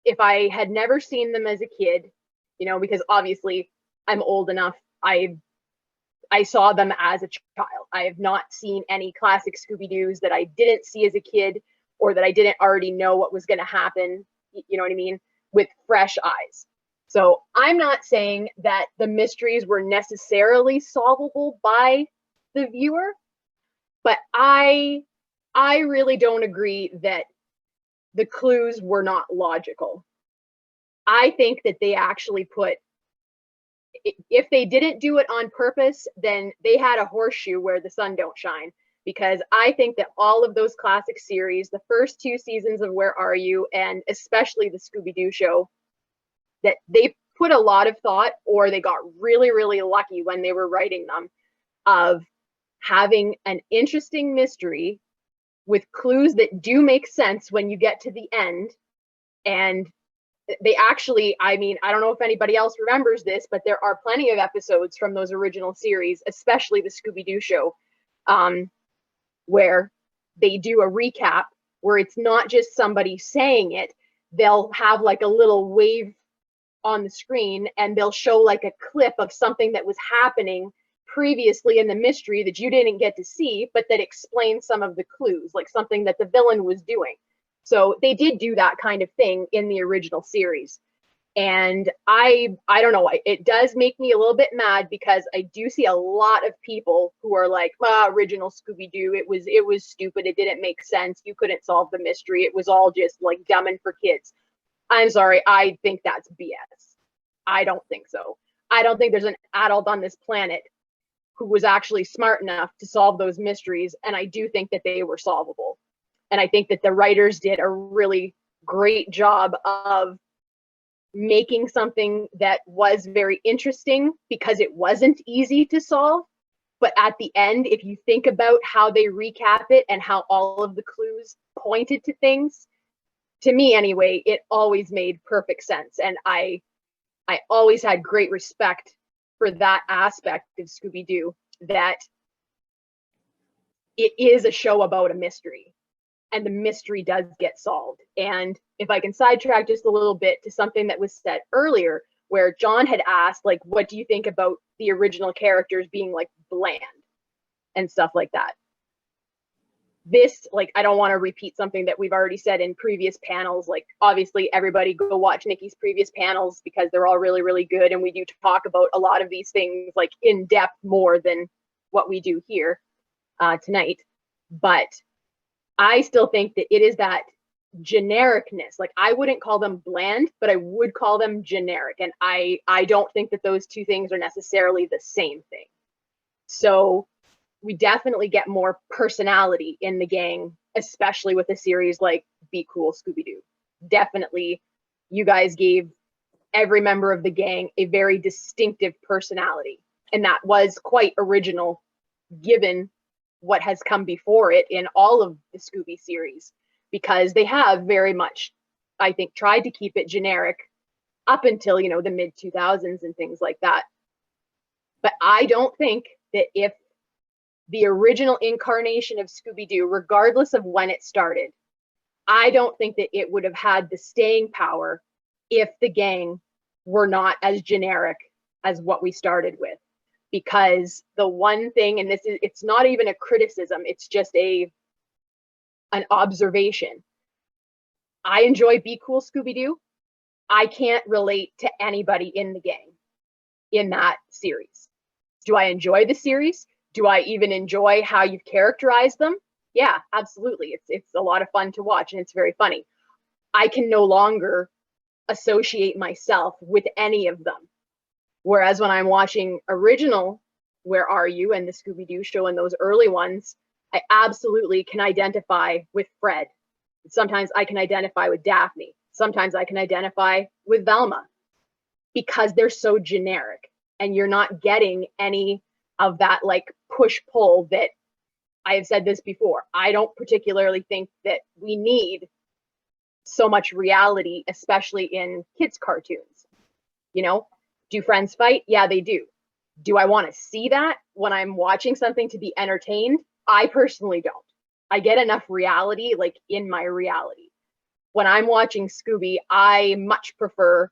if I had never seen them as a kid, you know, because obviously I'm old enough, I saw them as a child. I have not seen any classic Scooby-Doos that I didn't see as a kid or that I didn't already know what was going to happen, you know what I mean, with fresh eyes. So I'm not saying that the mysteries were necessarily solvable by the viewer, but I really don't agree that the clues were not logical. I think that they actually put, if they didn't do it on purpose, then they had a horseshoe where the sun don't shine. Because I think that all of those classic series, the first 2 seasons of Where Are You, and especially the Scooby-Doo show, that they put a lot of thought, or they got really, really lucky when they were writing them, of having an interesting mystery with clues that do make sense when you get to the end. And they actually, I mean, I don't know if anybody else remembers this, but there are plenty of episodes from those original series, especially the Scooby-Doo show, where they do a recap where it's not just somebody saying it. They'll have like a little wave on the screen and they'll show like a clip of something that was happening previously in the mystery that you didn't get to see, but that explains some of the clues, like something that the villain was doing. So they did do that kind of thing in the original series. And I don't know, it does make me a little bit mad because I do see a lot of people who are like, original Scooby-Doo, it was stupid, it didn't make sense, you couldn't solve the mystery, it was all just like dumb and for kids. I'm sorry, I think that's BS. I don't think so. I don't think there's an adult on this planet who was actually smart enough to solve those mysteries, and I do think that they were solvable. And I think that the writers did a really great job of making something that was very interesting because it wasn't easy to solve. But at the end, if you think about how they recap it and how all of the clues pointed to things, to me anyway, it always made perfect sense. And I always had great respect for that aspect of Scooby-Doo, that it is a show about a mystery. And the mystery does get solved. And if I can sidetrack just a little bit to something that was said earlier, where Jon had asked, like, what do you think about the original characters being like bland and stuff like that? This, like, I don't want to repeat something that we've already said in previous panels. Like, obviously, everybody go watch Nikki's previous panels because they're all really, really good. And we do talk about a lot of these things, like, in depth more than what we do here tonight. But I still think that it is that genericness. Like, I wouldn't call them bland, but I would call them generic. And I don't think that those two things are necessarily the same thing. So we definitely get more personality in the gang, especially with a series like Be Cool, Scooby-Doo. Definitely, you guys gave every member of the gang a very distinctive personality. And that was quite original, given what has come before it in all of the Scooby series, because they have very much, I think, tried to keep it generic up until, you know, the mid 2000s and things like that. But I don't think that if the original incarnation of Scooby-Doo, regardless of when it started, I don't think that it would have had the staying power if the gang were not as generic as what we started with. Because the one thing, and this is, it's not even a criticism, it's just an observation. I enjoy Be Cool, Scooby-Doo. I can't relate to anybody in the gang in that series. Do I enjoy the series? Do I even enjoy how you've characterized them? Yeah, absolutely. It's a lot of fun to watch and it's very funny. I can no longer associate myself with any of them. Whereas when I'm watching original Where Are You and the Scooby-Doo show and those early ones, I absolutely can identify with Fred. Sometimes I can identify with Daphne. Sometimes I can identify with Velma because they're so generic and you're not getting any of that like push-pull that I have said this before. I don't particularly think that we need so much reality, especially in kids' cartoons. You know, do friends fight? Yeah, they do. Do I want to see that when I'm watching something to be entertained? I personally don't. I get enough reality, like in my reality. When I'm watching Scooby, I much prefer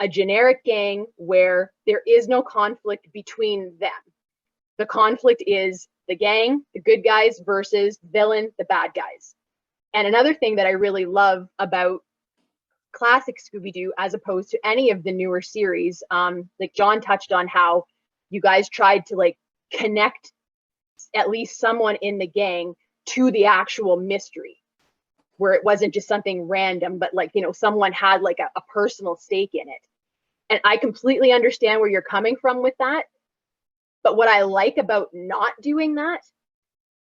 a generic gang where there is no conflict between them. The conflict is the gang, the good guys versus villain, the bad guys. And another thing that I really love about classic Scooby-Doo, as opposed to any of the newer series, like John touched on how you guys tried to like connect at least someone in the gang to the actual mystery, where it wasn't just something random, but like, you know, someone had like a personal stake in it. And I completely understand where you're coming from with that. But what I like about not doing that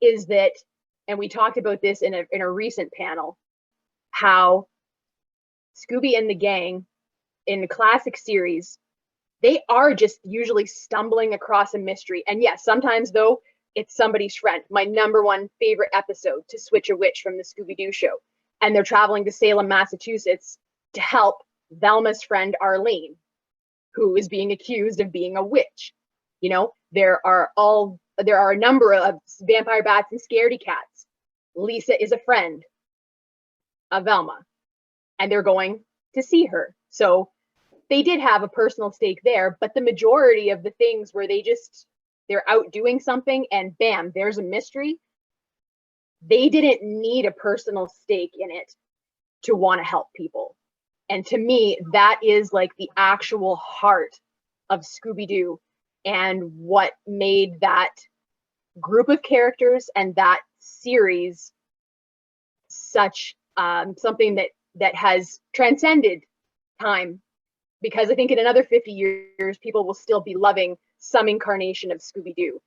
is that, and we talked about this in a recent panel, how Scooby and the gang in the classic series, they are just usually stumbling across a mystery. And yes, sometimes though, it's somebody's friend. My #1 favorite episode, To Switch a Witch from the Scooby-Doo show. And they're traveling to Salem, Massachusetts to help Velma's friend Arlene, who is being accused of being a witch. You know, there are a number of vampire bats and scaredy cats. Lisa is a friend of Velma, and they're going to see her. So they did have a personal stake there, but the majority of the things where they're out doing something and bam, there's a mystery. They didn't need a personal stake in it to want to help people. And to me, that is like the actual heart of Scooby-Doo and what made that group of characters and that series such something that has transcended time. Because I think in another 50 years, people will still be loving some incarnation of Scooby-Doo.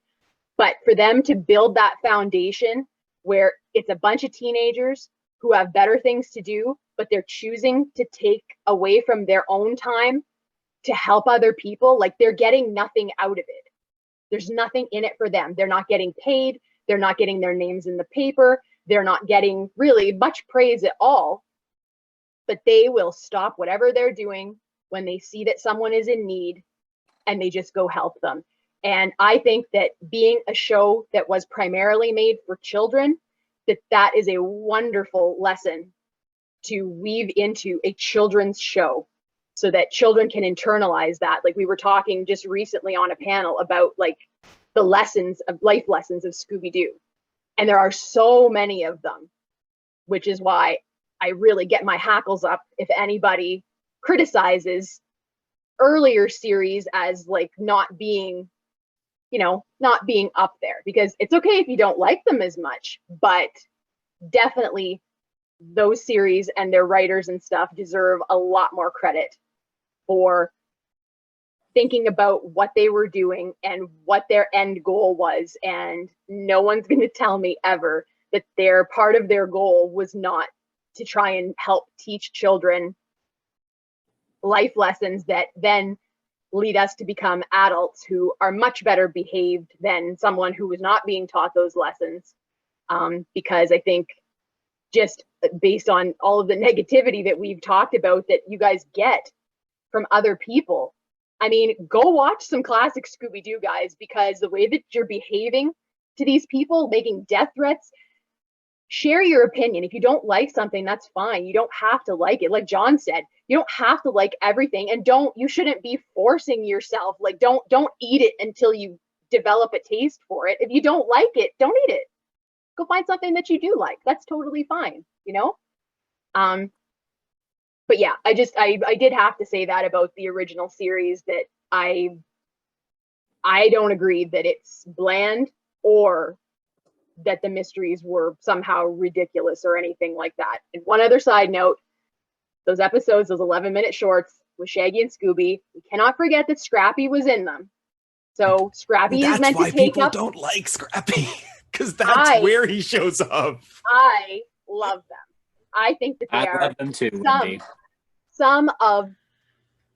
But for them to build that foundation where it's a bunch of teenagers who have better things to do, but they're choosing to take away from their own time to help other people, like they're getting nothing out of it. There's nothing in it for them. They're not getting paid. They're not getting their names in the paper. They're not getting really much praise at all. But they will stop whatever they're doing when they see that someone is in need and they just go help them. And I think that being a show that was primarily made for children, that is a wonderful lesson to weave into a children's show so that children can internalize that. Like we were talking just recently on a panel about like the lessons of life lessons of Scooby-Doo. And there are so many of them, which is why I really get my hackles up if anybody criticizes earlier series as like not being, you know, not being up there, because it's okay if you don't like them as much, but definitely those series and their writers and stuff deserve a lot more credit for thinking about what they were doing and what their end goal was. And no one's going to tell me ever that their part of their goal was not to try and help teach children life lessons that then lead us to become adults who are much better behaved than someone who was not being taught those lessons. Because I think just based on all of the negativity that we've talked about that you guys get from other people, I mean, go watch some classic Scooby-Doo, guys, because the way that you're behaving to these people, making death threats, share your opinion. If you don't like something, that's fine. You don't have to like it. Like John said, you don't have to like everything, and you shouldn't be forcing yourself. Like don't eat it until you develop a taste for it. If you don't like it, don't eat it. Go find something that you do like. That's totally fine, you know? But yeah, I did have to say that about the original series, that I don't agree that it's bland or that the mysteries were somehow ridiculous or anything like that. And one other side note, those episodes, those 11-minute shorts with Shaggy and Scooby, we cannot forget that Scrappy was in them. So Scrappy is meant to take up. That's why people don't like Scrappy, because that's where he shows up. I love them. I think that they I love them too, Wendy. Some of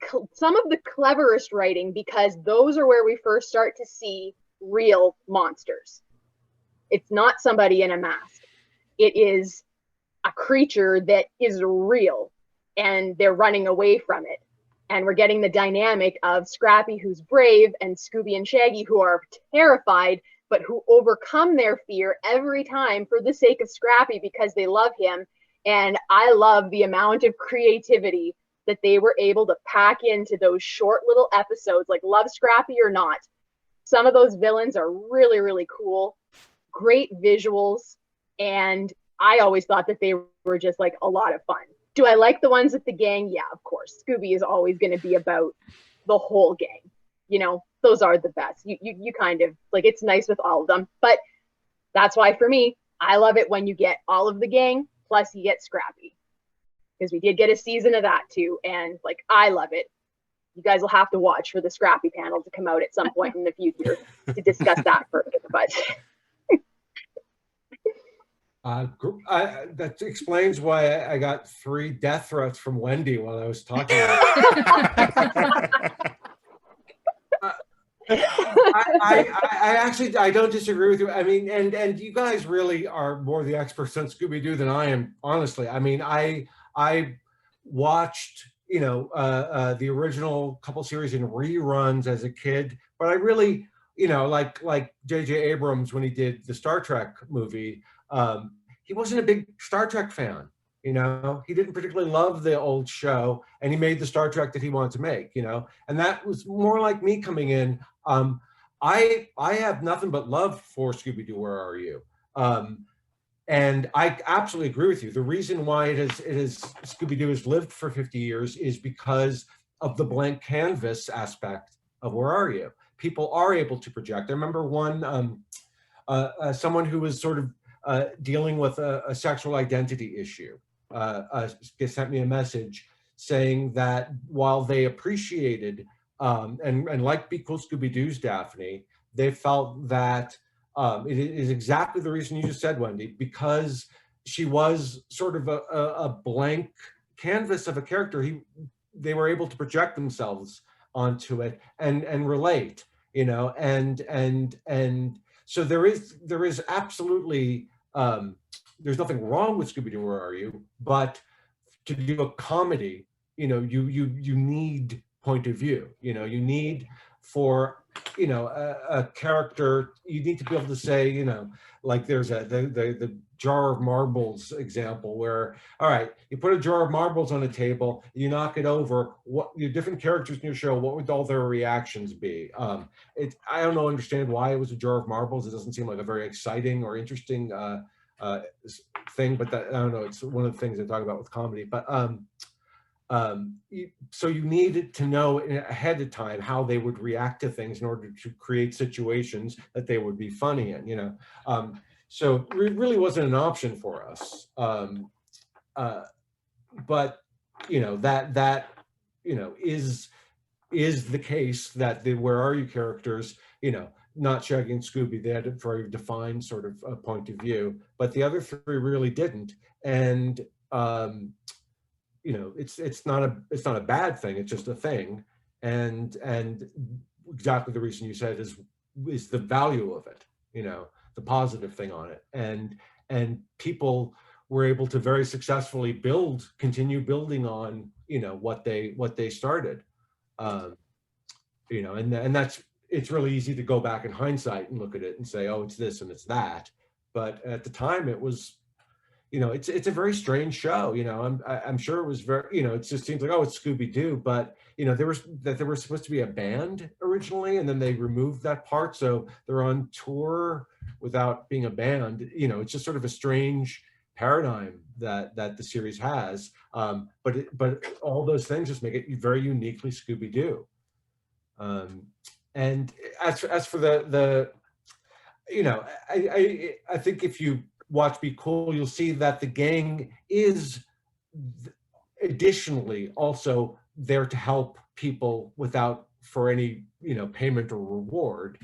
the cleverest writing, because those are where we first start to see real monsters. It's not somebody in a mask. It is a creature that is real and they're running away from it. And we're getting the dynamic of Scrappy, who's brave, and Scooby and Shaggy, who are terrified, but who overcome their fear every time for the sake of Scrappy because they love him. And I love the amount of creativity that they were able to pack into those short little episodes, like love Scrappy or not. Some of those villains are really, really cool, great visuals, and I always thought that they were just like a lot of fun. Do I like the ones with the gang? Yeah, of course. Scooby is always going to be about the whole gang. You know, those are the best. You kind of, like, it's nice with all of them. But that's why, for me, I love it when you get all of the gang, plus you get Scrappy. Because we did get a season of that, too. And, like, I love it. You guys will have to watch for the Scrappy panel to come out at some point in the future to discuss that further. But... that explains why I got 3 death threats from Wendy while I was talking. I actually, I don't disagree with you. I mean, and you guys really are more the experts on Scooby-Doo than I am, honestly. I mean, I watched, you know, the original couple series in reruns as a kid, but I really, you know, like J.J. Abrams when he did the Star Trek movie, he wasn't a big Star Trek fan. You know, he didn't particularly love the old show, and he made the Star Trek that he wanted to make, you know, and that was more like me coming in. I have nothing but love for Scooby-Doo, Where Are You? And I absolutely agree with you. The reason why Scooby-Doo has lived for 50 years is because of the blank canvas aspect of Where Are You? People are able to project. I remember one, someone who was sort of dealing with a sexual identity issue sent me a message saying that while they appreciated and like Be Cool Scooby-Doo's Daphne, they felt that it is exactly the reason you just said, Wendy, because she was sort of a blank canvas of a character. They were able to project themselves onto it and relate, you know, and so there is absolutely there's nothing wrong with Scooby-Doo, Where Are You? But to do a comedy, you know, you need point of view. You know, you need for, you know, a character, you need to be able to say, you know, like there's the jar of marbles example where, all right, you put a jar of marbles on a table, you knock it over, what your different characters in your show, what would all their reactions be? I don't understand why it was a jar of marbles. It doesn't seem like a very exciting or interesting thing, but that, I don't know, it's one of the things I talk about with comedy. But so you needed to know ahead of time how they would react to things in order to create situations that they would be funny in, you know. So it really wasn't an option for us. But you know, that you know is the case that the Where Are You characters, you know, not Shaggy and Scooby, they had a very defined sort of point of view, but the other 3 really didn't. And you know, it's not a bad thing. It's just a thing, and exactly the reason you said is the value of it. You know, the positive thing on it, and people were able to very successfully continue building on, you know, what they started. You know, and that's, it's really easy to go back in hindsight and look at it and say, oh, it's this and it's that, but at the time it was, you know, it's a very strange show. You know, I'm sure it was very, you know, it just seems like, oh, it's Scooby-Doo, but you know, there was supposed to be a band originally, and then they removed that part, so they're on tour without being a band. You know, it's just sort of a strange paradigm that the series has. But all those things just make it very uniquely Scooby-Doo. And as for the you know, I think if you watch Be Cool, you'll see that the gang is additionally also there to help people without for any, you know, payment or reward.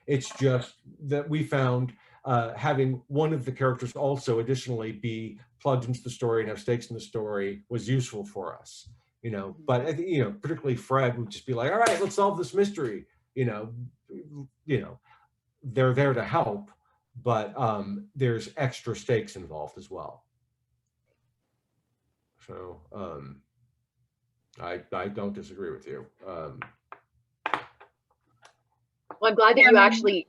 It's just that we found having one of the characters also additionally be plugged into the story and have stakes in the story was useful for us, you know. But you know, particularly Fred would just be like, all right, let's solve this mystery, you know. They're there to help, but there's extra stakes involved as well. So I don't disagree with you. Well, I'm glad that you actually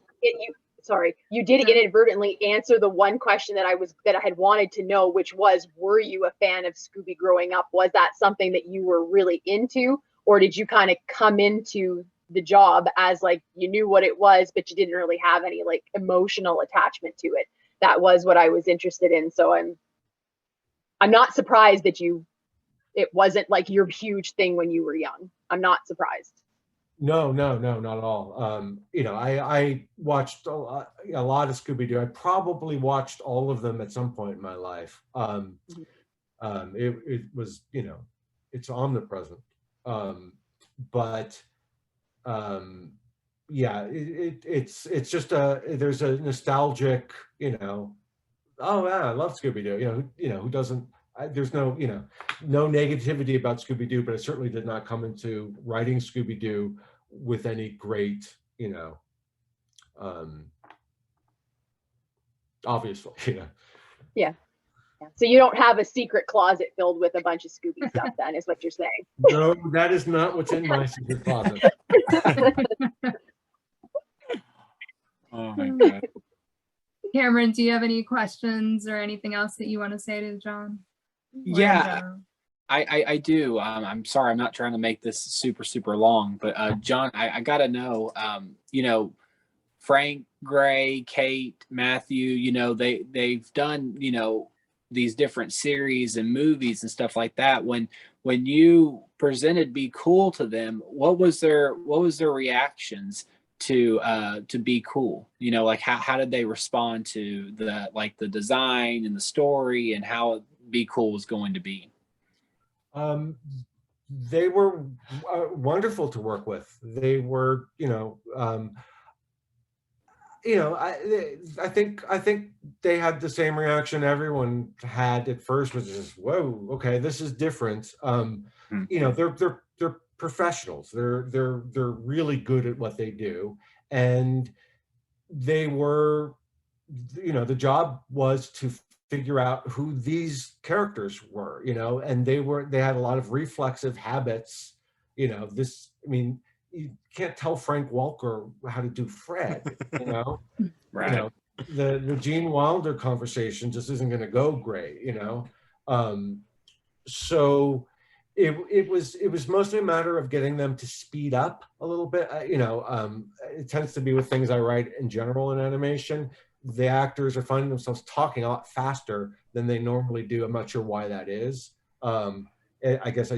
you did inadvertently answer the one question that I had wanted to know, which was, were you a fan of Scooby growing up? Was that something that you were really into, or did you kind of come into the job as like you knew what it was, but you didn't really have any like emotional attachment to it? That was what I was interested in. So I'm not surprised that it wasn't like your huge thing when you were young. I'm not surprised. No, not at all. You know, I watched a lot of Scooby-Doo. I probably watched all of them at some point in my life. It was, you know, it's omnipresent. But yeah, it's just there's a nostalgic, you know, oh yeah, I love Scooby-Doo. You know, who doesn't? There's no, you know, no negativity about Scooby-Doo, but I certainly did not come into writing Scooby-Doo with any great, you know, obviously, you know. Yeah. So you don't have a secret closet filled with a bunch of Scooby stuff then, is what you're saying. No, that is not what's in my secret closet. Oh my God. Cameron, do you have any questions or anything else that you want to say to Jon? Yeah, I do. I'm sorry, I'm not trying to make this super long, but Jon, I gotta know, you know, Frank, Gray, Kate, Matthew, you know, they've done, you know, these different series and movies and stuff like that. When you presented Be Cool to them, what was their reactions to Be Cool? You know, like how did they respond to the design and the story and how Be Cool was going to be? They were wonderful to work with. They were, I think they had the same reaction everyone had at first, which is, whoa, okay, this is different. You know, they're professionals. They're really good at what they do, and they were, you know, the job was to figure out who these characters were, you know, and they had a lot of reflexive habits. You know, I mean, you can't tell Frank Welker how to do Fred, you know. Right. You know, the Gene Wilder conversation just isn't going to go great, you know. So it was mostly a matter of getting them to speed up a little bit. You know, it tends to be with things I write in general in animation. The actors are finding themselves talking a lot faster than they normally do. I'm not sure why that is. I guess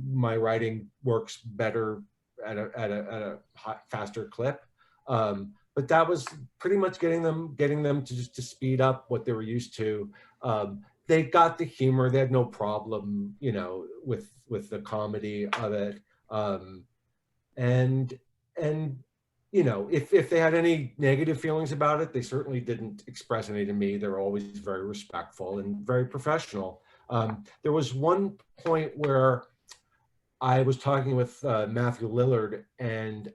my writing works better at a faster clip. But that was pretty much getting them to just to speed up what they were used to. They got the humor. They had no problem, you know, with the comedy of it. And you know, if they had any negative feelings about it, they certainly didn't express any to me. They're always very respectful and very professional. There was one point where I was talking with Matthew Lillard, and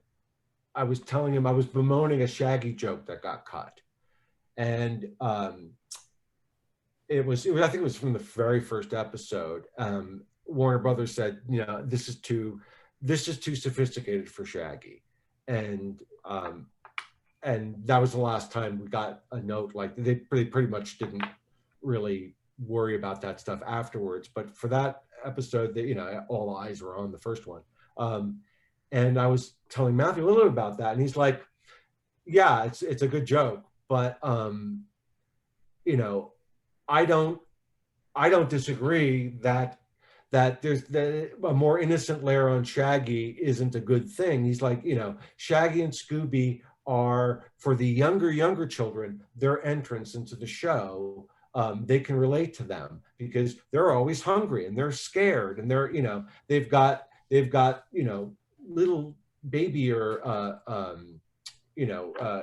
I was telling him I was bemoaning a Shaggy joke that got cut. And I think it was from the very first episode. Warner Brothers said, you know, this is too sophisticated for Shaggy. And that was the last time we got a note. Like they pretty much didn't really worry about that stuff afterwards. But for that episode, you know, all eyes were on the first one. And I was telling Matthew a little bit about that, and he's like, "Yeah, it's a good joke, but you know, I don't disagree that there's a more innocent layer on Shaggy isn't a good thing." He's like, you know, Shaggy and Scooby are, for the younger children, their entrance into the show. They can relate to them because they're always hungry and they're scared, and they're, you know, they've got, you know, little baby or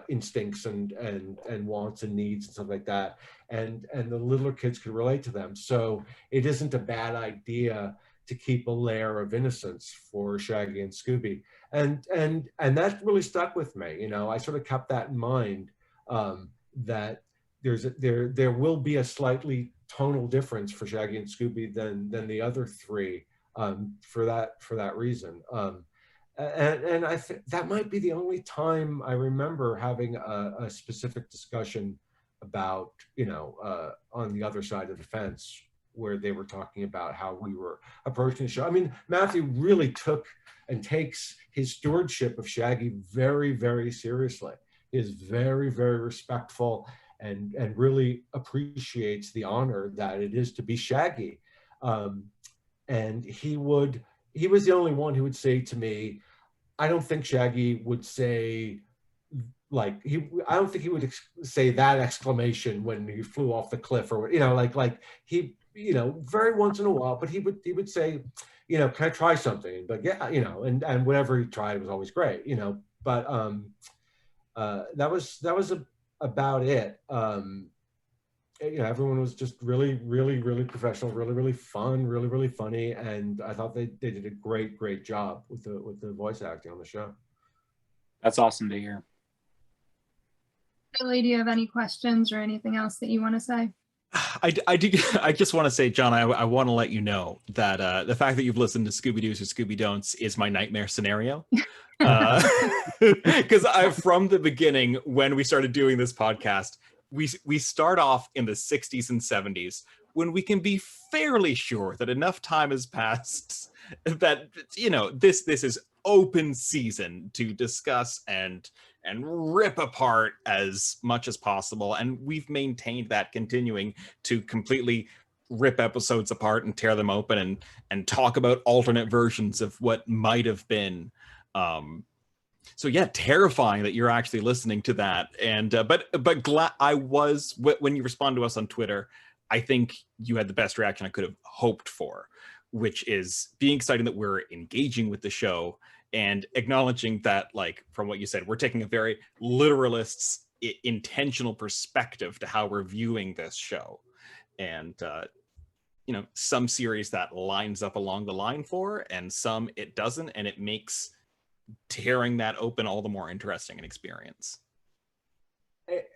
instincts and wants and needs and stuff like that, and the littler kids can relate to them. So it isn't a bad idea to keep a layer of innocence for Shaggy and Scooby, and that really stuck with me. You know, I sort of kept that in mind, that there will be a slightly tonal difference for Shaggy and Scooby than the other three, for that reason. And I think that might be the only time I remember having a specific discussion about, you know, on the other side of the fence, where they were talking about how we were approaching the show. I mean, Matthew really took and takes his stewardship of Shaggy very, very seriously. He is very, very respectful and really appreciates the honor that it is to be Shaggy. And he was the only one who would say to me, I don't think Shaggy would say, like, I don't think he would say that exclamation when he flew off the cliff, or, you know, like he, you know, very once in a while, but he would say, you know, can I try something? But yeah, you know, and whatever he tried was always great, you know. But that was about it. You know, everyone was just really, really, really professional, really, really fun, really, really funny, and I thought they did a great job with the voice acting on the show. That's awesome to hear. Billy, do you have any questions or anything else that you want to say? I just want to say, John, I want to let you know that the fact that you've listened to Scooby-Doos or Scooby-Don'ts is my nightmare scenario. Because from the beginning, when we started doing this podcast, we start off in the 60s and 70s, when we can be fairly sure that enough time has passed that, you know, this is open season to discuss and rip apart as much as possible. And we've maintained that, continuing to completely rip episodes apart and tear them open and talk about alternate versions of what might have been. So yeah, terrifying that you're actually listening to that. And but glad I was, when you respond to us on Twitter, I think you had the best reaction I could have hoped for, which is being excited that we're engaging with the show and acknowledging that, like, from what you said, we're taking a very literalist's intentional perspective to how we're viewing this show. And you know, some series that lines up along the line for, and some it doesn't, and it makes tearing that open all the more interesting an experience.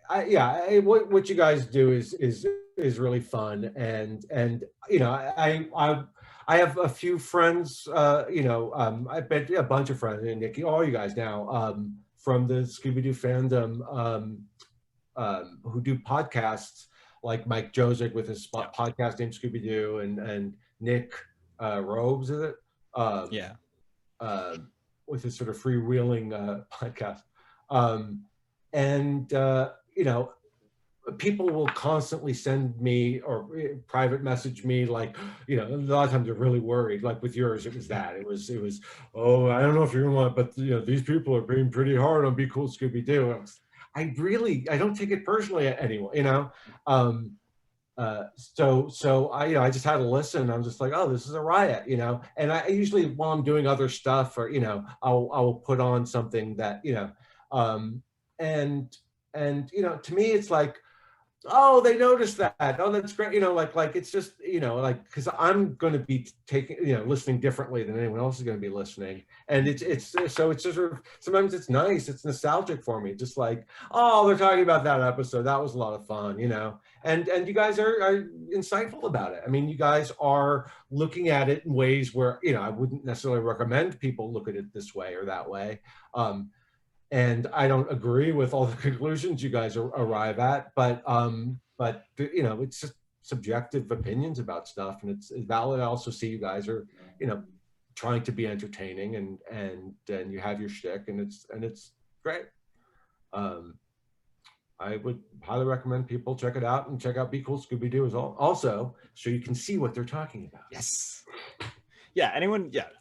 What you guys do is really fun, and you know, I have a few friends, you know, I bet a bunch of friends, and Nikki, all you guys now, from the Scooby-Doo fandom, who do podcasts, like Mike Josic with his podcast named Scooby-Doo, and Nick Robes, is it? With his sort of freewheeling podcast. You know, people will constantly send me or private message me, like, you know, a lot of times they're really worried. Like with yours, it was that. It was, oh, I don't know if you're gonna want, but you know, these people are being pretty hard on Be Cool Scooby-Doo. I don't take it personally anymore, you know. So I, you know, I just had to listen, and I'm just like, oh, this is a riot, you know. And I usually, while I'm doing other stuff, or, you know, I'll put on something that, you know, and you know, to me it's like, oh, they noticed that, oh, that's great, you know, like it's just, you know, like, because I'm going to be taking, you know, listening differently than anyone else is going to be listening, and it's so it's just sort of, sometimes it's nice, it's nostalgic for me, just like, oh, they're talking about that episode, that was a lot of fun, you know. And you guys are insightful about it. I mean, you guys are looking at it in ways where, you know, I wouldn't necessarily recommend people look at it this way or that way. And I don't agree with all the conclusions you guys arrive at, but you know, it's just subjective opinions about stuff, and it's valid. I also see you guys are, you know, trying to be entertaining, and you have your shtick, and it's great. I would highly recommend people check it out, and check out Be Cool Scooby-Doo as also, so you can see what they're talking about. Yes. Yeah,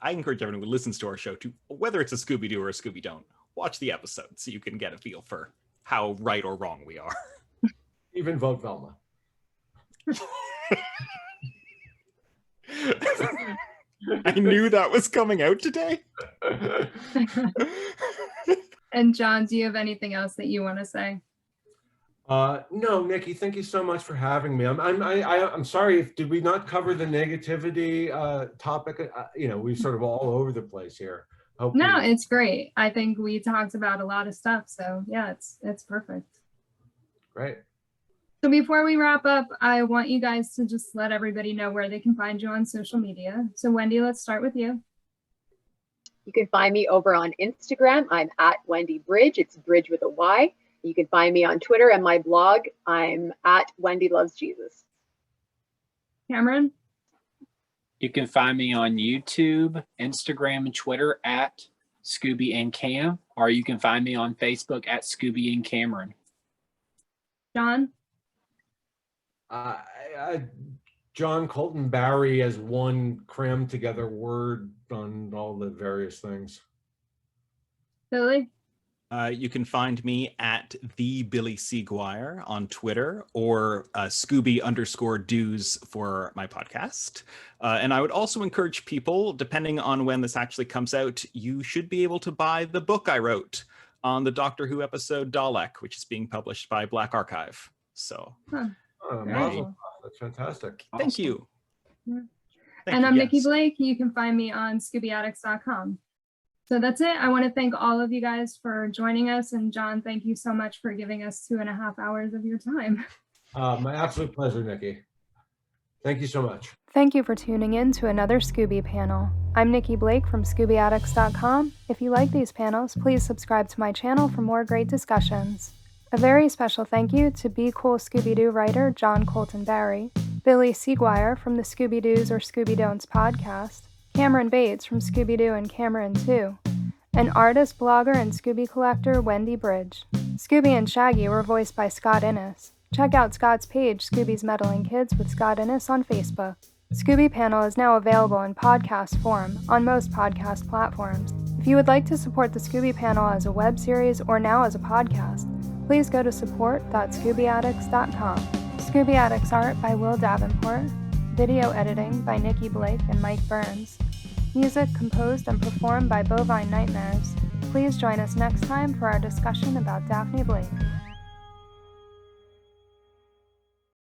I encourage everyone who listens to our show to, whether it's a Scooby-Doo or a Scooby-Don't, watch the episode so you can get a feel for how right or wrong we are. Even vote Velma. I knew that was coming out today. And John, do you have anything else that you want to say? No, Nikki, thank you so much for having me. I'm sorry, did we not cover the negativity topic? You know, we're sort of all over the place here. No, it's great. I think we talked about a lot of stuff, so yeah, it's perfect. Great. So before we wrap up, I want you guys to just let everybody know where they can find you on social media. So Wendy, let's start with you. You can find me over on Instagram. I'm at Wendy Bridge. It's Bridge with a Y. You can find me on Twitter and my blog. I'm at Wendy Loves Jesus. Cameron? You can find me on YouTube, Instagram, and Twitter at Scooby and Cam, or you can find me on Facebook at Scooby and Cameron. Jon? Jon Colton Barry as one crammed together word on all the various things. Billy? You can find me at the Billy SEGUIRE on Twitter, or Scooby_Doos for my podcast. And I would also encourage people, depending on when this actually comes out, you should be able to buy the book I wrote on the Doctor Who episode Dalek, which is being published by Black Archive. So, Awesome. That's fantastic. Thank you. Yeah. Thank And you, I'm Nikki yes. Blake. You can find me on ScoobyAddicts.com. So that's it. I want to thank all of you guys for joining us. And Jon, thank you so much for giving us 2.5 hours of your time. My absolute pleasure, Nikki. Thank you so much. Thank you for tuning in to another Scooby panel. I'm Nikki Blake from ScoobyAddicts.com. If you like these panels, please subscribe to my channel for more great discussions. A very special thank you to Be Cool Scooby-Doo writer Jon Colton Barry, Billy SEGUIRE from the Scooby-Doos or Scooby-Don'ts podcast, Cameron Bates from Scooby-Doo and Cameron Too, and artist, blogger, and Scooby collector Wendy Bridge. Scooby and Shaggy were voiced by Scott Innes. Check out Scott's page, Scooby's Meddling Kids with Scott Innes on Facebook. Scooby Panel is now available in podcast form on most podcast platforms. If you would like to support the Scooby Panel as a web series or now as a podcast, please go to support.ScoobyAddicts.com. Scooby Addicts art by Will Davenport. Video editing by Nikki Blake and Mike Burns. Music composed and performed by Bovine Nightmares. Please join us next time for our discussion about Daphne Blake.